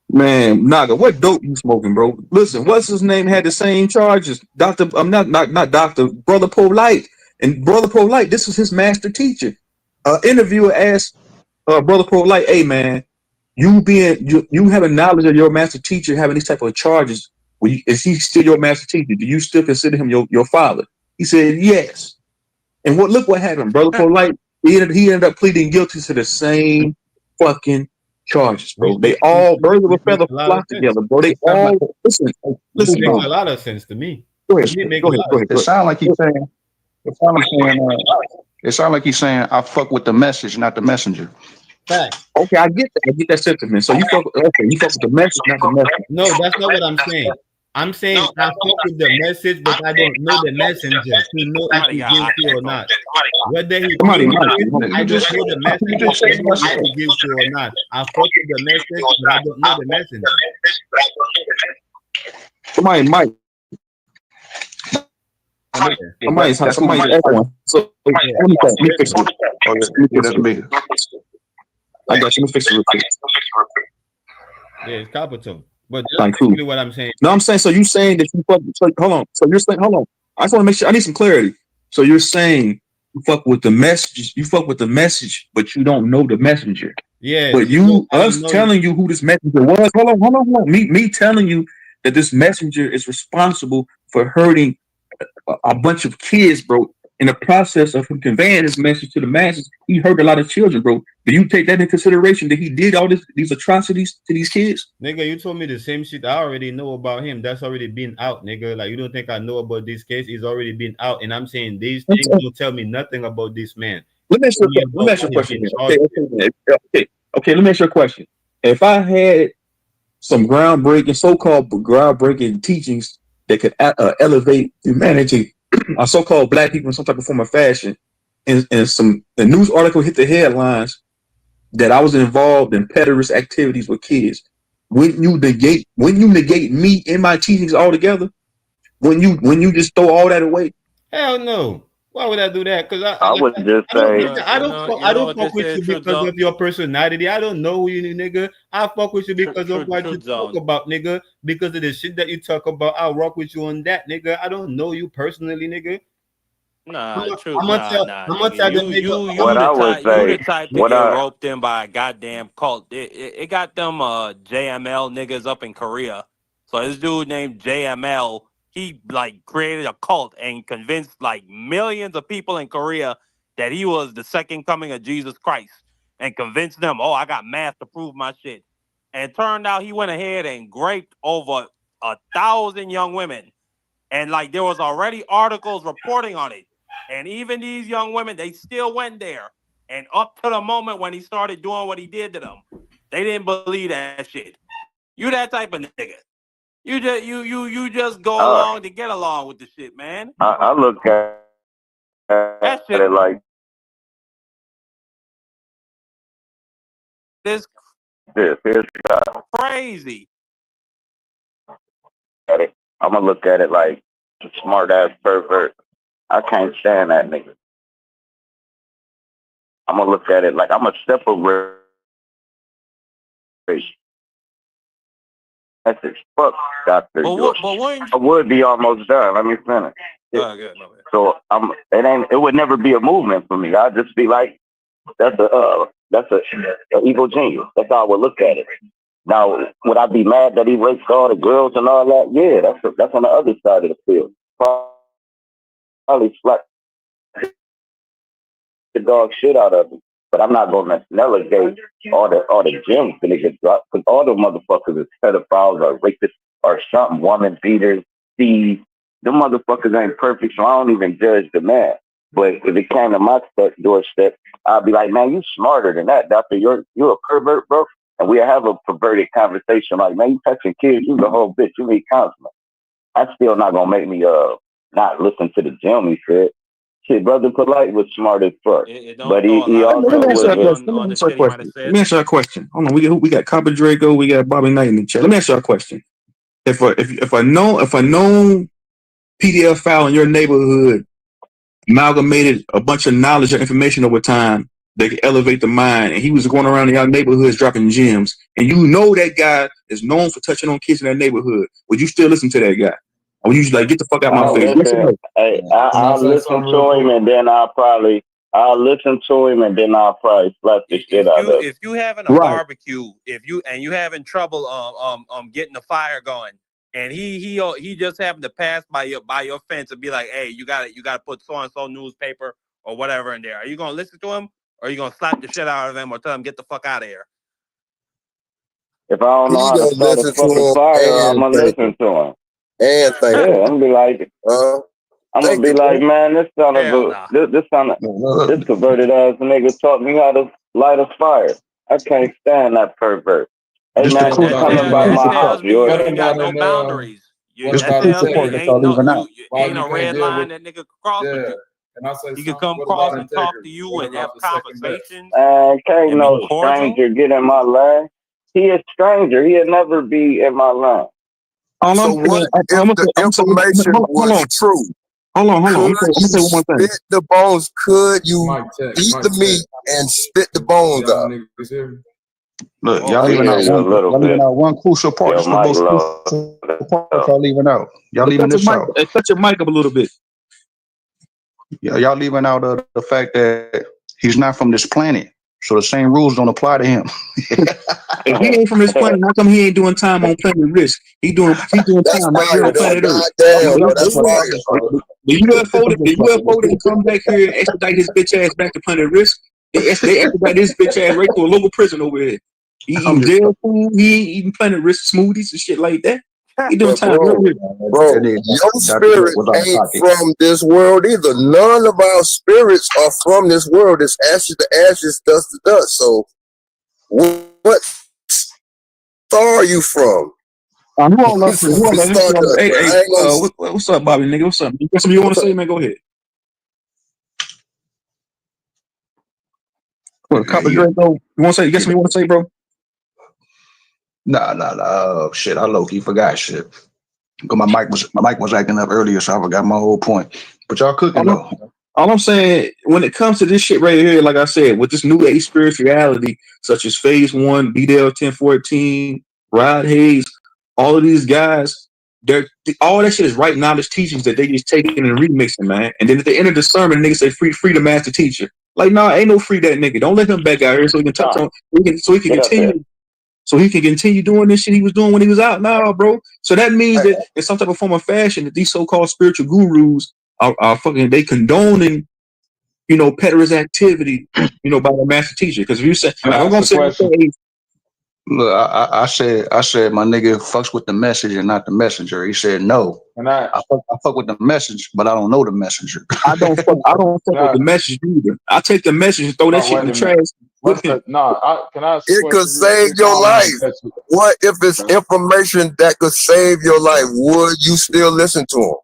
Man, Naga, what dope you smoking, bro? Listen, what's his name had the same charges? Doctor, I'm not Doctor, Brother Polite. And Brother Polite, this is his master teacher. Interviewer asked Brother Polite, hey man, you having knowledge of your master teacher having these type of charges, is he still your master teacher? Do you still consider him your father? He said yes. And look what happened, Brother Polite. He ended up pleading guilty to the same fucking charges, bro. They all birds of a Which makes feather a lot of flock sense. together, bro. They It sounds like, all listen, which listen, makes bro. a lot of sense to me. Go To ahead, me, it makes go a ahead, lot go of ahead, It go sound like he's ahead. saying. It sound like saying. It sound like he's saying, "I fuck with the message, not the messenger." facts. Okay, I get that. I get that sentiment. So you fuck with the message, not the message. No, that's not what I'm saying. I'm saying I fuck with the message, but I don't know the messenger to know if Somebody he's got hot guilty or echo. not. Whether he Somebody, pleaded Mike, guilty, You I just just said. know the You messenger just said to what know I if said. he's guilty or not. I fuck with the message, but I don't know the messenger. somebody, Mike, I'm there. Yeah, that's my somebody's mic. echoing. So Yeah, let me fix it. Oh yeah, Let me yeah, fix that's it. me. I got you. Let me fix it real quick. yeah, it's capital. But that's Fine, cool. basically what I'm saying. No, I'm saying, so you saying that you fuck, so hold on. So you're saying, hold on. I just want to make sure, I need some clarity. So you're saying you fuck with the message, but you don't know the messenger. Yes, But I don't us know the. telling you who this messenger was, hold on. Me telling you that this messenger is responsible for hurting a bunch of kids, bro. In the process of him conveying his message to the masses, he hurt a lot of children, bro. Do you take that into consideration that he did all these atrocities to these kids? Nigga, you told me the same shit I already know about him. That's already been out, nigga. Like, you don't think I know about this case? It's already been out. And I'm saying these things don't tell me nothing about this man. Let me ask you Tell a me question. Let me about ask you what a he's question been here. charged with. Okay. Let me ask you a question. If I had some so-called groundbreaking teachings that could elevate humanity, or so-called black people in some type of form of fashion, and some the news article hit the headlines that I was involved in pederast activities with kids, wouldn't you negate me and my teachings altogether? When you just throw all that away? Hell no. Why would I do that? Because I would just I don't, say, nigga, You I know don't what fuck this with is, you Truth because Zone. of your personality. I don't know who you, nigga. I fuck with you because of what you Truth talk Zone. about, nigga. Because of the shit that you talk about, I'll rock with you on that, nigga. I don't know you personally, nigga. Nah, truth. Nah, I'm gonna nigga. tell the nigga. what I would You say, the type to what get I, roped in by a goddamn cult. It got them JML niggas up in Korea. So this dude named JML, he like created a cult and convinced like millions of people in Korea that he was the second coming of Jesus Christ, and convinced them, oh, I got math to prove my shit. And it turned out he went ahead and raped over 1,000 young women, and like there was already articles reporting on it. And even these young women, they still went there. And up to the moment when he started doing what he did to them, they didn't believe that shit. You that type of nigga. You just go uh, along to get along with the shit, man. I look at it like That shit is this. Here's crazy. at it. I'm gonna look at it like a smart ass pervert. I can't stand that nigga. I'm gonna look at it like I'm a separate. message. Fuck Dr. York. But when I would be almost done. Let me finish. good, my bad. So it would never be a movement for me. I'd just be like, that's a evil genius. That's how I would look at it. Now, would I be mad that he raped all the girls and all that? Yeah, that's on the other side of the field. Probably slap the dog shit out of him. But I'm not gonna delegate all the gems to niggas drop because all the motherfuckers is pedophiles or rapists or something, woman beaters, thieves. Them motherfuckers ain't perfect, so I don't even judge the man. But if it came to my doorstep, I'd be like, man, you smarter than that, doctor. You're a pervert, bro. And we have a perverted conversation like, man, you touching kids, you the whole bitch, you need counseling. That's still not gonna make me not listen to the gem he said. Shit, brother Polite was smart as fuck. It But don't he, throw a he lot of Let also me truth answer was that a question. on the shit he might have Let said. me answer that question. Hold on, we got Copper Draco, we got Bobby Knight in the chat. Let me answer that question. If a known PDF file in your neighborhood amalgamated a bunch of knowledge or information over time that could elevate the mind, and he was going around in your neighborhoods dropping gems, and you know that guy is known for touching on kids in that neighborhood, would you still listen to that guy? Or would you just like get the fuck out of my I'll face? Yes or listen. no? Can I I'll say listen something real to him, quick? and then I'll listen to him, and then I'll probably slap the shit out of him. If you having a Right. barbecue, if you having trouble getting the fire going, and he just happened to pass by your fence and be like, hey, you gotta put so and so newspaper or whatever in there. Are you gonna listen to him, or are you gonna slap the shit out of him, or tell him get the fuck out of here? If I don't know He how to gonna start a listen to fucking him fire, I'm and gonna thank listen him. to him. And thank Yeah, him. I'm gonna Thank be you, like, bro. man, Hell nah. this perverted ass nigga taught me how to light a fire. I can't stand that pervert. Hey This the man, What don't crucial about come in in by That my house, tells me yours. you what ain't got about no in boundaries. what That about in tells me Texas? part ain't y'all no leaving out. Why ain't you a can't red deal line with that nigga can cross with yeah. you. Can I say He could something? come What cross about and talk to integrity? you What and about have the second best? conversations Can't and be no cordial. stranger get in my lane. He a stranger. He'll never be in my lane. All So I'm what saying, if the I'm gonna say, information hold was on, true? hold on. Could I'm you gonna say one more thing. spit the bones? Could you Mic check, eat mic the check. meat and spit the bones Y'all out? niggas hear me? Look, Oh y'all We leaving shit. hear out you a one. little Y'all leaving bit. out one crucial part. Your This is the mic most low. crucial part y'all leaving out. Y'all Hey, leaving this out. cut your mic up a little bit. Y'all leaving out the fact that he's not from this planet, so the same rules don't apply to him. If he ain't from this planet, how come he ain't doing time on Planet Risk? He doing That's time right here fire on though. Planet Earth. Goddamn, That's bro. just That's like fire. The UFO didn't come back here and extradite his bitch ass back to Planet Risk. They extradite his bitch ass right to a local prison over here. He I'm eating just jail food. He ain't eating Planet Risk smoothies and shit like that. He doing But time right here. bro, your spirit ain't from this world either. None of our spirits are from this world. It's ashes to ashes, dust to dust. So what star are you from? Who all up here? Who all From up here? Stardust, Hey, but hey, I ain't gonna. what's up, Bobby nigga? What's up? You got something you want What's to up? say, man? Go ahead. Well, yeah, Copper yeah, Draco, you want to say? You got yeah. something you want to say, bro? Nah. Shit, I low key forgot shit. Cause my mic was acting up earlier, so I forgot my whole point. But y'all cooking All I'm, though. all I'm saying, when it comes to this shit right here, like I said, with this new age spirituality, such as Phase One, BDL 1014, Rod Hayes, all of these guys, they're all that shit is right knowledge teachings that they just taking and remixing, man. And then at the end of the sermon, niggas say free the master teacher. Like, nah, ain't no free that nigga. Don't let him back out here so he can touch Nah, on, get up here. so he can continue doing this shit he was doing when he was out now, bro. So that means Hey, that in some type of form of fashion, that these so-called spiritual gurus are fucking, they condoning, pederast activity, by the master teacher. Because if you say, can if I I'm ask gonna a say, question? Look, I said my nigga fucks with the message and not the messenger. He said no. Can I I fuck with the message, but I don't know the messenger. I don't fuck can with I the message either. I take the message and throw that no shit in wait the a trash minute. with him. Can I ask a It could question real save quick? I your don't mean life. to cut you. What if it's Okay. information that could save your life? Would you still listen to him?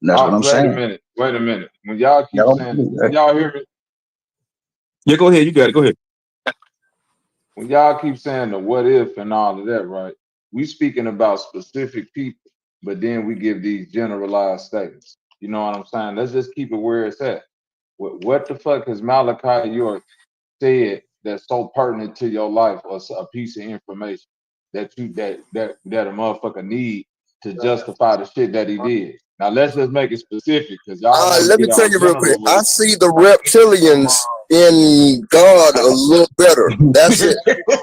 That's what I'm Wait a saying. minute. Wait a minute. When y'all keep Y'all saying, can y'all hear me? Yeah, go ahead. You got it. Go ahead. When y'all keep saying the what if and all of that, right? We speaking about specific people, but then we give these generalized statements. You know what I'm saying? Let's just keep it where it's at. What the fuck has Malachi York said that's so pertinent to your life or a piece of information? that a motherfucker need to justify the shit that he did. Now let's just make it specific because y'all want to Let me get tell all you real quick. general with I it. see the reptilians in God a little better. That's it.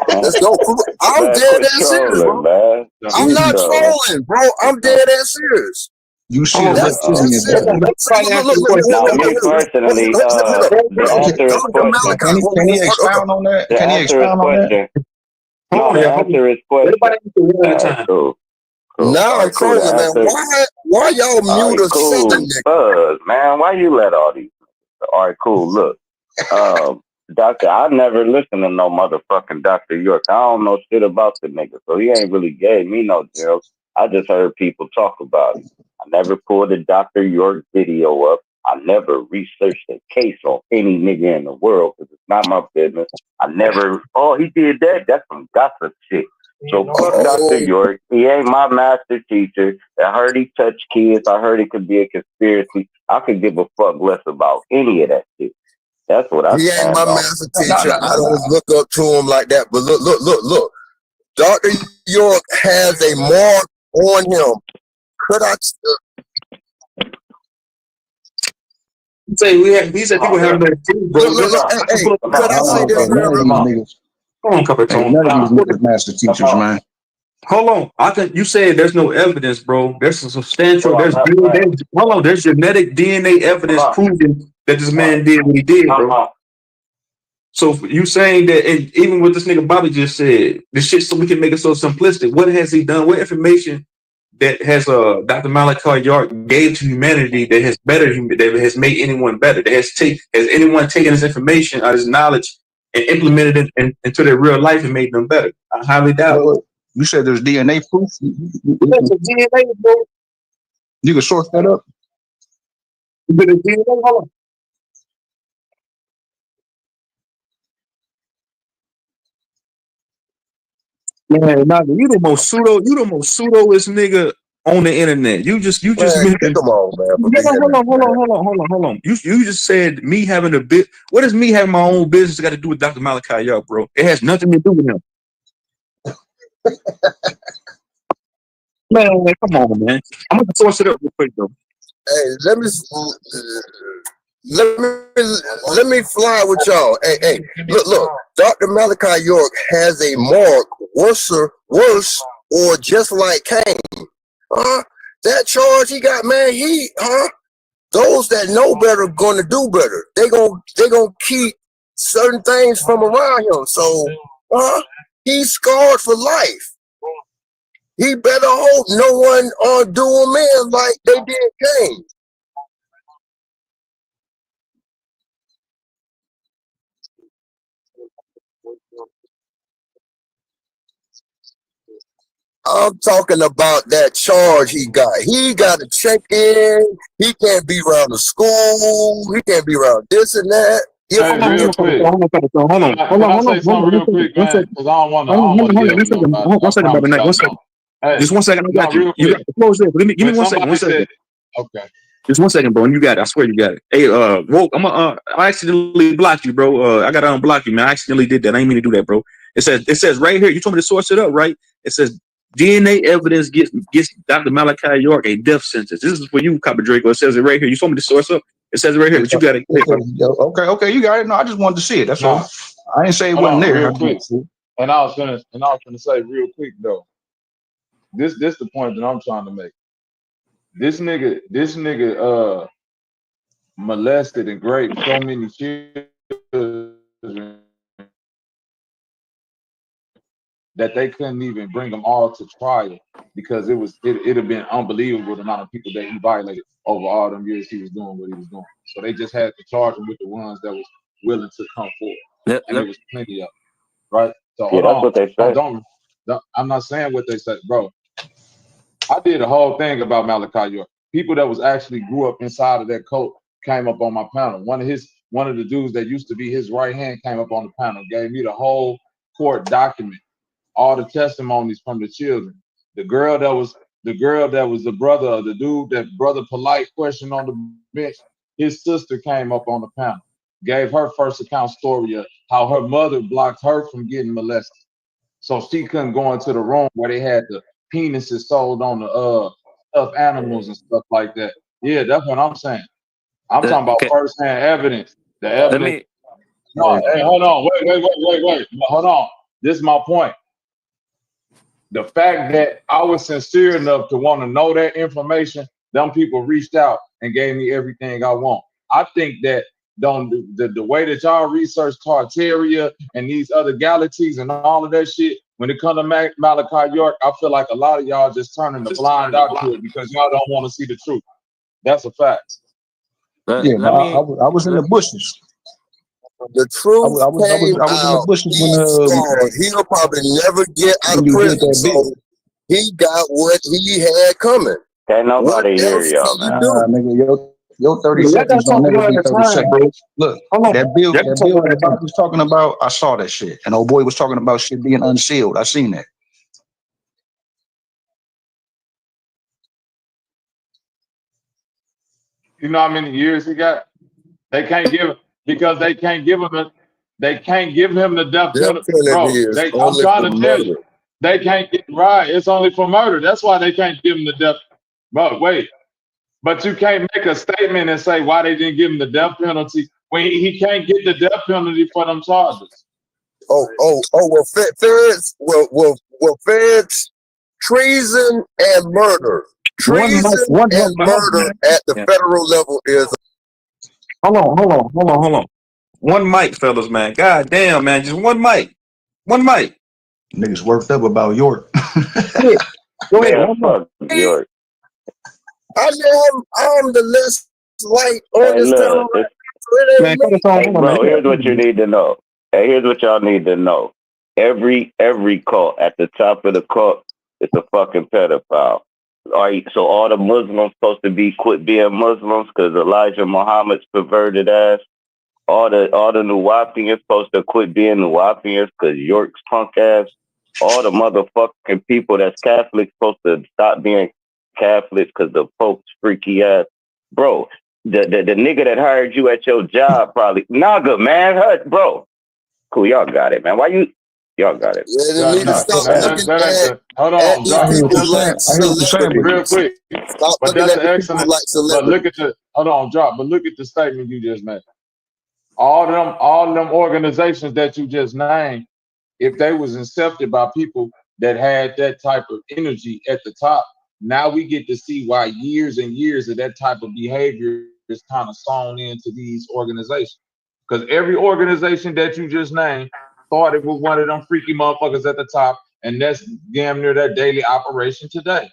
Let's go. I'm Man, dead quit ass serious, trolling, bro. man. I'm not Trolling. trolling, bro. I'm dead ass serious. You see the That's reptilian it. better. Now, me personally, the answer is question. Can he expound on that? The Can he answer is expound on that? question. No, the answer is question. All right, cool. Cool. Now All I'm right, cool. The trolling, man. answer. Why y'all All mute right, a southern cool. nigga? Buzz, man, why you let all these? All right, cool. Look, Doctor, I never listened to no motherfucking Dr. York. I don't know shit about the nigga, so he ain't really gave me no jail. I just heard people talk about him. I never pulled a Dr. York video up. I never researched a case on any nigga in the world because it's not my business. I never, oh, he did that. That's some gossip shit. So fuck Dr. York. He ain't my master teacher. I heard he touched kids. I heard it could be a conspiracy. I could give a fuck less about any of that shit. That's what I He ain't stand my on. master teacher. I don't look up to him like that. But look. Dr. York has a mark on him. Could I say he said people have no food, bro. hey, could I say this real quick? Come on, Capitone. None of these niggas master teachers, man. Hold on. You said there's no evidence, bro. There's a substantial. There's genetic DNA evidence proving that this man did what he did, bro. So you saying that, and even what this nigga Bobby just said, the shit, so we can make it so simplistic. What has he done? What information that has Dr. Malachi York gave to humanity that has that has made anyone better? That has anyone taken his information, his knowledge, and implemented it into their real life and made them better? I highly doubt it. You said there's DNA proof. That's a DNA, bro. You can source that up. DNA, hold on. Man, you the most pseudoest nigga on the internet. You just mentioned. Come on, man. Hold on. You just said me having a bit. What does me having my own business got to do with Dr. Malachi York, bro? It has nothing to do with him. Man, come on, man. I'm gonna source it up real quick though. Hey, let me fly with y'all. Hey, look. Dr. Malachi York has a mark worse, or just like Cain. That charge he got, man. Those that know better gonna do better. They gonna keep certain things from around him. So, he's scarred for life. He better hope no one do him in like they did Cain. I'm talking about that charge he got. He got to check in. He can't be around the school. He can't be around this and that. Real quick. Can I say something real quick, man? Because I don't want to yell at nobody. One second, Bobby Knight. 1 second. Hey, Just 1 second. I got you. You got the close there. Give me 1 second. 1 second. Okay. Just 1 second, bro. And you got it. I swear you got it. Hey, Woke, I accidentally blocked you, bro. I gotta unblock you, man. I accidentally did that. I didn't mean to do that, bro. It says right here. You told me to source it up, right? It says DNA evidence gets Dr. Malachi York a death sentence. This is for you, Copper Draco. It says it right here. You told me to source up. It says it right here, but you got it. Okay, you got it. No, I just wanted to see it. That's all. I didn't say it wasn't there. Real quick. And I was gonna say real quick though. This the point that I'm trying to make. This nigga molested and raped so many children that they couldn't even bring them all to trial because it'd have been unbelievable the amount of people that he violated over all them years he was doing what he was doing. So they just had to charge him with the ones that was willing to come forward, and there was plenty of them, right? So hold on, that's what they say. Don't, I'm not saying what they said, bro. I did a whole thing about Malachi York. People that was actually grew up inside of that cult came up on my panel. One of the dudes that used to be his right hand came up on the panel, gave me the whole court document, all the testimonies from the children. The girl that was the brother of the dude, that brother polite question on the bench, his sister came up on the panel, gave her first account story of how her mother blocked her from getting molested. so she couldn't go into the room where they had the penises sold on the stuffed animals and stuff like that. Yeah, that's what I'm saying. I'm talking about Okay, first-hand evidence. The let evidence. me. No, hey, hold on, wait. Hold on. This is my point. The fact that I was sincere enough to want to know that information, them people reached out and gave me everything I want. I think that the way that y'all research Tartaria and these other galaxies and all of that shit, when it comes to Malachi York, I feel like a lot of y'all just turning the blind eye to it because y'all don't want to see the truth. That's a fact. Yeah, but Let me. I was in the bushes. The truth I was came in the out. bushes He's scarred. He'll probably never get out when of you did prison. that video. So he got what he had coming. Can't What nobody hear else y'all, can you man. do? Nigga, your 30 Let that seconds don't talk never one be at a 30 time, bro. seconds. Look, Hold on. that bill Let me talk that one at a Bob time. was talking about, I saw that shit. And old boy was talking about shit being unsealed. I seen that. You know how many years he got? They can't give because they can't give him the death Death penalty, penalty bro. is I'm only trying for to tell you, murder. they can't get right. It's only for murder. That's why they can't give him the death. But wait, but you can't make a statement and say why they didn't give him the death penalty when he can't get the death penalty for them charges. Well, feds, treason and murder. One mic, Treason one and murder at the federal level is. hold on. One mic, fellas, man. God damn, man. Just one mic. One mic. Niggas worked up about York. Yeah. Go ahead. Man, One mic. fuck York. I'm the less light on Hey, this panel look, right it's, now, so it Man, ain't cut me. us on. hey, Hold on, man. bro, here's what you need to know. Hey, here's what y'all need to know. Every cult at the top of the cult is a fucking pedophile. So all the Muslims supposed to be quit being Muslims because Elijah Muhammad's perverted ass. All the Nuwapians supposed to quit being Nuwapians because York's punk ass. All the motherfucking people that's Catholic supposed to stop being Catholics because the Pope's freaky ass. Bro, the nigga that hired you at your job probably Naga, man. Bro. Cool, y'all got it, man. Y'all got it. Yeah, they That, need to Nah, stop that, looking that ain't the, hold at on, these I drop. hear what people you're Just like saying. I hear what you're saying, but real celebrities. quick. Stop But looking that's at an the people excellent. like But look celebrities. at the hold on, drop. But look at the statement you just made. All them organizations that you just named, if they was incepted by people that had that type of energy at the top, now we get to see why years and years of that type of behavior is kind of sewn into these organizations. Because every organization that you just named started with one of them freaky motherfuckers at the top, and that's damn near their daily operation today.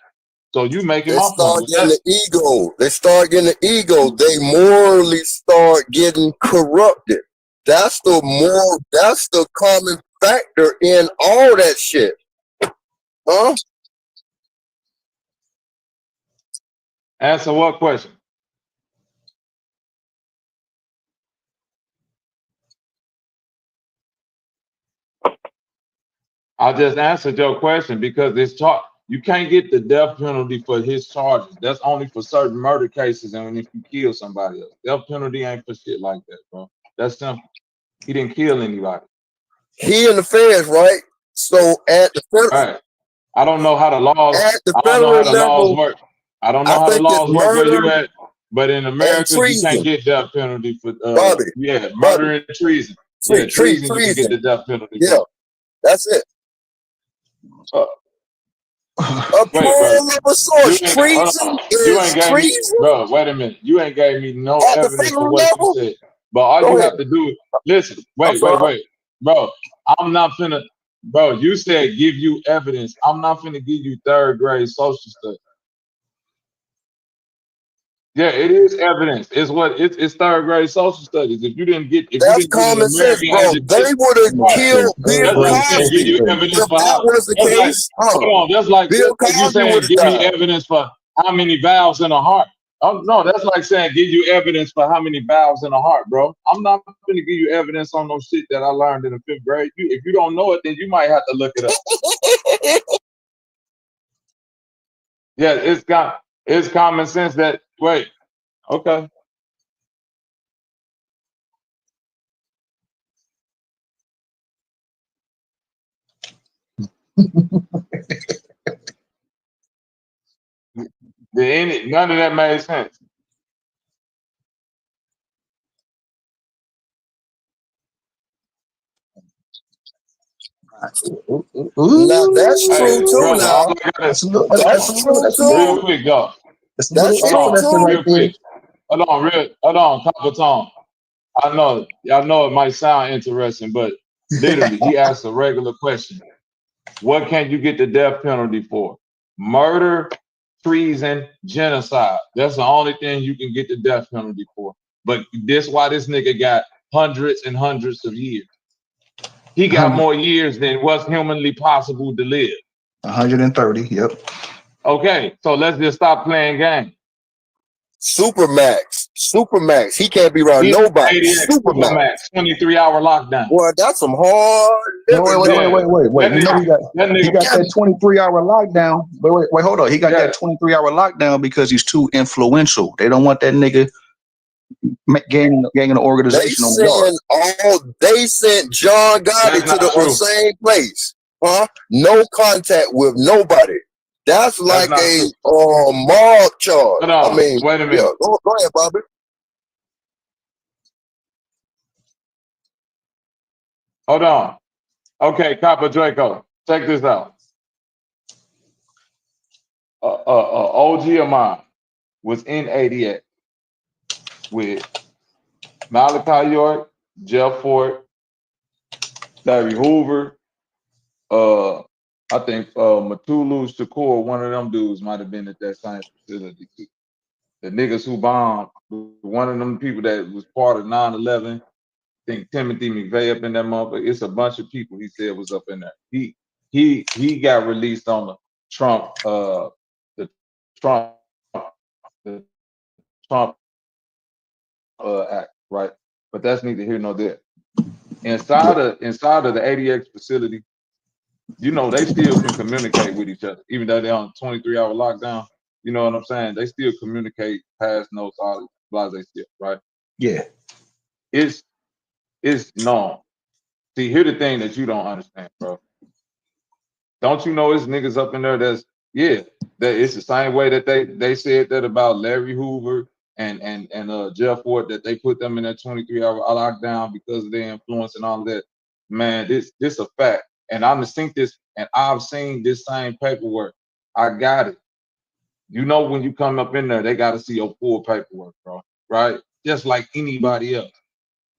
So you making They my point start with getting that. the ego. They start getting the ego. They morally start getting corrupted. That's the common factor in all that shit. Huh? Answer what question? I just answered your question because it's you can't get the death penalty for his charges. That's only for certain murder cases and if you kill somebody else. Death penalty ain't for shit like that, bro. That's simple. He didn't kill anybody. He and the feds, right? So Right. I don't know how the laws at the I don't know how federal the laws level, work. I don't I know how the think it's laws work where you murder at, but in and America you can't treason. get death penalty for Bobby, murder and treason. Yeah, treason you can get treason. the death penalty Yeah, for. that's it. Uh, A Wait, bro. plural of a You source. ain't hold Treason on. You is ain't gave me, treason bro. Wait a minute. You ain't gave me no at the evidence for federal what you level. said. But all Go you ahead. have to do is listen. I'm sorry. Wait, bro. I'm not finna, bro. You said give you evidence. I'm not finna give you third grade social stuff. Yeah, it is evidence. It's third grade social studies. If you That's didn't get an common sense, American bro. education, They would have nigga right? said killed third Bill That's like grade saying give social Cosby you studies. evidence if for that how. was the That's like case. Huh? hold on. Bill That's like you Cosby would saying have give me died. evidence for how many valves in a heart. Oh no, that's like saying give you evidence for how many valves in a heart, bro. I'm not going to give you evidence on no shit that I learned in the fifth grade. If you don't know it, then you might have to look it up. Yeah, it's common sense that wait, okay. None of that made sense. Now that's Hey, true too. brother, all Now I gotta that's true real too. quick, though. That's Hold true on, too. real quick. Hold on, Papa Tom. I know it might sound interesting, but literally, he asked a regular question. What can you get the death penalty for? Murder, treason, genocide. That's the only thing you can get the death penalty for. But this why this nigga got hundreds and hundreds of years. He got more years than what's humanly possible to live. 130. Yep. Okay, so let's just stop playing games. Supermax. He can't be around He's nobody. 88 Supermax. Supermax, 23-hour lockdown. Boy, that's some hard living. Wait. You know he got that 23-hour lockdown. Wait, hold on. He got that 23-hour lockdown because he's too influential. They don't want that nigga gaining an organization on the They sent John Gotti to the same place. Huh? No contact with nobody. That's like a mob charge. Hold on, wait a minute. Yeah, go ahead, Bobby. Hold on. Okay, Copper Draco, check this out. OG of mine was in 88 with Malachi York, Jeff Ford, Larry Hoover, I think Matulu Shakur, one of them dudes might have been at that same facility too. The niggas who bombed, one of them people that was part of 9/11. I think Timothy McVeigh up in that motherfucker. It's a bunch of people he said was up in there. He got released on the Trump the Trump act, right? But that's neither here nor there. Inside of the ADX facility, you know, they still can communicate with each other, even though they're on 23-hour lockdown. You know what I'm saying? They still communicate past notes, all blase shit, right? Yeah. It's known. See, here's the thing that you don't understand, bro. Don't you know it's niggas up in there that it's the same way that they said that about Larry Hoover and Jeff Ford, that they put them in that 23-hour lockdown because of their influence and all of that. Man, this a fact. And I'm to think this, and I've seen this same paperwork. I got it. You know, when you come up in there, they got to see your full paperwork, bro. Right? Just like anybody else.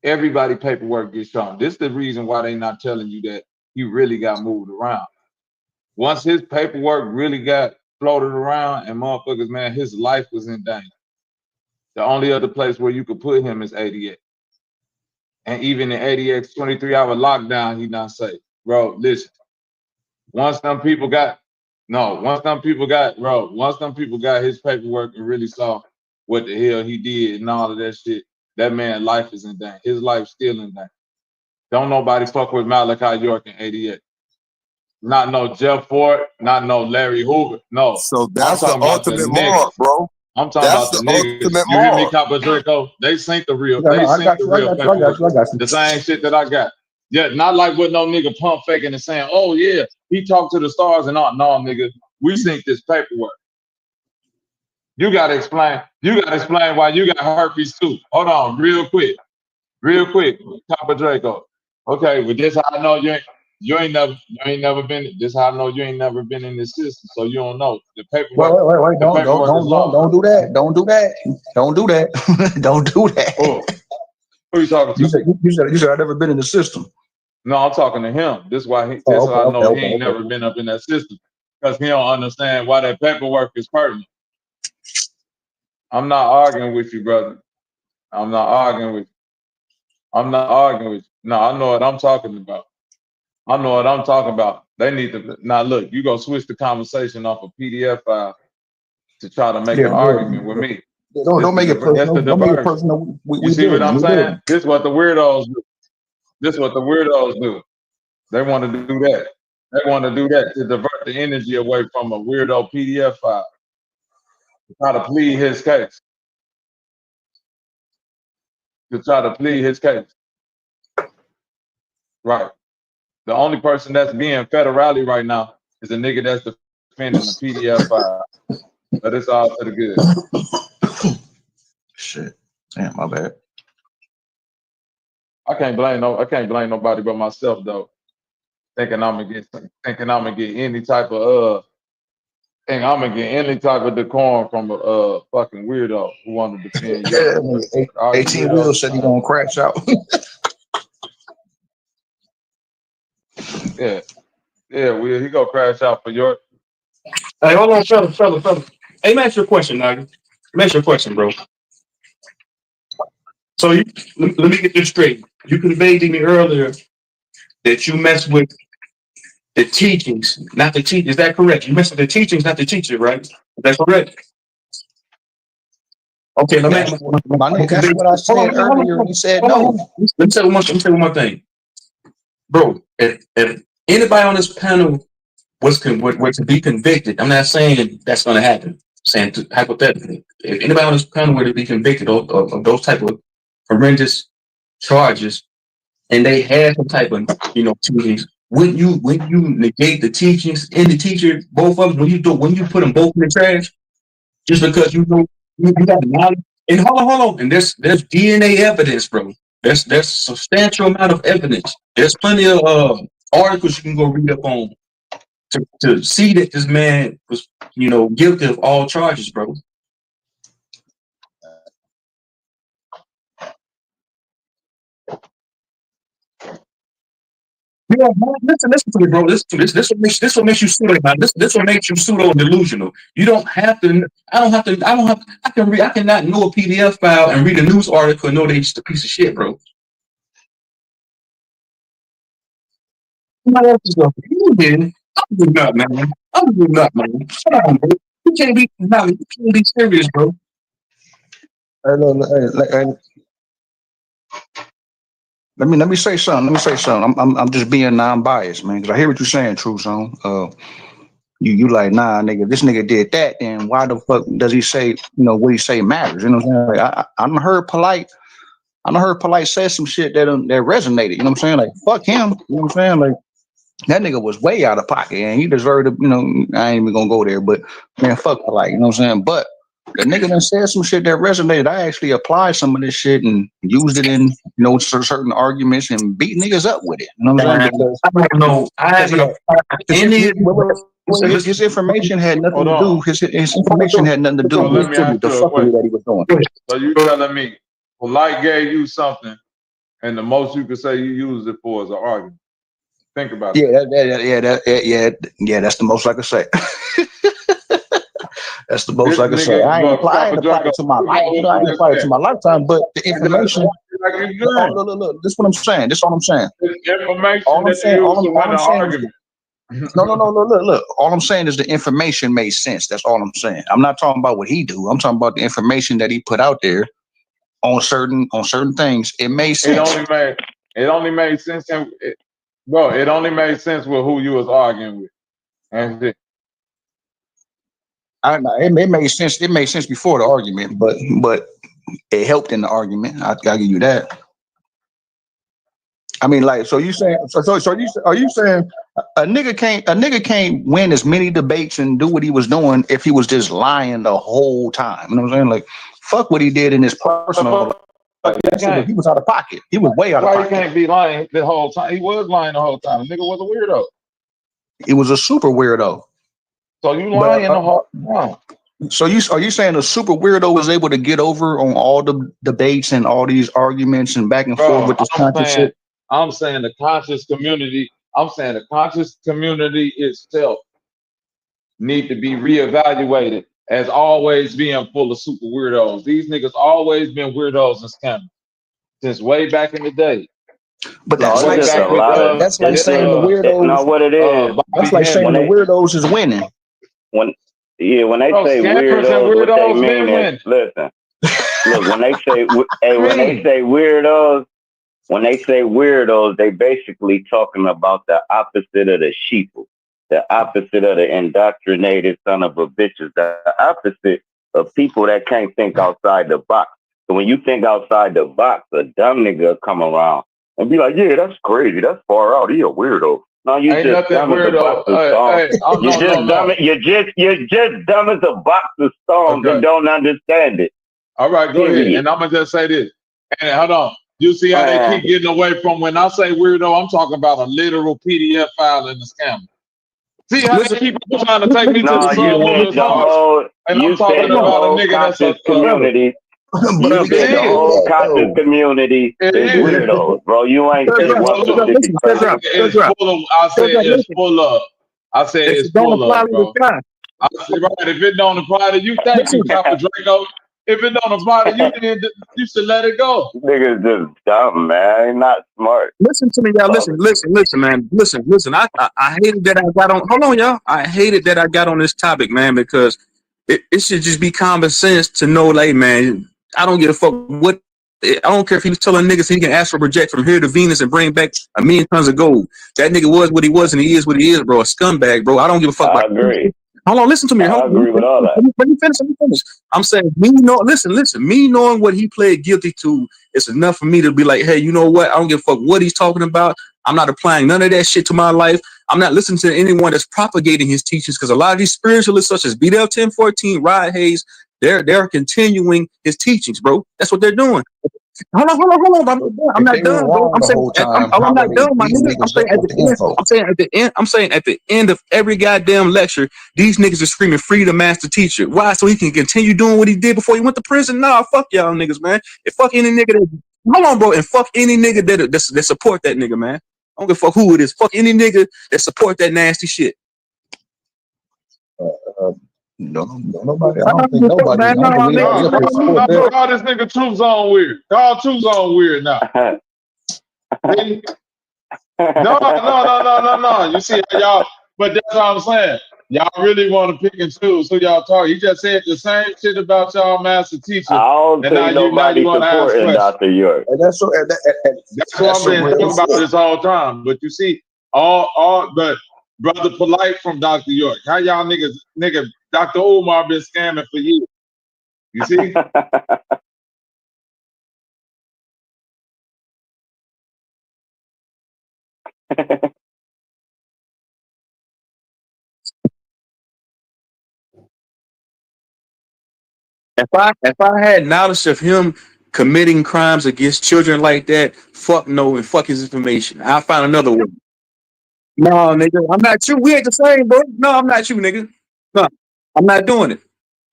Everybody paperwork gets shown. This is the reason why they not telling you that he really got moved around. Once his paperwork really got floated around and motherfuckers, man, his life was in danger. The only other place where you could put him is 88. And even in 88's 23-hour lockdown, he not safe. Bro, listen. Once them people got his paperwork and really saw what the hell he did and all of that shit, that man's life is in danger. His life's still in danger. Don't nobody fuck with Malachi York in 88. Not no Jeff Ford, not no Larry Hoover. No. So that's the ultimate mark, bro. I'm talking about the niggas. You hear me, Copper Draco? They sink the real. I got you. The same shit that I got. Yeah, not like what no nigga pump faking and saying, oh yeah, he talked to the stars and all. No, nigga, we sink this paperwork. You gotta explain. You gotta explain why you got herpes too. Hold on, real quick, Copper Draco. Okay, well this how I know you ain't never been. This how I know you ain't never been in this system, so you don't know the paperwork. Wait. Don't do that. Don't do that. Don't do that. Don't do that. Oh, who you talking to? You said I've never been in the system. No, I'm talking to him. This is why I know he ain't never been up in that system, because he don't understand why that paperwork is pertinent. I'm not arguing with you, brother. I'm not arguing with you. No, I know what I'm talking about. They need to now look. You go switch the conversation off a PDF file to try to make an argument with me. Don't make it personal. Don't make it personal. You see what I'm saying? This is what the weirdos do. They want to do that. They want to do that to divert the energy away from a weirdo PDF file. To try to plead his case. Right. The only person that's being federally right now is a nigga that's defending the PDF file. But it's all to the good. Shit. Damn, my bad. I can't blame nobody but myself though. Thinking I'm gonna get any type of decorum from a fucking weirdo who want to defend your 18 Wheels said he gonna crash out. Yeah, Will, he go crash out for your. Hey, hold on, fella. Hey, let me ask you a question, Nugget. Let me ask you a question, bro. So let me get this straight. You conveyed to me earlier that you mess with the teachings, not the teach. Is that correct? You mess with the teachings, not the teacher, right? That's correct. Okay, let me. That's what I said earlier. You said no. Let me say one more thing, bro. If anybody on this panel was to be convicted, I'm not saying that's going to happen. I'm saying hypothetically, if anybody on this panel were to be convicted of those type of horrendous charges, and they had some type of teachings, wouldn't you negate the teachings and the teacher, both of them, when you put them both in the trash, just because you got knowledge? And hold on, and there's DNA evidence, bro. There's substantial amount of evidence. There's plenty of articles you can go read up on to see that this man was guilty of all charges, bro. Yeah, listen to me, bro. This what makes you pseudo. This what makes you pseudo delusional. You don't have to. I don't have to. I can read. I cannot know a PDF file and read a news article and know they just a piece of shit, bro. You didn't. I'm doing nothing, man. Come on, bro. You can't be. No, you can't be serious, bro. Let me say something. I'm just being non-biased, man, because I hear what you're saying, True Zone. You like, nah, nigga, if this nigga did that, then why the fuck does he say, what he say matters? You know what I'm saying? Like, I done heard Polite say some shit that resonated. You know what I'm saying? Like, fuck him. You know what I'm saying? Like, that nigga was way out of pocket, and he deserved to, I ain't even gonna go there, but man, fuck Polite. You know what I'm saying? But the nigga done said some shit that resonated. I actually applied some of this shit and used it in, certain arguments and beat niggas up with it. You know what I'm saying? Because I don't know. I haven't applied any. His information had nothing Hold to on. do. His information had nothing to do So let with me ask the you a fuckery question. that he was doing. So you telling me Polite gave you something, and the most you could say you used it for is an argument. Think about that. Yeah. That's the most I could say. That's the most This I can say. nigga I ain't applied it to my life. I ain't applied it to my lifetime. But the information. Look. This is what I'm saying. This is all I'm saying. Information that you use to win an argument. No. Look. All I'm saying is the information made sense. That's all I'm saying. I'm not talking about what he do. I'm talking about the information that he put out there on certain things. It made sense. It only made sense, bro. It only made sense with who you was arguing with. And it made sense. It made sense before the argument, but it helped in the argument. I'll give you that. I mean, like, so you saying? Are you saying a nigga can't win as many debates and do what he was doing if he was just lying the whole time? You know what I'm saying? Like, fuck what he did in his personal. Like, he was out of pocket. He was way out of pocket. Why he can't be lying the whole time? He was lying the whole time. The nigga was a weirdo. He was a super weirdo. So you lying the whole time. So are you saying a super weirdo was able to get over on all the debates and all these arguments and back and forth with this conscious shit? I'm saying the conscious community. I'm saying the conscious community itself need to be reevaluated as always being full of super weirdos. These niggas always been weirdos and scammers since way back in the day. But that's like saying the weirdos. Not what it is. That's like saying the weirdos is winning. When they say weirdos, what they mean is, listen. Look, when they say weirdos, they basically talking about the opposite of the sheeple, the opposite of the indoctrinated son of a bitches, the opposite of people that can't think outside the box. So when you think outside the box, a dumb nigga come around and be like, yeah, that's crazy. That's far out. He a weirdo. No, you Ain't just nothing dumb as a box weirdo. of stones. Oh, You just dumb. You're just dumb as a box of stones and Okay. don't understand it. All right, go ahead. Period. And I'm gonna just say this. And hold on. You see how they keep getting away from when I say weirdo, I'm talking about a literal PDF file in the scammer. See how they keep trying to take me to the subliminal source? And I'm talking about a nigga that's a community. You said the whole conscious community is weirdos, bro. You ain't just one specific person. It's full of. I said it's full of. I said it's full of, bro. I said, right, if it don't apply to you, thank you, Papa Draco. If it don't apply to you, then you should let it go. Niggas just dumb, man. Ain't not smart. Listen to me, y'all. Listen, man. Listen. I hated that I got on. Hold on, y'all. I hated that I got on this topic, man, because it should just be common sense to know, like, man, I don't give a fuck what. I don't care if he was telling niggas he can astral project from here to Venus and bring back 1,000,000 tons of gold. That nigga was what he was and he is what he is, bro. A scumbag, bro. I don't give a fuck about. I agree. Hold on, listen to me. I agree with all that. Let me finish. I'm saying, listen. Me knowing what he pled guilty to, it's enough for me to be like, hey, you know what? I don't give a fuck what he's talking about. I'm not applying none of that shit to my life. I'm not listening to anyone that's propagating his teachings, because a lot of these spiritualists, such as BDL 1014, Rod Hayes, they're continuing his teachings, bro. That's what they're doing. Hold on. I'm not done, bro. I'm saying I'm not done, my nigga. I'm saying at the end. I'm saying at the end of every goddamn lecture, these niggas are screaming free the master teacher. Why? So he can continue doing what he did before he went to prison? Nah, fuck y'all niggas, man. And fuck any nigga that, hold on, bro, and fuck any nigga that support that nigga, man. I don't give a fuck who it is. Fuck any nigga that support that nasty shit. No, nobody. I don't think nobody. I don't think anybody else can support that. Call this nigga True Zone weird. Call True Zone weird now. No. You see how y'all, but that's what I'm saying. Y'all really want to pick and choose who y'all talk. He just said the same shit about y'all master teacher. I don't think nobody supporting Dr. York. And that's what. That's what I've been talking about this whole time. But you see, but Brother Polite from Dr. York. How y'all nigga, Dr. Umar been scamming for years. You see? If I had knowledge of him committing crimes against children like that, fuck no and fuck his information. I'll find another way. No, nigga, I'm not you. We ain't the same, bro. No, I'm not you, nigga. No, I'm not doing it.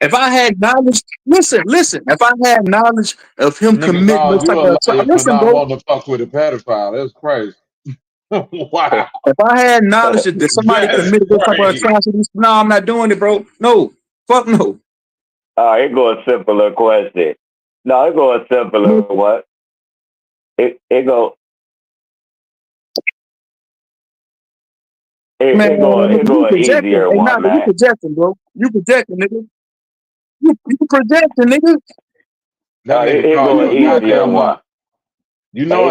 If I had knowledge, listen. If I had knowledge of him committing this type of, listen, bro. Want to fuck with a pedophile. That's crazy. Wow. If I had knowledge that somebody committed this type of atrocities, no, I'm not doing it, bro. No, fuck no. It go a simpler question. No, it go a simpler what? It go. It go an easier one, man. You projecting, bro. You projecting, nigga. You projecting, nigga. It go an easier one. You know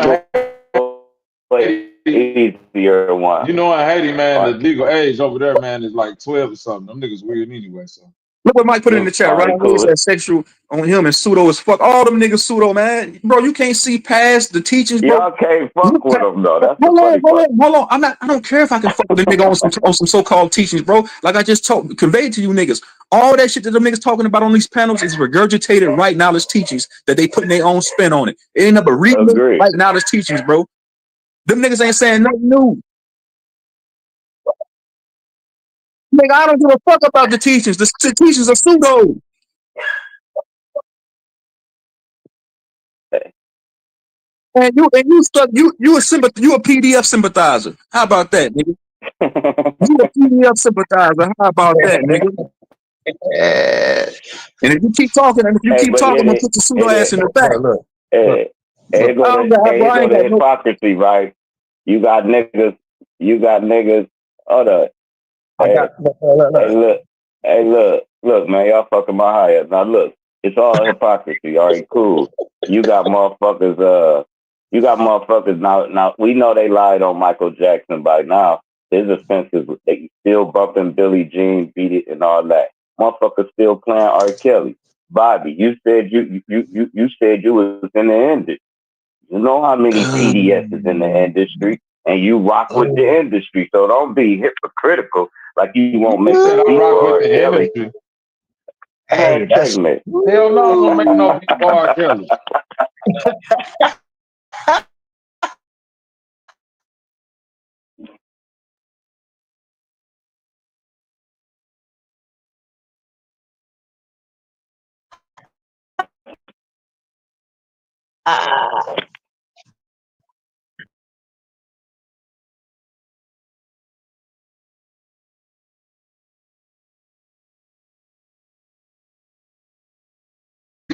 easier one. You know in Haiti, man, the legal age over there, man, is like 12 or something. Them niggas weird anyway, so. Look what Mike put in the chat, right? He said sexual on him and pseudo as fuck. All them niggas pseudo, man. Bro, you can't see past the teachings, bro. Y'all can't fuck with them, though. That's hold on. I don't care if I can fuck with a nigga on some so-called teachings, bro. Like I just conveyed to you niggas. All that shit that them niggas talking about on these panels is regurgitated right knowledge teachings that they putting their own spin on it. It ain't nothing but reading right knowledge teachings, bro. Them niggas ain't saying nothing new. Nigga, I don't give a fuck about the teachings. The teachings are pseudo. And you stuck. You a PDF sympathizer. How about that, nigga? You a PDF sympathizer. How about that, nigga? And if you keep talking, I'm gonna put the pseudo ass in the back. It go to hypocrisy, right? You got niggas. Hold up. Look, man, y'all fucking my high up. Now look, it's all hypocrisy. All right, cool. You got motherfuckers. Now we know they lied on Michael Jackson by now. His offenses, they still bumping Billie Jean, Beat It, and all that. Motherfuckers still playing R. Kelly. Bobby, you said you said you was in the end. You know how many PDS is in the industry, and you rock with the industry. So don't be hypocritical like you won't make Said a I beat rock for with R. the Kelly. industry. Hey, segment. Hell no, I won't make no beat for R. Kelly.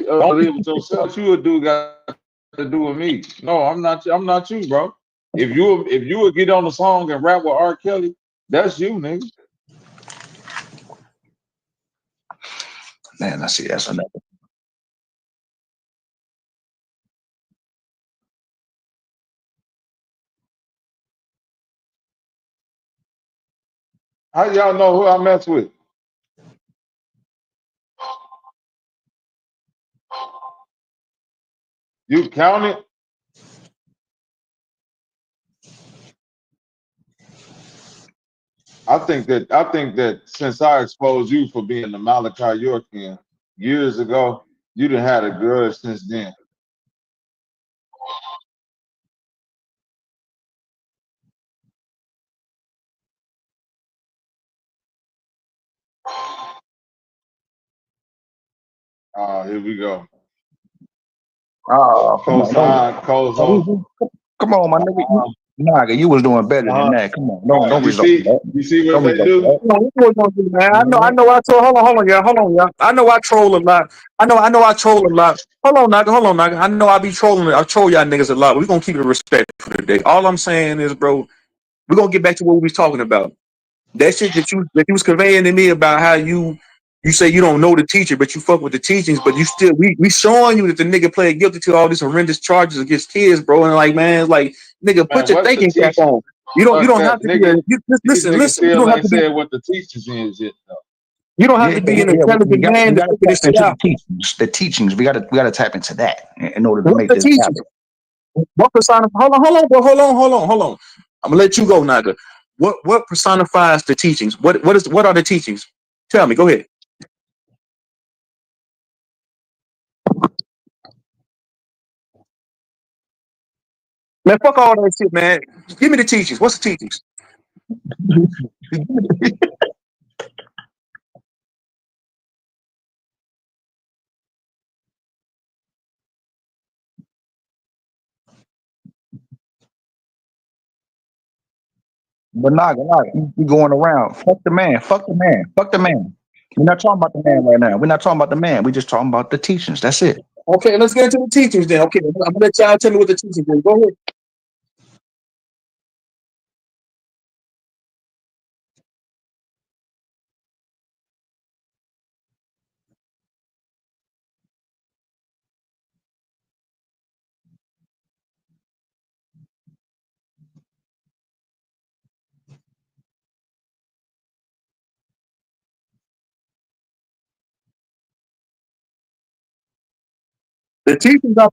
Live with yourself. You a dude got to do with me. No, I'm not. I'm not you, bro. If you would get on the song and rap with R. Kelly, that's you, nigga. Man, I see that's another. How y'all know who I mess with? You count it. I think that since I exposed you for being the Malachi Yorkian years ago, you done had a grudge since then. Here we go. Oh, come on, Cosign, co-host. come on, my nigga. Nah, you was doing better than that. Come on, don't You resort to see, that. you see what Don't they resort to do? that. No, what gonna do, man? I know. I troll. Hold on, y'all. I know I troll a lot. I troll a lot. Hold on, Naga. I know I be trolling. I troll y'all niggas a lot. But we gonna keep it respectful today. All I'm saying is, bro, we gonna get back to what we was talking about. That shit that you was conveying to me about how you say you don't know the teacher, but you fuck with the teachings, but you still we showing you that the nigga played guilty to all these horrendous charges against kids, bro. And like, man, it's like, nigga, put Man, your what's the thinking cap teaching? on. You Fuck don't have that, to be a nigga. These niggas listen. You still don't have ain't to be said what the teachers is yet, though. you don't have Yeah, to be an we intelligent got man we to got to figure tap this shit into the out. teachings. The teachings we gotta tap into that in order to What's make the this teachings? happen. What persona? Hold on. I'm gonna let you go, Naga. What personifies the teachings? What are the teachings? Tell me. Go ahead. Man, fuck all that shit, man. Give me the teachings. What's the teachings? But you going around. Fuck the man. Fuck the man. Fuck the man. We're not talking about the man right now. We're not talking about the man. We're just talking about the teachings. That's it. Okay, let's get into the teachings then. Okay, I'm gonna let y'all tell me what the teachings is. Go ahead. The Hold teachings are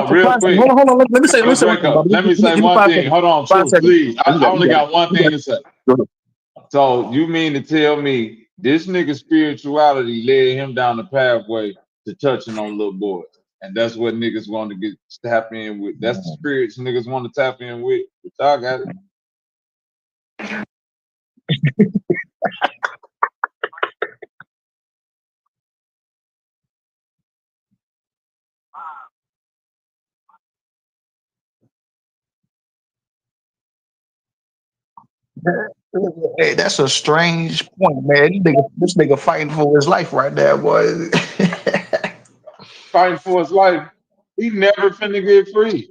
on, for real process. quick. Hold on. Let me say one Break thing, up. Bobby. Let me say Give me one 5 thing. seconds. Hold on, 5 true, seconds. please. I only got one thing to say. So you mean to tell me this nigga spirituality led him down the pathway to touching on little boys? And that's what niggas want to get tap in with. That's the spirits niggas want to tap in with. But y'all got it. Hey, that's a strange point, man. This nigga fighting for his life right there, boy. Fighting for his life. He never finna get free.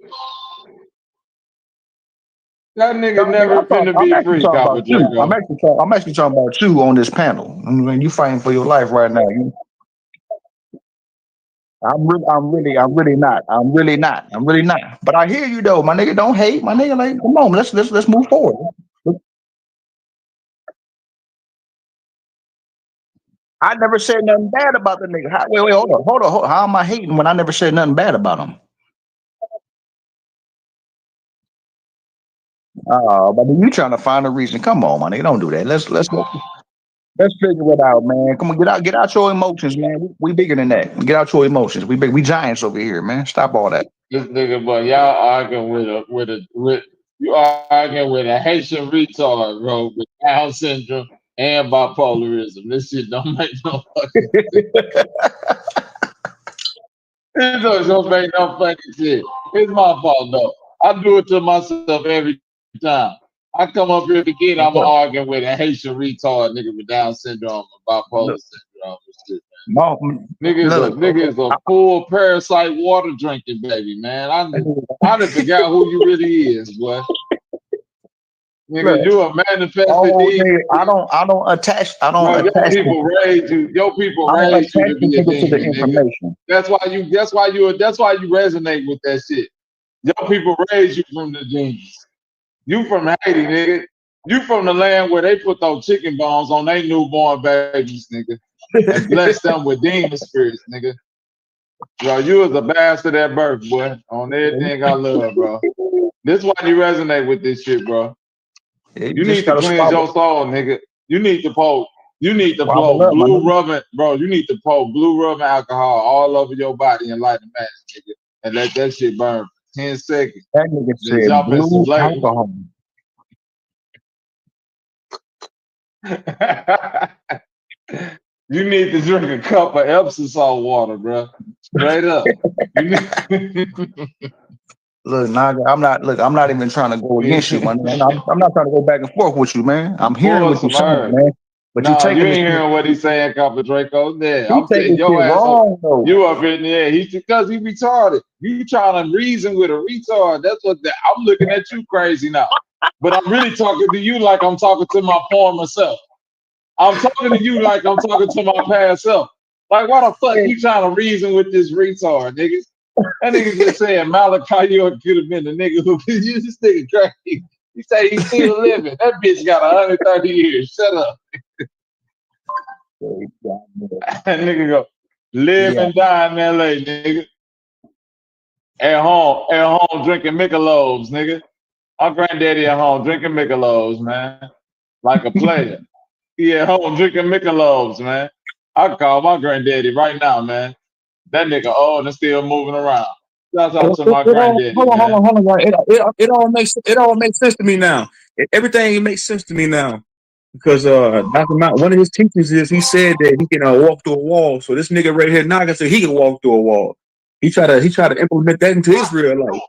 That nigga never finna I'm be actually free, talking Copper about you. Draco. I'm actually talking about you on this panel. I mean, you fighting for your life right now. I'm really not. I'm really not. But I hear you though, my nigga. Don't hate, my nigga. Like, come on, let's move forward. I never said nothing bad about the nigga. Wait, hold on. How am I hating when I never said nothing bad about him? But you trying to find a reason? Come on, man. They don't do that. Let's figure it out, man. Come on, get out your emotions, man. We bigger than that. Get out your emotions. We giants over here, man. Stop all that. This nigga, but y'all arguing with you arguing with a Haitian retard, bro, with Down syndrome and bipolarism. This shit don't make no fucking sense. It don't make no fucking shit. It's my fault though. I do it to myself every time. I come up here again, I'm arguing with a Haitian retard nigga with Down syndrome and bipolar syndrome and shit, man. Nigga is a full parasite water drinking baby, man. I done forgot who you really is, boy. Nigga, you a manifested demon. I don't attach. Your people raised you. Your people raised you to be a demon, nigga. That's why you resonate with that shit. Your people raised you from the demons. You from Haiti, nigga. You from the land where they put those chicken bones on their newborn babies, nigga, and bless them with demon spirits, nigga. Bro, you was a bastard at birth, boy. On everything I love, bro. This is why you resonate with this shit, bro. You need to cleanse your soul, nigga. You need to pour blue rubbing, bro. You need to pour blue rubbing alcohol all over your body and light a match, nigga, and let that shit burn for 10 seconds. That nigga said jump in some blue alcohol. You need to drink a cup of Epsom salt water, bro. Straight up. Look, Naga, I'm not even trying to go against you, man. I'm not trying to go back and forth with you, man. I'm hearing what you're saying, man. But no, you ain't hearing what he's saying, Copper Draco. Yeah, I'm saying your ass wrong, though. You up in there. Because he retarded. You trying to reason with a retard. That's what I'm looking at you crazy now. But I'm really talking to you like I'm talking to my former self. I'm talking to you like I'm talking to my past self. Like, why the fuck you trying to reason with this retard, nigga? That nigga just saying Malachi York could have been the nigga who you this nigga crazy. He say he's still living. That bitch got 130 years. Shut up. That nigga go live and die in LA, nigga. At home drinking Michelob's, nigga. Our granddaddy at home drinking Michelob's, man. Like a player. He at home drinking Michelob's, man. I call my granddaddy right now, man. That nigga old and still moving around. Shout out to my granddaddy, hold on. It all makes sense to me now. Everything makes sense to me now. Because Dr. Mount, one of his teachings is he said that he can walk through a wall. So this nigga right here, Naga, said he can walk through a wall. He tried to implement that into his real life.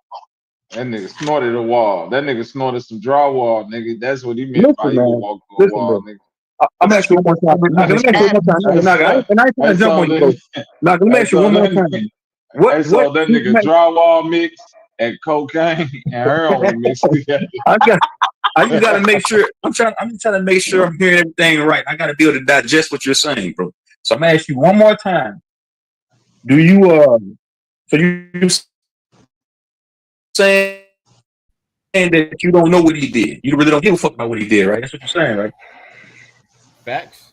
That nigga snorted a wall. That nigga snorted some drywall, nigga. That's what he meant by he can walk through a wall, nigga. I'm asking one more time. Naga, let me ask you one more time. Naga, I ain't trying to jump on you, bro. Naga, let me ask you one more time. What that nigga drywall mix and cocaine and heroin mixed together. I just gotta make sure. I'm trying to make sure I'm hearing everything right. I gotta be able to digest what you're saying, bro. So I'm gonna ask you one more time. Do you so you saying that you don't know what he did? You really don't give a fuck about what he did, right? That's what you're saying, right? Facts.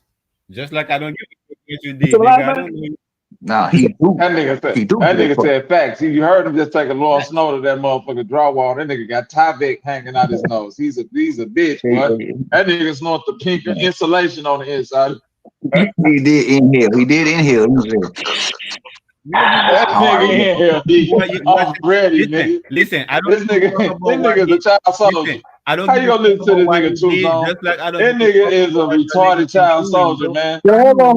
Just like I don't give a fuck what you did, nigga. I don't know. Nah, he do. That nigga said facts. You heard him just take a long snort of that motherfucking drywall. That nigga got Tyvek hanging out his nose. He's a bitch, boy. That nigga snort the pink insulation on the inside. He did inhale. That nigga inhale, nigga. Already, nigga. Listen, I don't. This nigga's a child soldier. I don't. How you gonna listen to this nigga too long? Like that nigga is a retarded child soldier, man. Hold on.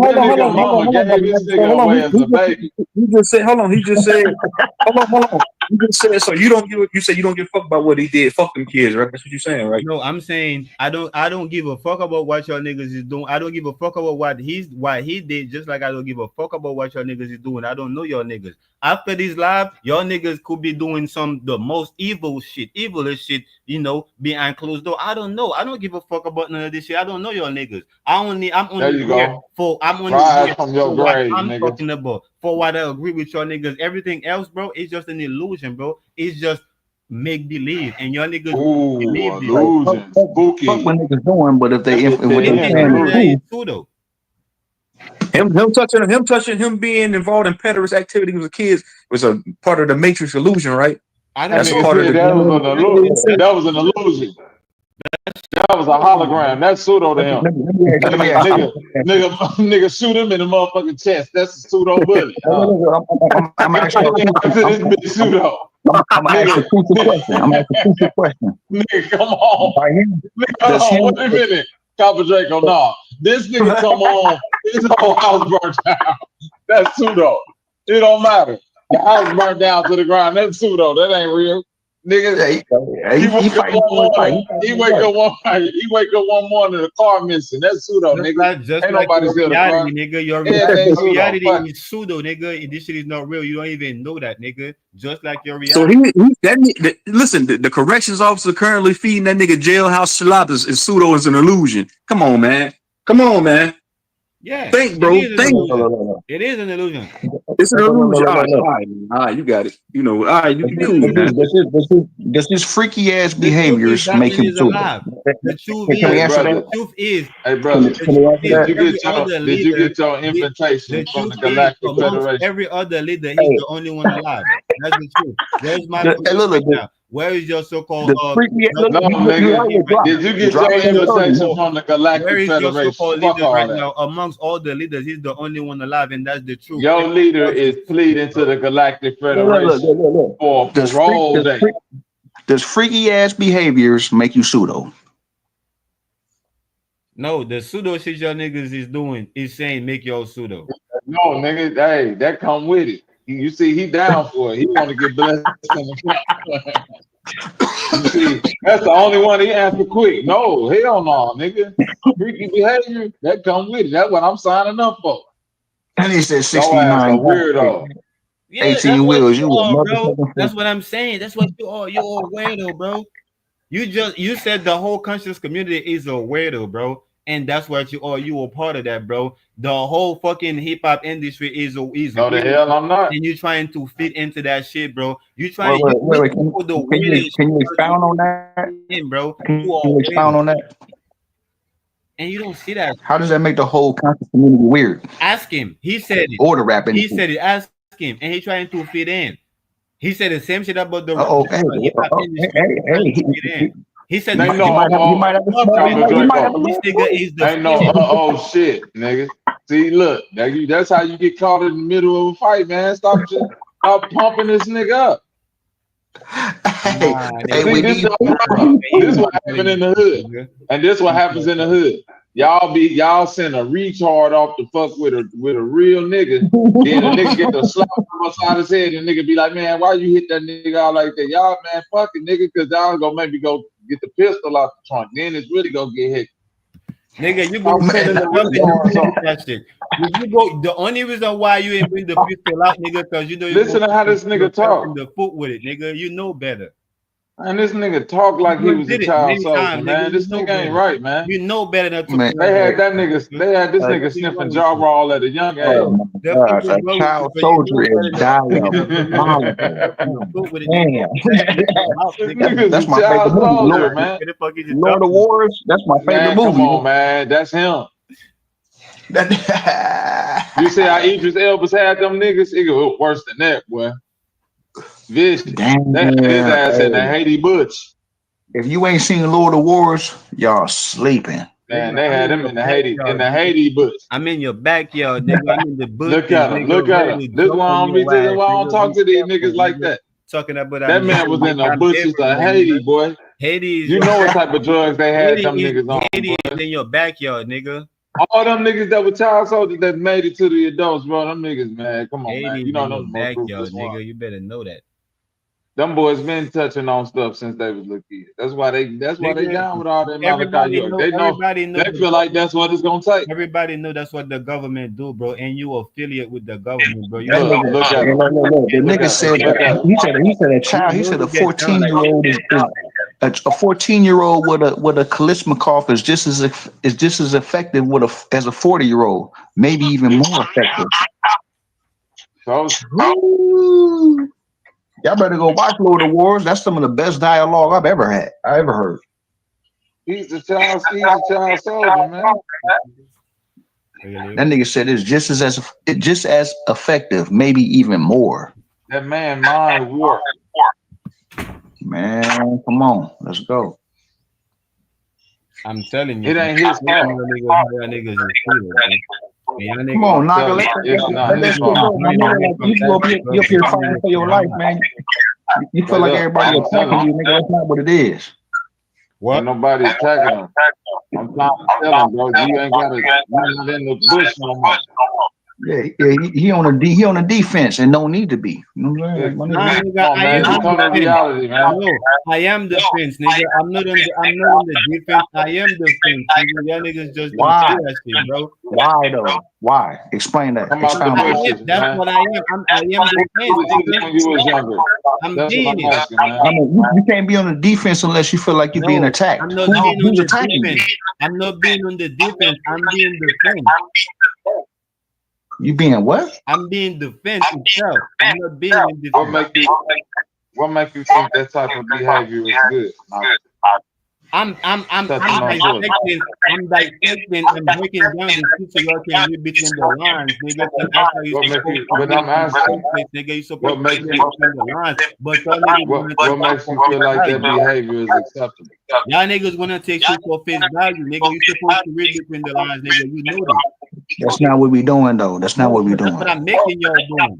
Mama gave this nigga away as a baby. He just said, hold on. He just said, hold on. You just said, so you said you don't give a fuck about what he did. Fuck them kids, right? That's what you're saying, right? No, I'm saying I don't give a fuck about what your niggas is doing. I don't give a fuck about what he did, just like I don't give a fuck about what your niggas is doing. I don't know your niggas. After this live, your niggas could be doing the most evilest shit, you know, behind closed door. I don't know. I don't give a fuck about none of this shit. I don't know your niggas. I'm only here for what I'm talking about. For what I agree with your niggas. Everything else, bro, it's just an illusion, bro. It's just make believe, and your niggas believe illusion. Spooky. Fuck what niggas doing, but if they Psuedo. Him being involved in pederast activity with kids was a part of the Matrix illusion, right? That was an illusion. That was a hologram. That's pseudo to him. Let me ask you. Nigga, shoot him in the motherfucking chest. That's a pseudo bullet. I'm asking you. This bitch pseudo. I'm asking a crucial question. Nigga, come on. By him, Nigga, hold on. Wait a minute. Copper Draco, no. This nigga come on. His whole house burnt down. That's pseudo. It don't matter. The house burnt down to the ground. That's pseudo. That ain't real. Nigga, he wake up one morning, the car missing. That's pseudo, nigga. Just ain't like nobody your still the car. reality, nigga. Your reality is pseudo, nigga. This shit is not real. You don't even know that, nigga. Just like your reality. So listen, the corrections officer currently feeding that nigga jailhouse shalab is pseudo is an illusion. Come on, man. Yeah, think, bro. It is an illusion. It's an illusion. All right, you got it. You know, all right, you cool, man. Does this freaky ass behaviors make him alive? The truth is, the truth is, hey brother, did you get your invitation from the Galactic Federation? Every other leader, he's the only one alive. That's the truth. Where's my now? Where is your so-called nigga, did you get your invitation from the Galactic Where is your Federation? so-called leader right now? Amongst all the leaders, he's the only one alive, and that's the truth. Your leader is pleading to the Galactic Federation for parole day. Does freaky ass behaviors make you pseudo? No, the pseudo shit your niggas is doing is saying make your pseudo. No, nigga, hey, that come with it. You see, he down for it. He want to get blessed in the front. You see, that's the only one he answered quick. No, hell no, nigga. Freaky behavior, that come with it. That's what I'm signing up for. And he said 69. A weirdo. Yeah, 18 wheels. You are, bro. That's what I'm saying. That's what you are. You're a weirdo, bro. You said the whole conscious community is a weirdo, bro. And that's what you are. You are part of that, bro. The whole fucking hip hop industry is no, the hell I'm not. And you're trying to fit into that shit, bro. You trying wait, can you expound on that? Bro. Can you expound on that? And you don't see that. How does that make the whole conscious community weird? Ask him. He said it. Order rapping. He said it. Ask him. And he's trying to fit in. He said the same shit about the hip-hop industry. He said this nigga is the shit, nigga. See, look, that's how you get caught in the middle of a fight, man. Stop pumping this nigga up. This what happened in the hood, and this what happens in the hood. Y'all send a retard off the fuck with a real nigga. Then the nigga get the slap upside his head, and nigga be like, man, why you hit that nigga out like that? Y'all, man, fuck it, nigga, because y'all gonna maybe go get the pistol out the trunk. Then it's really gonna get hit. Nigga, you go that shit. You go. The only reason why you ain't bring the pistol out, nigga, because you know. Listen to how this nigga talk. The foot with it, nigga. You know better. And this nigga talk like he was a child soldier, man. This nigga ain't right, man. You know better than to. They had this nigga sniffing jaw roll at a young age. A child soldier is diabolical. That's my favorite movie, man. Lord of Wars. That's my favorite movie. Come on, man. That's him. You see how Idris Elba's had them niggas? It was worse than that, boy. Vision. They had his ass in the Haiti Butch. If you ain't seen Lord of Wars, y'all sleeping. Man, they had him in the Haiti Butch. I'm in your backyard, nigga. I'm in the bush. Look at him. This why I don't talk to these niggas like that. Talking about that man was in the bushes of Haiti, boy. Haiti. You know what type of drugs they had them niggas on. Haiti is in your backyard, nigga. All them niggas that were child soldiers that made it to the adults, bro. Them niggas, man. Come on, Haiti man. You know them backyard, nigga. You better know that. Them boys been touching on stuff since they was little kids. That's why they down with all that. Everybody they feel like that's what it's gonna take. Everybody know that's what the government do, bro. And you affiliate with the government, bro. Look at him. The nigga said he said a child. He said a 14-year-old is a 14-year-old with a Kalishnikov is just as effective as a 40-year-old, maybe even more effective. So. Y'all better go watch Lord of Wars. That's some of the best dialogue I ever heard. He's a child soldier, man. That nigga said it's just as effective, maybe even more. That man mind warped. Man, come on, let's go. I'm telling you, It I'm ain't his making fault. your niggas how y'all niggas is treated, bro. And y'all Come niggas, on, I'm Naga, telling let you, it's not that his shit fault. go. My trying to nigga, make like, up you that up here, shit, bro, you up but here y'all fighting for niggas your life, cannot. man. You feel Straight like up. everybody I'm attacking telling you, you, nigga. That's not what it is. What? ain't nobody attacking him. I'm trying to tell him, bro, you ain't got to, you not in the bush no more. Yeah, he on the defense and no need to be. You know what I'm saying? Like, my Nah, nigga, nigga, Come on, I man. am Just on come to the fence. reality, man. No, I am the fence, nigga. I'm not on the defense. I am the fence, nigga. Y'all niggas just don't why? see that shit, bro. Why though? Why? Explain that. Come out the Expound on that. bushes, That's man. what I am. I am the What fence, was you nigga. doing when you was younger? I'm That's what being I'm it. asking, man. I mean, you can't be on the defense unless you feel like you're being No, I'm attacked. not being on Who's the attacking you? defense. I'm not being on the defense. I'm being the fence. You being what? I'm being the fence itself. I'm not being in What defense. make you what make you think that type of behavior is good? Now, touch I'm my source. dissecting and breaking down the shit so y'all can read between the lines, nigga. 'Cause that's how you What make supposed you to but read I'm it in the asking, first place, nigga. You what supposed to makes read you it between the lines. But y'all niggas wanna take what shit makes for you face feel like that value. behavior is acceptable? Y'all niggas wanna take shit for face value, nigga. You supposed to read between the lines, nigga. You know this. That's not what we doing though. That's not No, what we but that's doing. what I'm making y'all doing.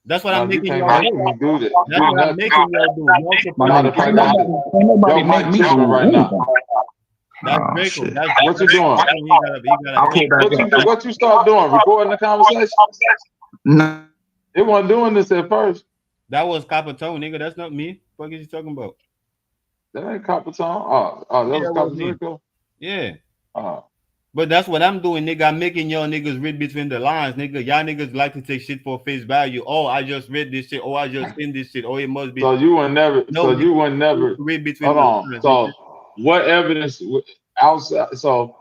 That's what No, I'm you making can't y'all make do. me do that. That's Do what I'm nothing. making y'all do. Y'all My supposed Matter to of nigga, fact, read that's between. ain't nobody your make mic me tripping do right now. anything. That's Oh Draco. shit. That's What you Draco. doing? He got a I'll thing. put it back up. What you start doing? Recording the conversation? No, It wasn't doing this at first. That was Capitone, nigga. That's not me. What is you talking about? That ain't Copper Tone. Oh, that Yeah, was that was Copper me. Draco. Yeah. Oh, But that's what I'm doing, nigga. I'm making y'all niggas read between the lines, nigga. Y'all niggas like to take shit for face value. Oh, I just read this shit. Oh, I just seen this shit. Oh, it must be. so you were never. No, So nigga. you were You never. read between Hold the on. lines, nigga. So what evidence outside? So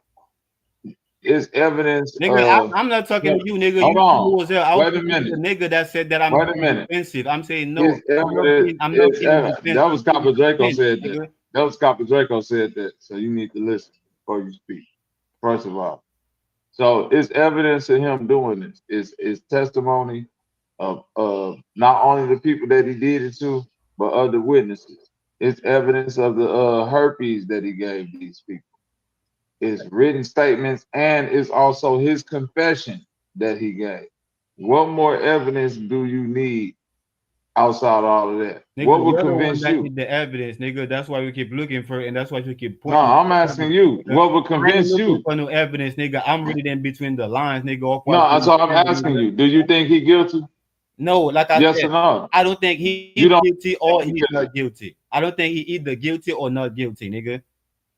is evidence Nigga, of. I'm not talking to you, nigga. Hold You on. was there. I was Wait a talking to minute. the nigga that said that I'm Wait a being minute. defensive. I'm saying no. Is evidence I'm not is being in defense. that I'm was being Copper Draco defense, said that. nigga. That was Copper Draco said that. So you need to listen before you speak. First of all. So it's evidence of him doing this. It's testimony of not only the people that he did it to, but other witnesses. It's evidence of the herpes that he gave these people. It's written statements and it's also his confession that he gave. What more evidence do you need outside of all of that? What Nigga, would you're the one convince that you? need the evidence, nigga. That's why we keep looking for it, and that's why we keep No, pointing. I'm asking you. Nigga. What would I ain't convince looking you? for no evidence, nigga. I'm reading in between the lines, nigga. Off what No, you so I'm tell me, asking nigga. you. Do you think he guilty? No, like I Yes said, or no? I don't think he's You don't guilty or think he he's guilty. not guilty. I don't think he either guilty or not guilty, nigga.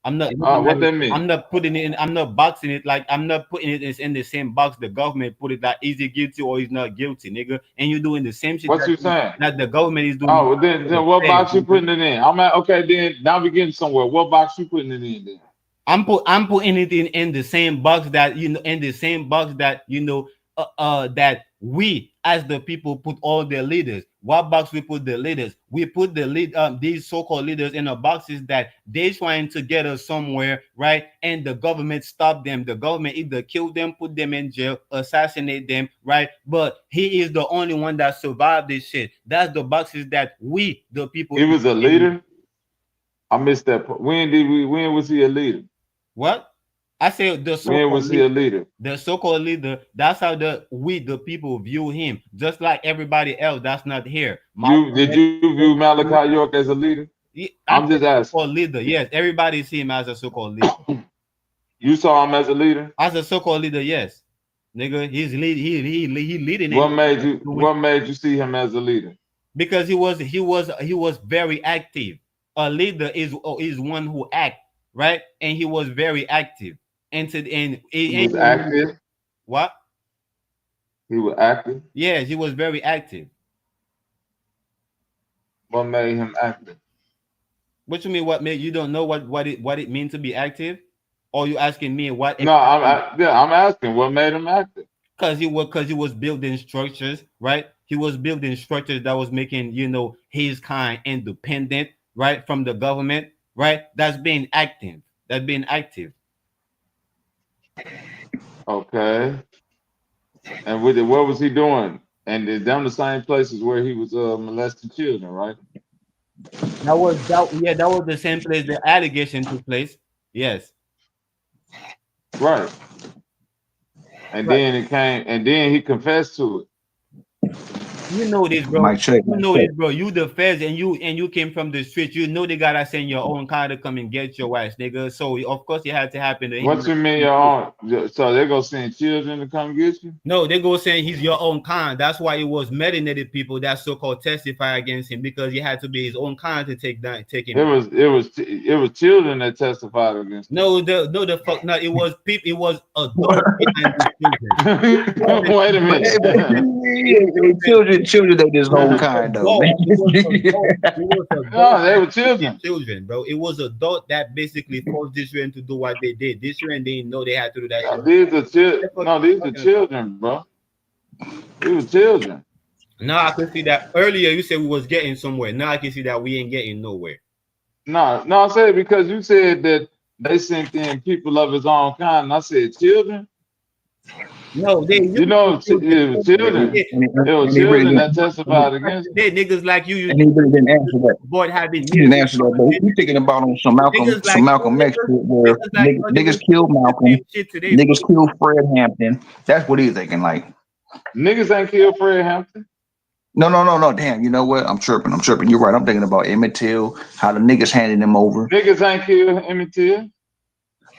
I'm not What that mean? I'm not putting it in, I'm not boxing it like I'm not putting it in the same box the government put it like is he guilty or he's not guilty, nigga. And you're doing the same shit What you saying? that the government is doing. Oh, well, then what box you putting it in? I'm at okay. Then now we getting somewhere. What box you putting it in? Then I'm putting it in the same box that in the same box that that we as the people put all the leaders. What box we put the leaders? We put the lead these so-called leaders in a boxes that they trying to get us somewhere, right? And the government stop them. The government either kill them, put them in jail, assassinate them, right? But he is the only one that survived this shit. That's the boxes that we the people he was a in. leader. I missed that part. When was he a leader? What? I say the When so-called was he a leader? that's how the people view him, just like everybody else that's not here. Did you view Malachi York as a leader? I I'm say just asking. so-called leader. Yes, everybody see him as a so-called leader. You saw him as a leader. As a so-called leader, yes, nigga, he's lead. He leading What it made you What made you see him as a leader? because he was very active. A leader is one who act right, and he was very active. And He was active. what? He was active. Yes, he was very active. What made him active? What you mean? What made you don't know what it means to be active? Or you asking me what No, exactly? I'm asking what made him active. Because he was building structures, right? He was building structures that was making his kind independent, right, from the government, right? That's being active. That's being active. Okay. And with it, what was he doing? And is them the same places where he was molesting children, right? That was the same place the allegation took place. Yes. Right. And then it came, and then he confessed to it. You know this, bro. Mic check. You know this, bro. You the feds, and you came from the streets. You know they gotta send your own car to come and get your ass, nigga. So of course it had to happen to him. What you mean your own? So they gonna send children to come get you? No, they go saying he's your own kind. That's why it was melanated people that so-called testify against him, because he had to be his own kind to take him. It was children that testified against him. No, the fuck no. It was people. It was adults behind these children. Wait a minute. Children they his own kind though, man. No, they were children. Children, bro. It was adult that basically forced this man to do what they did. This man didn't know they had to do that. No, these are children, bro. These were children. Now I can see that earlier you said we was getting somewhere. Now I can see that we ain't getting nowhere. No, I said because you said that they sent in people of his own kind. And I said children. No, it was children. It was children that testified against him. They niggas like you. And he really didn't answer that. Boy, having he didn't answer that. But he's thinking about on some Malcolm X where niggas killed Malcolm. Niggas killed Fred Hampton. That's what he's thinking. Like niggas ain't killed Fred Hampton. No. Damn, you know what? I'm tripping. You're right. I'm thinking about Emmett Till, how the niggas handing him over. Niggas ain't killed Emmett Till.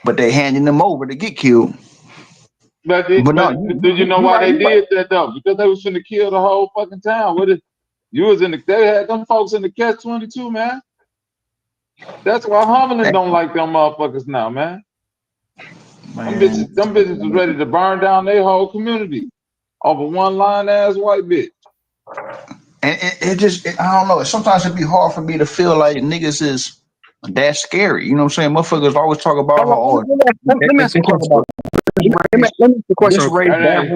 But they handing them over to get killed. But did you know why they did that though? Because they was finna kill the whole fucking town. They had them folks in the catch-22, man. That's why Humberland don't like them motherfuckers now, man. Them bitches was ready to burn down their whole community over one lying ass white bitch. And I don't know. Sometimes it'd be hard for me to feel like niggas is that scary. You know what I'm saying? Motherfuckers always talk about let me ask you a question. Let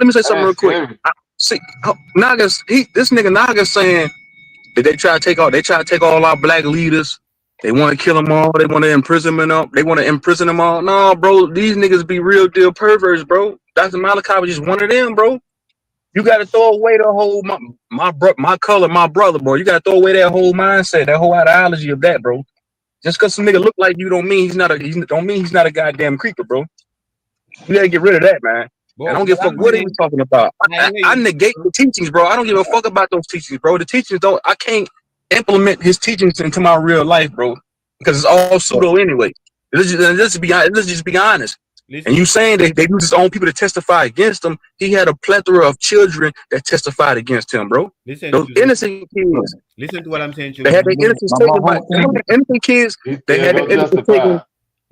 me say something real quick. See, this nigga Naga saying that they try to take all our black leaders. They want to kill them all. They want to imprison them all. They want to imprison them all. No, bro, these niggas be real deal perverts, bro. Dr. Malachi was just one of them, bro. You got to throw away the whole my color, my brother, bro. You got to throw away that whole mindset, that whole ideology of that, bro. Just because some nigga look like you don't mean he's not a goddamn creeper, bro. You gotta get rid of that, man. Bro, I don't give a fuck what he's talking about. I negate the teachings, bro. I don't give a fuck about those teachings, bro. The teachings I can't implement his teachings into my real life, bro. Because it's all pseudo anyway. Let's just be honest. Listen. And you saying that they use his own people to testify against him? He had a plethora of children that testified against him, bro. Those innocent kids. Listen to what I'm saying. They had their innocence taken by innocent kids. They had their innocence taken.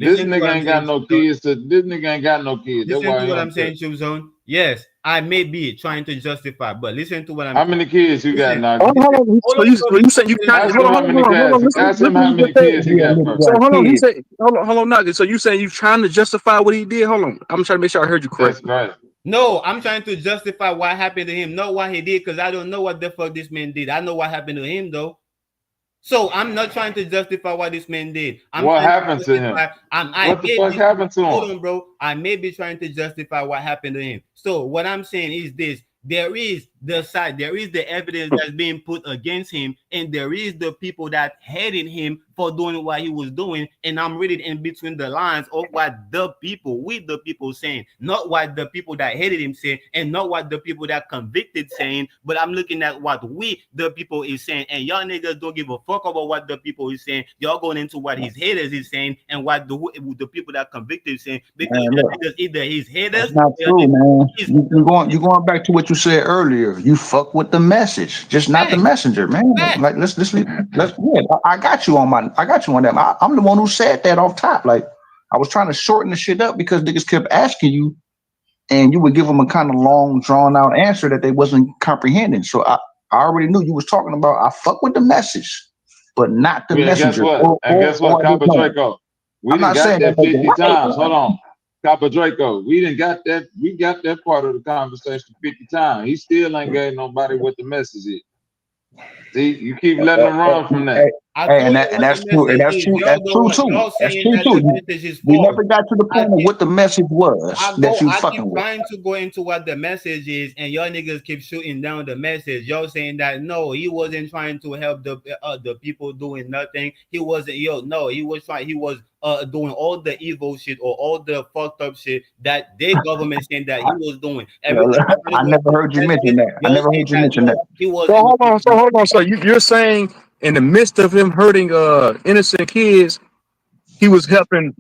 This nigga ain't got no kids. This nigga ain't got no kids. Listen to what I'm saying, Zone. Yes, I may be trying to justify, but listen to what I'm saying. How many kids you got now? Hold on. So you saying you trying to ask him how many kids he got first. So hold on. He said, hold on, Nugget. So you saying you trying to justify what he did? Hold on. I'm trying to make sure I heard you correctly. That's right. No, I'm trying to justify what happened to him, not what he did, because I don't know what the fuck this man did. I know what happened to him though. So I'm not trying to justify what this man did. What happened to him? What the fuck happened to him? Hold on, bro. I may be trying to justify what happened to him. So what I'm saying is this. There is the evidence that's being put against him, and there is the people that hated him for doing what he was doing. And I'm reading in between the lines of what the people saying, not what the people that hated him saying, and not what the people that convicted saying, but I'm looking at what the people is saying. And y'all niggas don't give a fuck about what the people is saying. Y'all going into what his haters is saying and what the people that convicted is saying, because either his haters. That's not true, man. You're going back to what you said earlier. You fuck with the message, just not the messenger, man. Like let's I got you on that. I'm the one who said that off top. Like I was trying to shorten the shit up because niggas kept asking you, and you would give them a kind of long, drawn out answer that they wasn't comprehending. So I already knew you was talking about. I fuck with the message, but not the messenger. Guess what, Copper Draco? We done got that 50 times. Hold on. Copper Draco, we got that part of the conversation 50 times. He still ain't gave nobody what the message is. See, you keep letting them run from that. Hey, and that's true, and that's true. That's true too. That's true too. We never got to the point of what the message was that you I keep fucking with. trying to go into what the message is, and y'all niggas keep shooting down the message. Y'all saying that no, he wasn't trying to help the people doing nothing. He wasn't. No, he was trying. He was doing all the evil shit or all the fucked up shit that their government saying that he was doing. Every time I never heard you mention that. I never heard you mention that. he was. So hold on. So you're saying in the midst of him hurting innocent kids, he was helping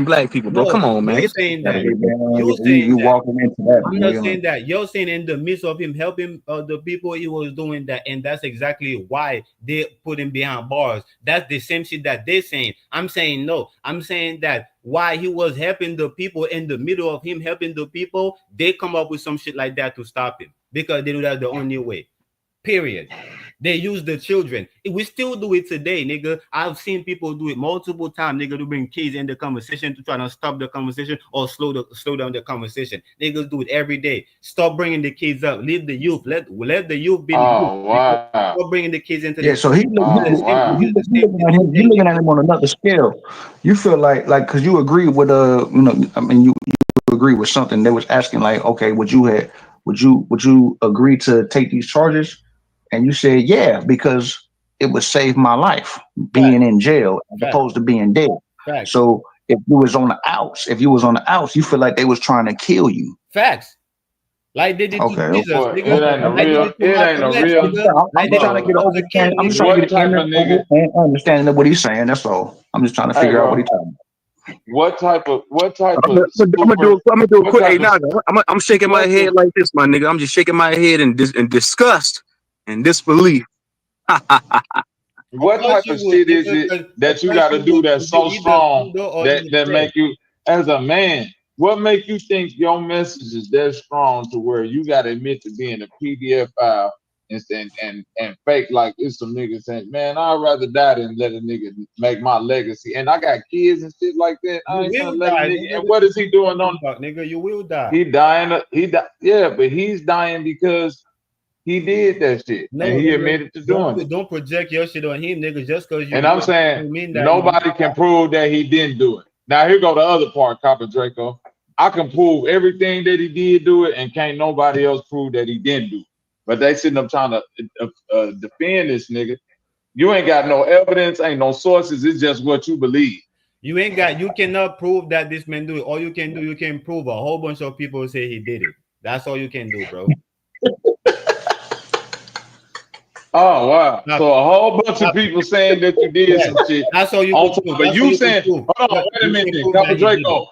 black people, bro. Come No, on, man. you saying that. You saying You that. walking into that, I'm not nigga. saying that. You're saying in the midst of him helping the people, he was doing that, and that's exactly why they put him behind bars. That's the same shit that they're saying. I'm saying no. I'm saying that why he was helping the people in the middle of him helping the people, they come up with some shit like that to stop him because they know that's the only way. Period. They use the children. We still do it today, nigga. I've seen people do it multiple times, nigga, to bring kids in the conversation to try to stop the conversation or slow down the conversation. Niggas do it every day. Stop bringing the kids up. Leave the youth. Let the youth be the youth. Oh wow. Stop bringing the kids into Yeah, the so he do the same. wow. We do the same thing you today, looking at nigga. him on another scale. You feel like because you agree with I mean you agree with something. They was asking like, okay, would you agree to take these charges? And you said yeah because it would save my life Fact, being in jail as fact, opposed to being dead. fact, So if you was on the outs, you feel like they was trying to kill you. facts. Like they did to Okay, okay, Jesus, Boy, nigga. Like they did to it ain't a Malcolm X, real nigga. Like I'm they just did trying to to bro. get Dr. King, I'm just trying nigga. to get What an type of nigga understanding of what he's saying. That's all. I'm just trying to hey figure out what bro, he's talking what type of I'm gonna super do a what quick. Hey, type of Naga, I'm shaking my what head the like this, my nigga. I'm just shaking my head in disgust and disbelief. Of what course type you of would, shit is nigga. it Because of that you course got to you do would. that's Because you so either strong Psuedo or that you make dead. you as a man? What make you think your message is that strong to where you got to admit to being a PDF file and fake like it's some niggas saying, man, I'd rather die than let a nigga make my legacy. And I got kids and shit like that. You I ain't gonna will let a die, nigga. nigga. And What what you is he doing talking on? about, nigga? You will die. He dying. He died. Yeah, but he's dying because he did that shit No, and he nigga. admitted to doing it. Don't project your shit on him, nigga. Just because you And I'm live saying don't mean that you will nobody can prove that he didn't do it. Now here go the other part, Copper Draco. I can prove everything that he did do it, and can't nobody else prove that he didn't do it. But they sitting up trying to defend this nigga. You ain't got no evidence, ain't no sources. It's just what you believe. you cannot prove that this man do it. All you can do, you can prove a whole bunch of people say he did it. That's all you can do, bro. Oh wow! Stop So it. a whole bunch of Stop it. people saying that you did Yes. some shit That's all you on could top, prove. but That's all you you could saying, prove. hold on, But wait a you can minute, prove that Copper he did it. Draco.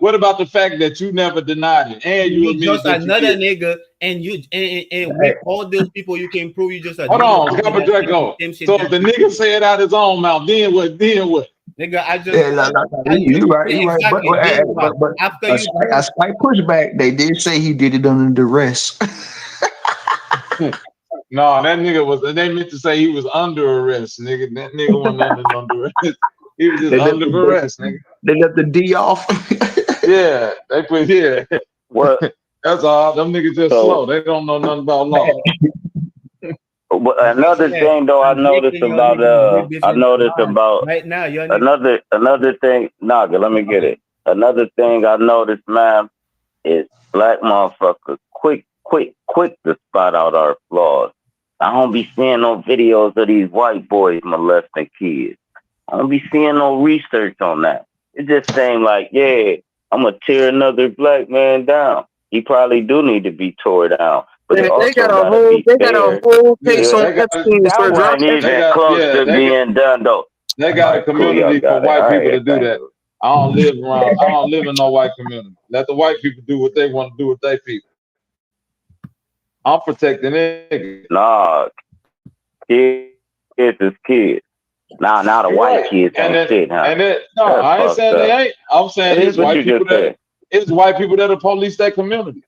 What about the fact that you never denied it and you You admitted just that you another did? nigga, and you and about. with all those people, you can prove you just Hold another on, nigga Copper that did the Draco. same shit So that if the you nigga did. said out his own mouth, then what? Then what? Nigga, I just Yeah, you you right. exactly then what? But After a you slight, prove a slight pushback. They did say he did it under duress. No, that nigga was. They meant to say he was under arrest, nigga. That nigga wasn't under no arrest. He was just they left under the arrest, nigga. they left the D off. Yeah, they put yeah. What? That's all. Them niggas just So slow. They don't know nothing about law. another yeah, thing though, I'm making your niggas read I between the noticed lines. about Right now, your niggas another thing. Naga, let me get it. Another thing I noticed, man, is black motherfuckers quick to spot out our flaws. I don't be seeing no videos of these white boys molesting kids. I don't be seeing no research on that. It just seems like, yeah, I'm gonna tear another black man down. He probably do need to be tore down, but it They also got a gotta whole be fair. Yeah, case on they got Epstein, That sir. wasn't they even got close yeah to being done though. they All got a right, cool, y'all community for got it. white All people right, to do thank that. you. I don't live in no white community. Let the white people do what they want to do with their people. I'm protecting niggas. Nah, kids is kids. Now the You're white right. kids And ain't then shit, huh? and then no, That's I ain't fucked saying they up. ain't. I'm saying That is what you just said. it's white people that are police that community.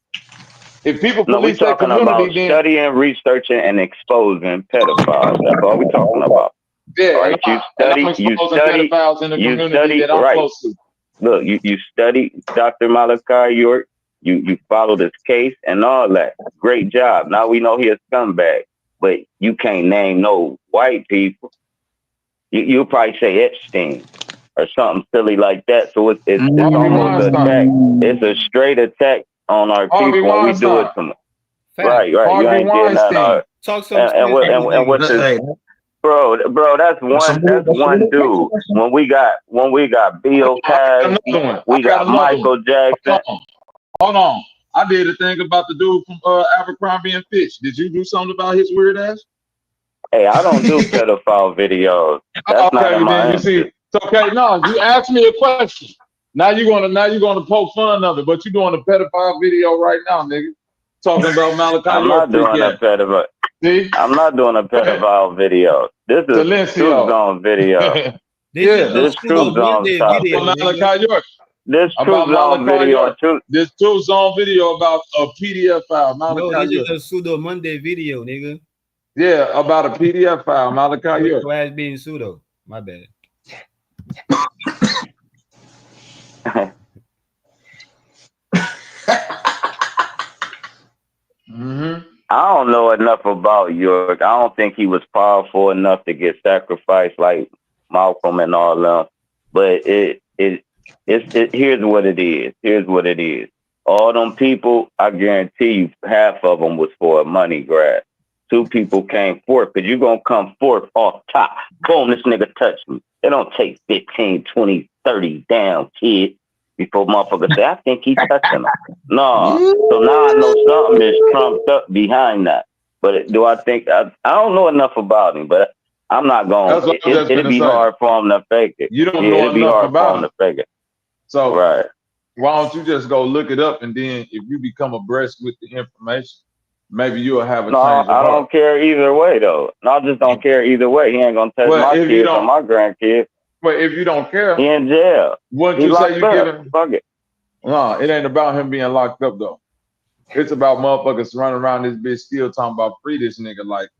If people No, we police that talking about community, then studying, researching, and exposing pedophiles. That's all we talking about. All yeah, right, and I'm exposing pedophiles in the you community study, that I'm right. close to. Look, you study Dr. Malachi York, you follow this case and all that. Great job. Now we know he a scumbag. but you can't name no white people. You'll probably say Epstein or something silly like that. So it's almost an attack. It's a straight attack on our people when we do it to them. Right. You ain't getting that. Talk some And what's this? Bro, that's one dude. When we got Bill Cosby, we got Michael Jackson. Hold on. I did a thing about the dude from Abercrombie and Fitch. Did you do something about his weird ass? Hey, I don't do pedophile videos. That's not in my interest. It's okay. No, you asked me a question. Now you're gonna poke fun of it, but you're doing a pedophile video right now, nigga. Talking about Malachi. I'm not doing a pedophile. See? I'm not doing a pedophile video. This is Truth Zone video. This Truth Zone topic. Malachi York. This Truth Zone video. This Truth Zone video about a PDF file. No, this is a Pseudo Monday video, nigga. Yeah, about a PDF file. Malachi York. Your ass being pseudo. My bad. I don't know enough about York. I don't think he was powerful enough to get sacrificed like Malcolm and all them. But it's here's what it is. Here's what it is. All them people, I guarantee you, half of them was for a money grab. 2 people came forth, because you're going to come forth off top. Boom, this nigga touched me. It don't take 15, 20, 30 down, kid, before motherfuckers say, I think he touching him. No. So now I know something is trumped up behind that. But do I think, I don't know enough about him, but I'm not going to. It'd be hard for him to fake it. You don't know enough about him to fake it. So right. Why don't you just go look it up, and then if you become abreast with the information, maybe you'll have a change of heart. I don't care either way, though. No, I just don't care either way. He ain't going to touch my kids or my grandkids. But if you don't care, he in jail. Wouldn't you say you give him? Fuck it. No, it ain't about him being locked up, though. It's about motherfuckers running around this bitch still talking about free this nigga like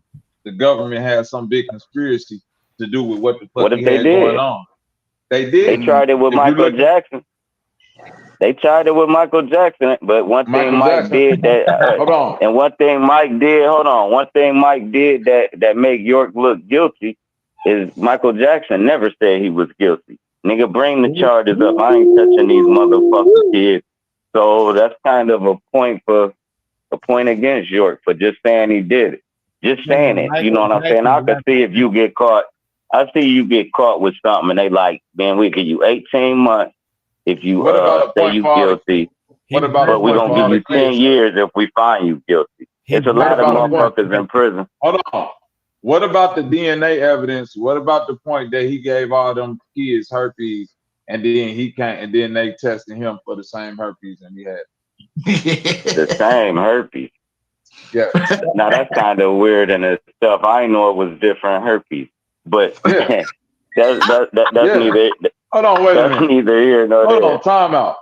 the government has some big conspiracy to do with what the fuck he had going on. They did. They tried it with Michael Jackson. They tried it with Michael Jackson, but one thing Mike did that, hold on. And one thing Mike did, one thing Mike did that make York look guilty is Michael Jackson never said he was guilty. Nigga, bring the charges up. I ain't touching these motherfucking kids. So that's kind of a point against York for just saying he did it. Just saying it. You know what I'm saying? I could see if you get caught. I see you get caught with something and they like, man, we give you 18 months if you say you guilty. But we're going to give you 10 years if we find you guilty. It's a lot of motherfuckers in prison. Hold on. What about the DNA evidence? What about the point that he gave all them kids herpes and then he can't, and then they tested him for the same herpes and he had the same herpes? Yeah. Now that's kind of weird in itself. I didn't know it was different herpes, but yeah. that's neither. Hold on, wait a minute. Neither here nor there. Hold on, time out.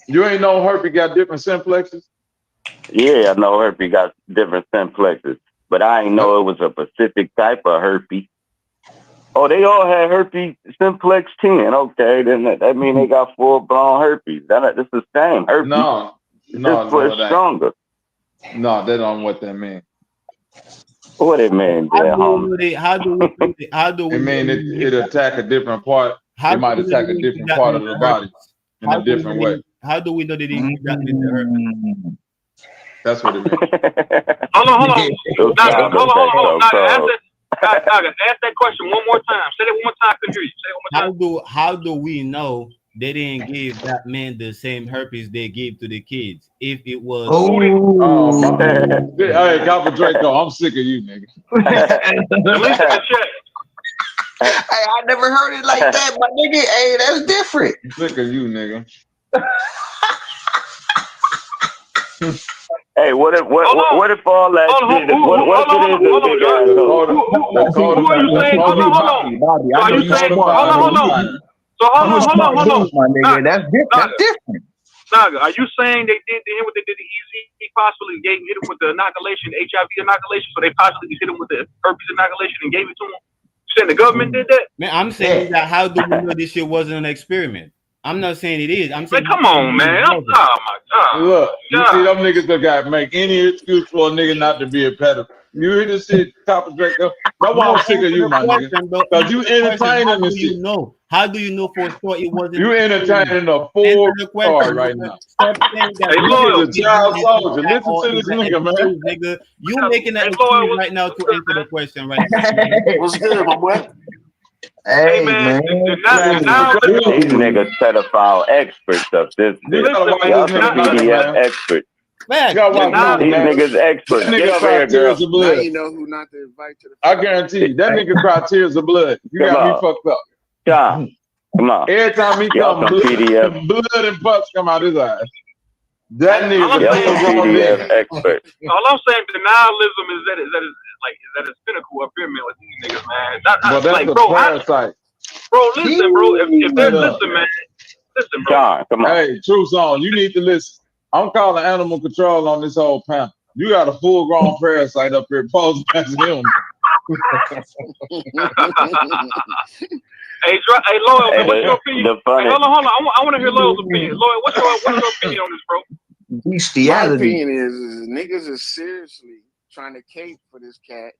You ain't know herpes got different simplexes? Yeah, I know herpes got different simplexes, but I didn't know it was a specific type of herpes. Oh, they all had herpes simplex 10. Okay, then that means they got full-blown herpes. That's the same herpes. No, it's stronger. No, that don't what that mean. What it mean, How do we? It mean it attack a different part. It might attack a different part of the body in a different way. How do we know that he got the herpes? That's what it means. Hold on. Ask that question one more time. Say it one more time. I can hear you. Say it one more time. How do we know they didn't give that man the same herpes they gave to the kids? If it was hey, Copper Draco, I'm sick of you, nigga. Hey, I never heard it like that, my nigga. Hey, that's different. I'm sick of you, nigga. Hey, what if all that shit? What if it is a big ass? Who are you saying? Hold on. So are you saying? Hold on. So hold on. My nigga, that's different. Naga, are you saying they did to him what they did to Easy? He possibly hit him with the inoculation, HIV inoculation, so they possibly hit him with the herpes inoculation and gave it to him? You saying the government did that? Man, I'm saying that how do we know this shit wasn't an experiment? I'm not saying it is. I'm saying Man, come on, man. Oh my God. Look, you see God. them niggas that got make any excuse for a nigga not to be a pedophile. You hear this shit, Copper Draco? That's why No, I'm sick of answer you, the my nigga. question, bro. Cause Answer you the question. How entertaining do this you shit. know? How do you know for sure it wasn't? You entertaining a Answer full the card question, right nigga. now. Stop saying that Hey, the Loyal. Nigga's a nigga did child this soldier. that Listen or to is this an nigga, man. excuse, nigga. You making an Hey, excuse Loyal, right now what's to good, answer the man? question right now. What's good, my boy? Hey, Hey man, man, the Man, now Copper Draco, These hey, niggas pedophile experts up this you bitch. gotta listen, watch man. Y'all this some nigga mouth, PDF man. experts. You Facts. gotta The watch now, mouth, These man. niggas That experts. Get nigga up cry here, girl. tears of Now blood. you know who not to invite to the I funeral. guarantee you, that nigga cry tears of blood. You Come got me on. fucked up. John, come on. Every time he Y'all come, some PDF. blood and pus come out his eyes. That all nigga's I'm a Y'all saying, some full grown PDF man. experts. all I'm saying, denialism is that is pinnacle up here, man, with these niggas, man. But that's Like, a bro, parasite. listen, bro. If Straight there's, up. listen, bro. John, come on. Hey, true song. You need to listen. I'm calling animal control on this whole panel. You got a full grown parasite up here posing as him. Hey, Loyal, man, Hey, what's your opinion? the Hey, funny. hold on. I want to hear Loyal's opinion. Loyal, what's your opinion on this, bro? My bestiality. opinion is niggas is seriously trying to cape for this cat,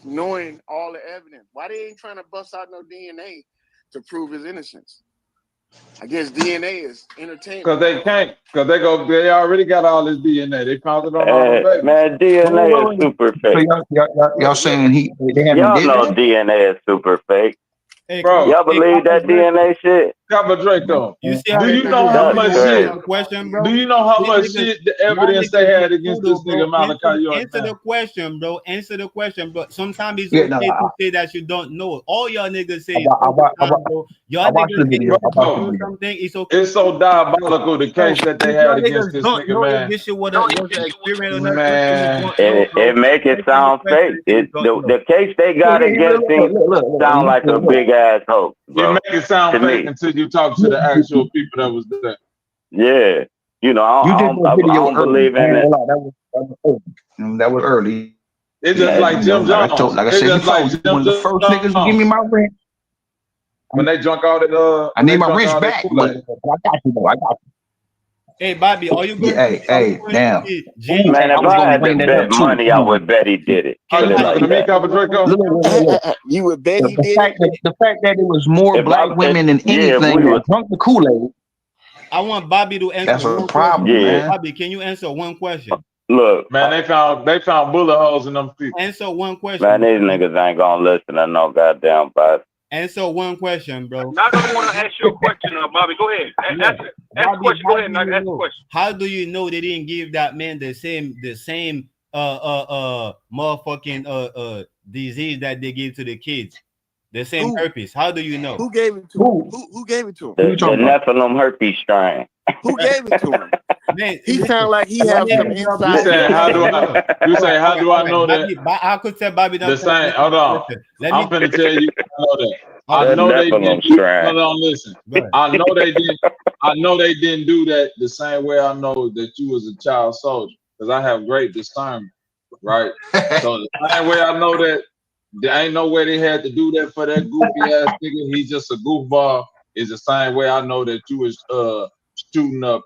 knowing all the evidence. Why they ain't trying to bust out no DNA to prove his innocence? I guess DNA is entertainment. Cause they can't. Cause they already got all this DNA. They found it on all the babies. Man, DNA is super So fake. y'all saying they haven't Y'all did know that? DNA is super fake. Hey, Bro, Y'all believe that DNA shit? Copper Draco. you see how Do they you trying know to how That's much answer shit? crazy. the question, Do bro? you know how These much niggas, shit the y'all evidence they niggas had be against this pseudo, nigga bro. Malachi York Answer now? the question, bro. Answer the question, bro. Sometimes it's Yeah, no, okay to say that you don't know. All y'all niggas say I, is all the time, bro. I Y'all watched niggas the say video. if I you watched don't the know video. something, it's okay. It's so diabolical the Bro, case that they if y'all had against niggas this don't nigga, know if man. this shit was an experience or not, you niggas Man, don't know, It bro. make it Answer the sound question fake. if you don't know. The case they Yeah, got against him sound like a look. big ass hoax, it bro. make it sound To fake me, until you talk to the actual people that was there. yeah. You know, You did that I video don't early. believe I in ain't it. gonna lie, that was early. That was early. It's just Yeah, like you know, Jim Jones. like I It's said, he just like told you one Jim of the first niggas to give me Jones. my rent. When they drunk all that I when need they my drunk rent all that back, Kool-Aid. but I got you though. I got you. Hey, Bobby, are you Yeah, going to damn. James? Man, I if was I gonna had to bring that up bet too. money, I would bet he did it. Are Can Put you it I talking like to me, that. Copper Draco? Look. You would bet he The did fact it? that it was more If black women than if anything we that was, drunk the Kool-Aid, I want Bobby to answer that's a one problem, question. yeah, man. Bobby, can you answer one question? look, Man, they found bullet holes in them people. Answer one man, question, these Bobby. niggas ain't gonna listen to no goddamn body. Answer one question, bro. Now I want to ask you a question, Bobby. Go ahead. Yeah. Ask the Bobby, question. Go ahead, Nugget. Ask the question. how do you know they didn't give that man the same motherfucking disease that they give to the kids? The same Who? herpes. How do you know? Who gave it to him? Who gave it to him? Who The you talking about? Nephilim herpes strain. Who gave it to him? Man, He listen, sound like he y'all have some niggas not You inside saying how do information. I look. you say how do I All right. know that Bobby, I could tell Bobby the not trying to same answer hold the on. question. Let I'm me finna tell you how I know that. I The know they didn't Nephilim do strain. hold on, listen. go ahead. I know they didn't do that the same way I know that you was a child soldier. Because I have great discernment, right? So the same way I know that there ain't no way they had to do that for that goofy ass nigga. He's just a goofball. Is the same way I know that you was shooting up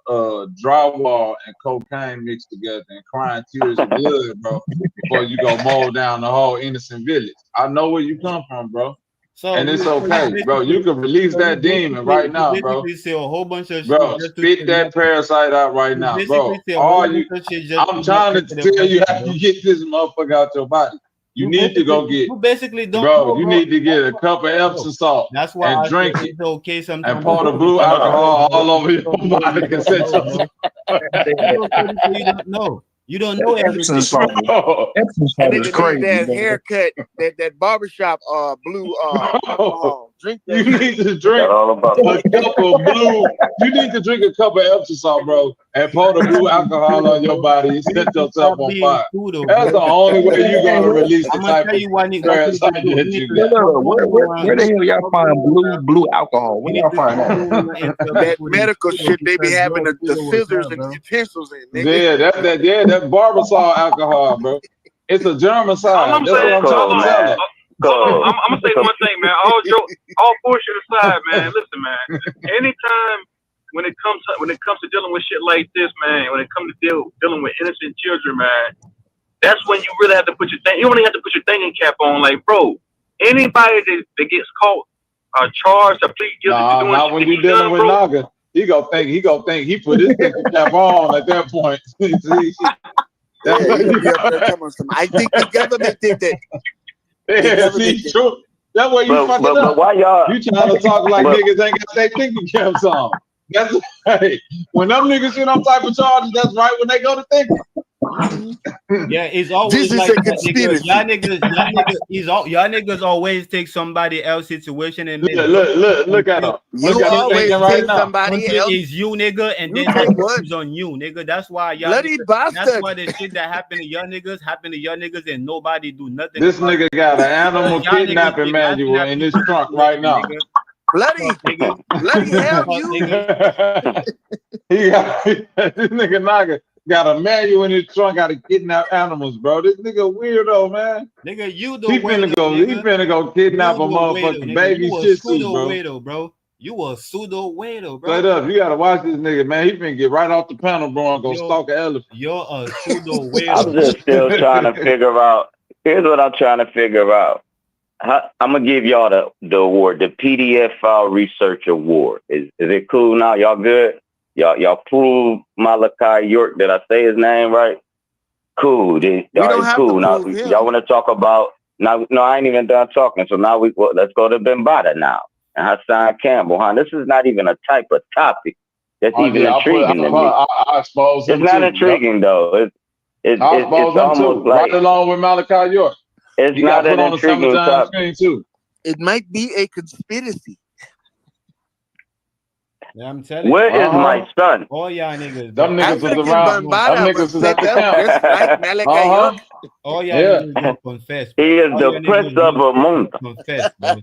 drywall and cocaine mixed together and crying tears of blood, bro, before you go mow down the whole innocent village. I know where you come from, bro. So And it's you okay, bro. You can release that demon right now, bro. basically say a whole bunch of shit Bro, just to spit say that nothing. parasite out right You now, bro. basically say a whole All you bunch of shit just I'm to not trying to answer the tell you question, how bro. you get this motherfucker out your body. You need to go get, You basically don't bro, know, you bro. need to get a cup of Bro, Epsom salt that's why and I say drink it it's okay and sometimes pour the to say blue you don't know, alcohol bro. all over You your don't know, body you and don't set know, yourself. bro. It's okay to say you don't know. You don't know Epsom everything. salt. Bro, Epsom That salt is nigga need crazy, that man. haircut, that barbershop blue bro, alcohol. Drink you that shit. need to Forgot drink all about a cup of blue. You need to drink a cup of Epsom salt, bro, and pour the blue Stop being alcohol pseudo, on your bro. body and You need set to yourself stop on being fire. pseudo, That's the bro. only way you're gonna release the I'm gonna type tell of you what what you need to parasite do. that You need you to got. stop going Where around. the hell y'all Stop find going around. blue alcohol? You Where need y'all to find stop that? going around and tell That people they medical pseudo shit they be because having you're the pseudo as scissors hell, and the bro. utensils in, nigga. Yeah, that barbasol alcohol, bro. It's a All germicide. I'm That's That's what saying, I'm trying hold cool, to on. tell man. her. I'm gonna say one thing, man. All bullshit aside, man. Listen, man. Anytime when it comes to dealing with shit like this, man, when it comes to dealing with innocent children, man, that's when you really have to put your thing. You only have to put your thinking cap on, like, bro. Anybody that gets caught, charged, or plead guilty to doing not shit when that you he dealing done, with bro. Naga. He put his thinking cap on at that point. See, Yeah, you gonna be up there telling some. I think the government did that. yeah, see, true. That's where you fucking but up. why y'all? You trying to talk like But, niggas ain't got their thinking caps on. That's right. When them niggas get on type of charges, that's right when they go to thinking. Yeah, it's always This is like a that, nigga. conspiracy. Y'all niggas always take somebody else's situation and make Look at them. You always thinking right take now. somebody else. Is you, nigga, and You then take that what? is on you, nigga. That's why y'all Bloody niggas, that's bastard. why the shit that happened to y'all niggas and nobody do nothing. This nigga got an animal Y'all niggas kidnapping be manual laughing at in his people's trunk right now. nigga. Bloody hell, you. He got this nigga Naga got a manual in his trunk how to kidnap animals, bro. This nigga weirdo, man. Nigga, you the He weirdo, finna go kidnap You a the weirdo, motherfucking nigga. baby You a shih tzu, pseudo bro. weirdo, bro. You a pseudo weirdo, bro. Straight up, you gotta watch this nigga, man. He finna get right off the panel, bro, and go stalk an elephant. You're a pseudo weirdo. I'm just still trying to figure out. Here's what I'm trying to figure out. I'm gonna give y'all the award, the PDF File Research Award. Is it cool now? Y'all good? Y'all prove Malachi York. Did I say his name right? Cool. We don't have cool. to Now prove him. y'all want to talk about? Now, no, I ain't even done talking. So now let's go to Bembata now and Hassan Campbell. This is not even a type of topic that's even intriguing to me. I expose him. It's not too. intriguing though. It's almost too. like Right along with Malachi York. It's You not got put an on the intriguing summertime topic. screen too. It might be a conspiracy. Yeah, I'm telling Where you. is my son? All y'all niggas. Them niggas was around. Them niggas was at the camp. Just like Malachi York. All y'all niggas gonna confess. Bro. He is All the y'all prince niggas of Amunta. confess, bro.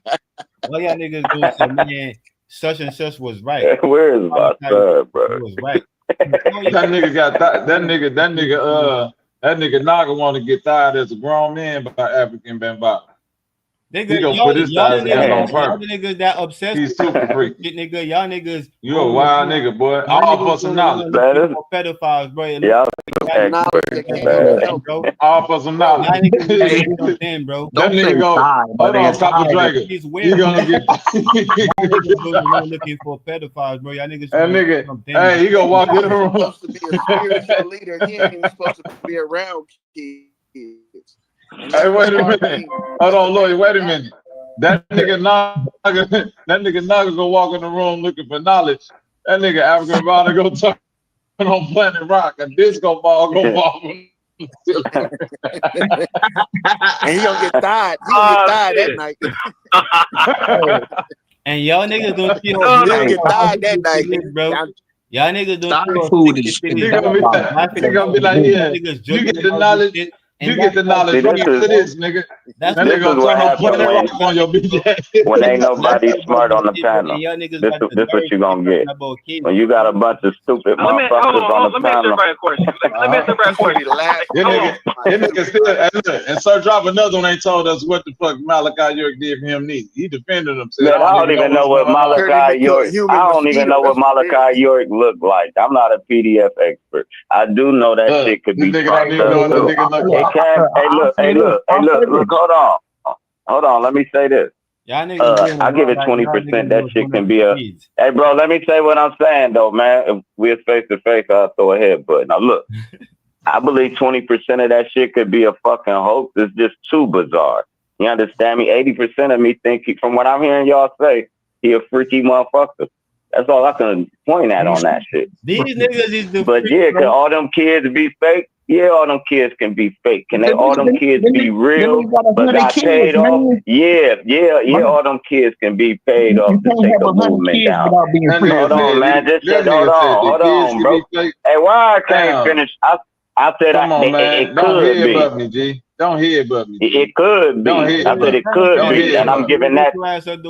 All y'all niggas gonna say, man, such and such was right. Where is my son, bro? Was right. That nigga got that nigga Naga want to get tired as a grown man by African Bambaataa. Nigga, He gonna put his thighs together on y'all purpose. niggas that obsessed He's super freak. shit, nigga. Y'all niggas. You a wild nigga, boy. All for some knowledge. For pedophiles, bro. Y'all bro. All for some knowledge. Y'all niggas jumped in, bro. That nigga go. Hold on, Copper Dragon. You gonna get? Looking for pedophiles, bro. Y'all niggas. That nigga. Hey, he gonna walk in the room. Supposed to be a spiritual leader. He ain't even supposed to be around kids. Hey, wait a minute. Hold on, Lloyd. Wait a minute. That nigga Naga go walk in the room looking for knowledge. That nigga African Bambaataa go turn on Planet Rock. A disco ball go fall. And he gonna get tired. He gonna get tired that night. And y'all niggas don't see He gonna get tired that night, bro. Y'all niggas don't see food is He gonna be like, yeah. You get the knowledge. You get the knowledge right after this, nigga. That nigga gonna turn on Planet Rock on your bitch. When ain't nobody smart on the panel. This what you gonna get. When you got a bunch of stupid motherfuckers on the panel. Let me ask everybody a question. That nigga still, and Sir Drop another one ain't told us what the fuck Malachi York did for him neither. He defended himself. Man, I don't even know what Malachi York. I don't even know what Malachi York looked like. I'm not a PDF expert. I do know that shit could be fucked up. Hey, look. Hold on. Let me say this. Y'all niggas I give it 20%. That shit can be a. Hey, bro, let me say what I'm saying though, man. If we're face to face, I'll throw a headbutt. Now look, I believe 20% of that shit could be a fucking hoax. It's just too bizarre. You understand me? 80% of me think, from what I'm hearing y'all say, he a freaky motherfucker. That's all I can point at on that shit. These niggas is the. But yeah, can all them kids be fake? Yeah, all them kids can be fake. Can they all them kids be real but got paid off? Yeah, all them kids can be paid off to take a movement down. Hold on, man. Just hold on, bro. Hey, why I can't finish? I said Come on, man. it Don't could be. headbutt me, G. Don't headbutt me, G. It could Don't be. I said headbutt. it could Don't be, and I'm headbutt. giving that.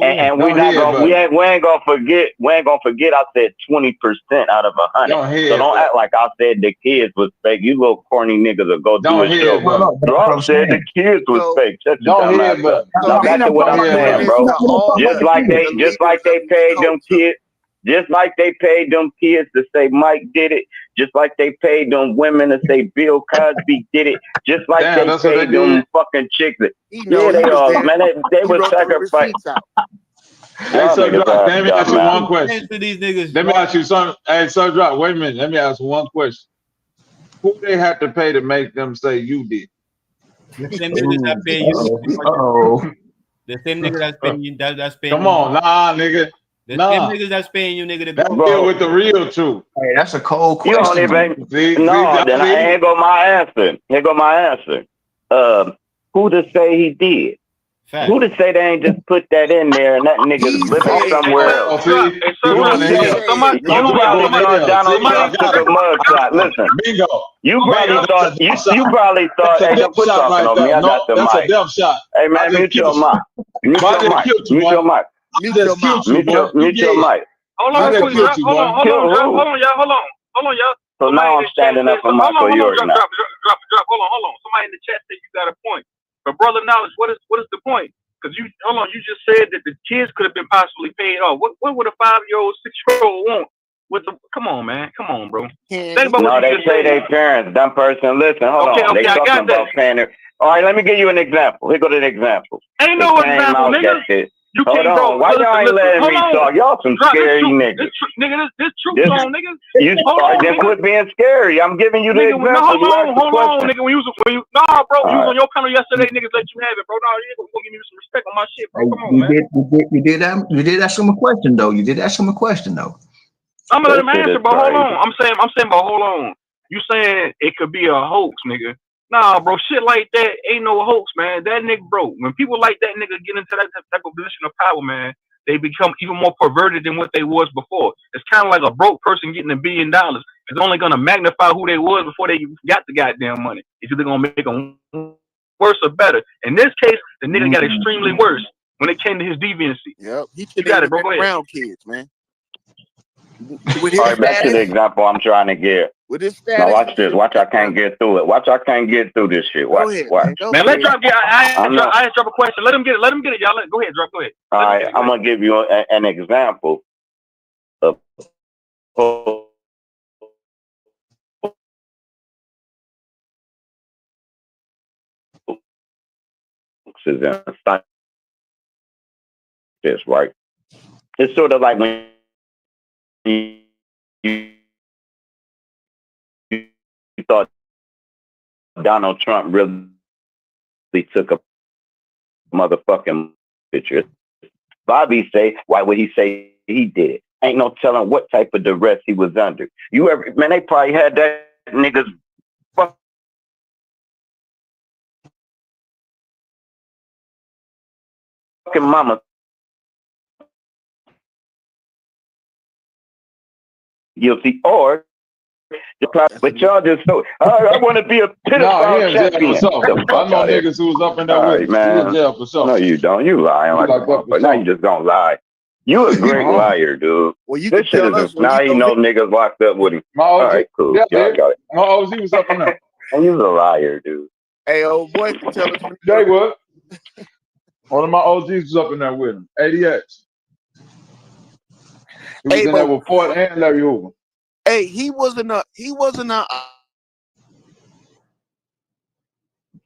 And we Don't not gonna headbutt. we ain't gonna forget. We ain't gonna forget. I said 20% out of 100. Don't So don't headbutt. act like I said the kids was fake. You little corny niggas will go do Don't a show. headbutt. Drop said the kids was So- fake. Shut your Don't dumb ass up. headbutt. Now So back to what Don't I'm saying, headbutt. bro. to all Just like they leaders of paid them culture. kids. Just like they paid them kids to say Mike did it. Just like they paid them women to say Bill Cosby did it. Just like Damn, they that's what they paid them did. fucking chicks. He know Yeah, he they was are. there. Man, they He would wrote the sacrifice. receipts out. Hey, Y'all Sir niggas Drop, are let me ask you dumb, one man. question. To these niggas, Let me ask you something. Hey, Sir Drop, wait a minute. Let me ask one question. Who they have to pay to make them say you did? the same niggas that pay you. The same niggas that's paying you. That's paying Come you. on, nah, nigga. The same Nah. niggas that's paying you, nigga, to Let's go. deal with the real truth. Hey, that's a cold You don't question. even. See, No, then here go my answer. Here go my answer. Who to say he did? Fact. Who to say they ain't just put that in there and that nigga's living somewhere else? See, Who to say? somebody, You probably thought Donald Trump took a mugshot. Listen, bingo. you probably thought you probably thought. That's a Hey, don't death quit shot talking right on me. there. I No, got the that's a mic. death shot. Hey I man, just mute your killed you. mic. Mute Boy, I your just mic. killed you, Mute boy. your mic. I just killed you, Mute boy. your mic. Hold I on, just quick, killed drop. you, Hold boy. on, hold Kill on, drop. who? Hold on, y'all. Hold on, y'all. So Somebody now in I'm the chat standing said, up for Michael hold on, York now. drop. Hold on. Somebody in the chat said you got a point. But brother, knowledge, what is the point? Because you just said that the kids could have been possibly paid off. What would a 5-year-old, 6-year-old want? Come on, man. Come on, bro. Think about what No, you they just pay said. their parents. Dumb person, listen, hold Okay, on. They I talking got that. about paying it. All right, let me give you an example. Here go an example. Ain't It no came example, out nigga. that shit. You Hold can't, bro. on. Why y'all ain't letting me talk? Y'all some Drop this scary truth. niggas. This truth song, nigga. Then quit being scary. I'm giving you the Nigga, example. hold on, nigga. When you nah, bro, you was on your panel yesterday, Mm. niggas let you have it, bro. Nah, you gonna give me some respect on my shit, bro. Hey, Come on, man. You did ask him a question though. You did ask him a question though. I'm gonna let him That shit answer, is but hold crazy. on. I'm saying, but hold on. You saying it could be a hoax, nigga? Nah, bro. Shit like that ain't no hoax, man. That nigga, bro. When people like that nigga get into that type of position of power, man, they become even more perverted than what they was before. It's kind of like a broke person getting $1 billion. It's only gonna magnify who they was before they got the goddamn money. It's either gonna make them worse or better. In this case, the nigga got extremely worse when it came to his deviancy. Yep, he You shouldn't got even it, bro. been Go ahead. around kids, man. With All his right, back to the status, example I'm trying to give. Now he watch this. shouldn't Watch have I been around. can't get through it. Watch I can't get through this shit. Go Watch. ahead, Watch. man. Go Man, ahead. let drop. I drop a question. Let him get it. Let it, y'all. Go ahead, drop. Go ahead. All right, I'm gonna give you an example of this, right? It's sort of like when you thought Donald Trump really took a motherfucking picture. Bobby say, why would he say he did it? Ain't no telling what type of duress he was under. Man, they probably had that nigga's fucking mama guilty or but y'all just so I want to be a No, he pedophile in jail for champion. something. Get the I fuck know out of here. niggas who was up in there All with right, him. He in man. jail for something. No, you don't. You lying He like a locked up for motherfucker. Now you something. just gonna lie. You a great liar, dude. Well, you This can shit tell us is when now you he know niggas locked up with him. My All OG, right, cool. yeah, Y'all dude. got it. My OG was up in there. And you's a liar, dude. Hey, old boy can tell us when you Jay what? One of my OGs was up in there with him. ADX. He was in there with Ford and Larry Hoover. Hey, he wasn't a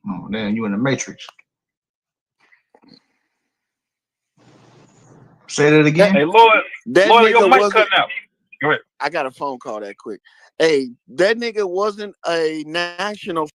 Oh, man, you in the Matrix. Say that again. Hey, Lloyd, that Lloyd, your nigga mic wasn't. cutting out. Go ahead. I got a phone call that quick. Hey, that nigga wasn't a national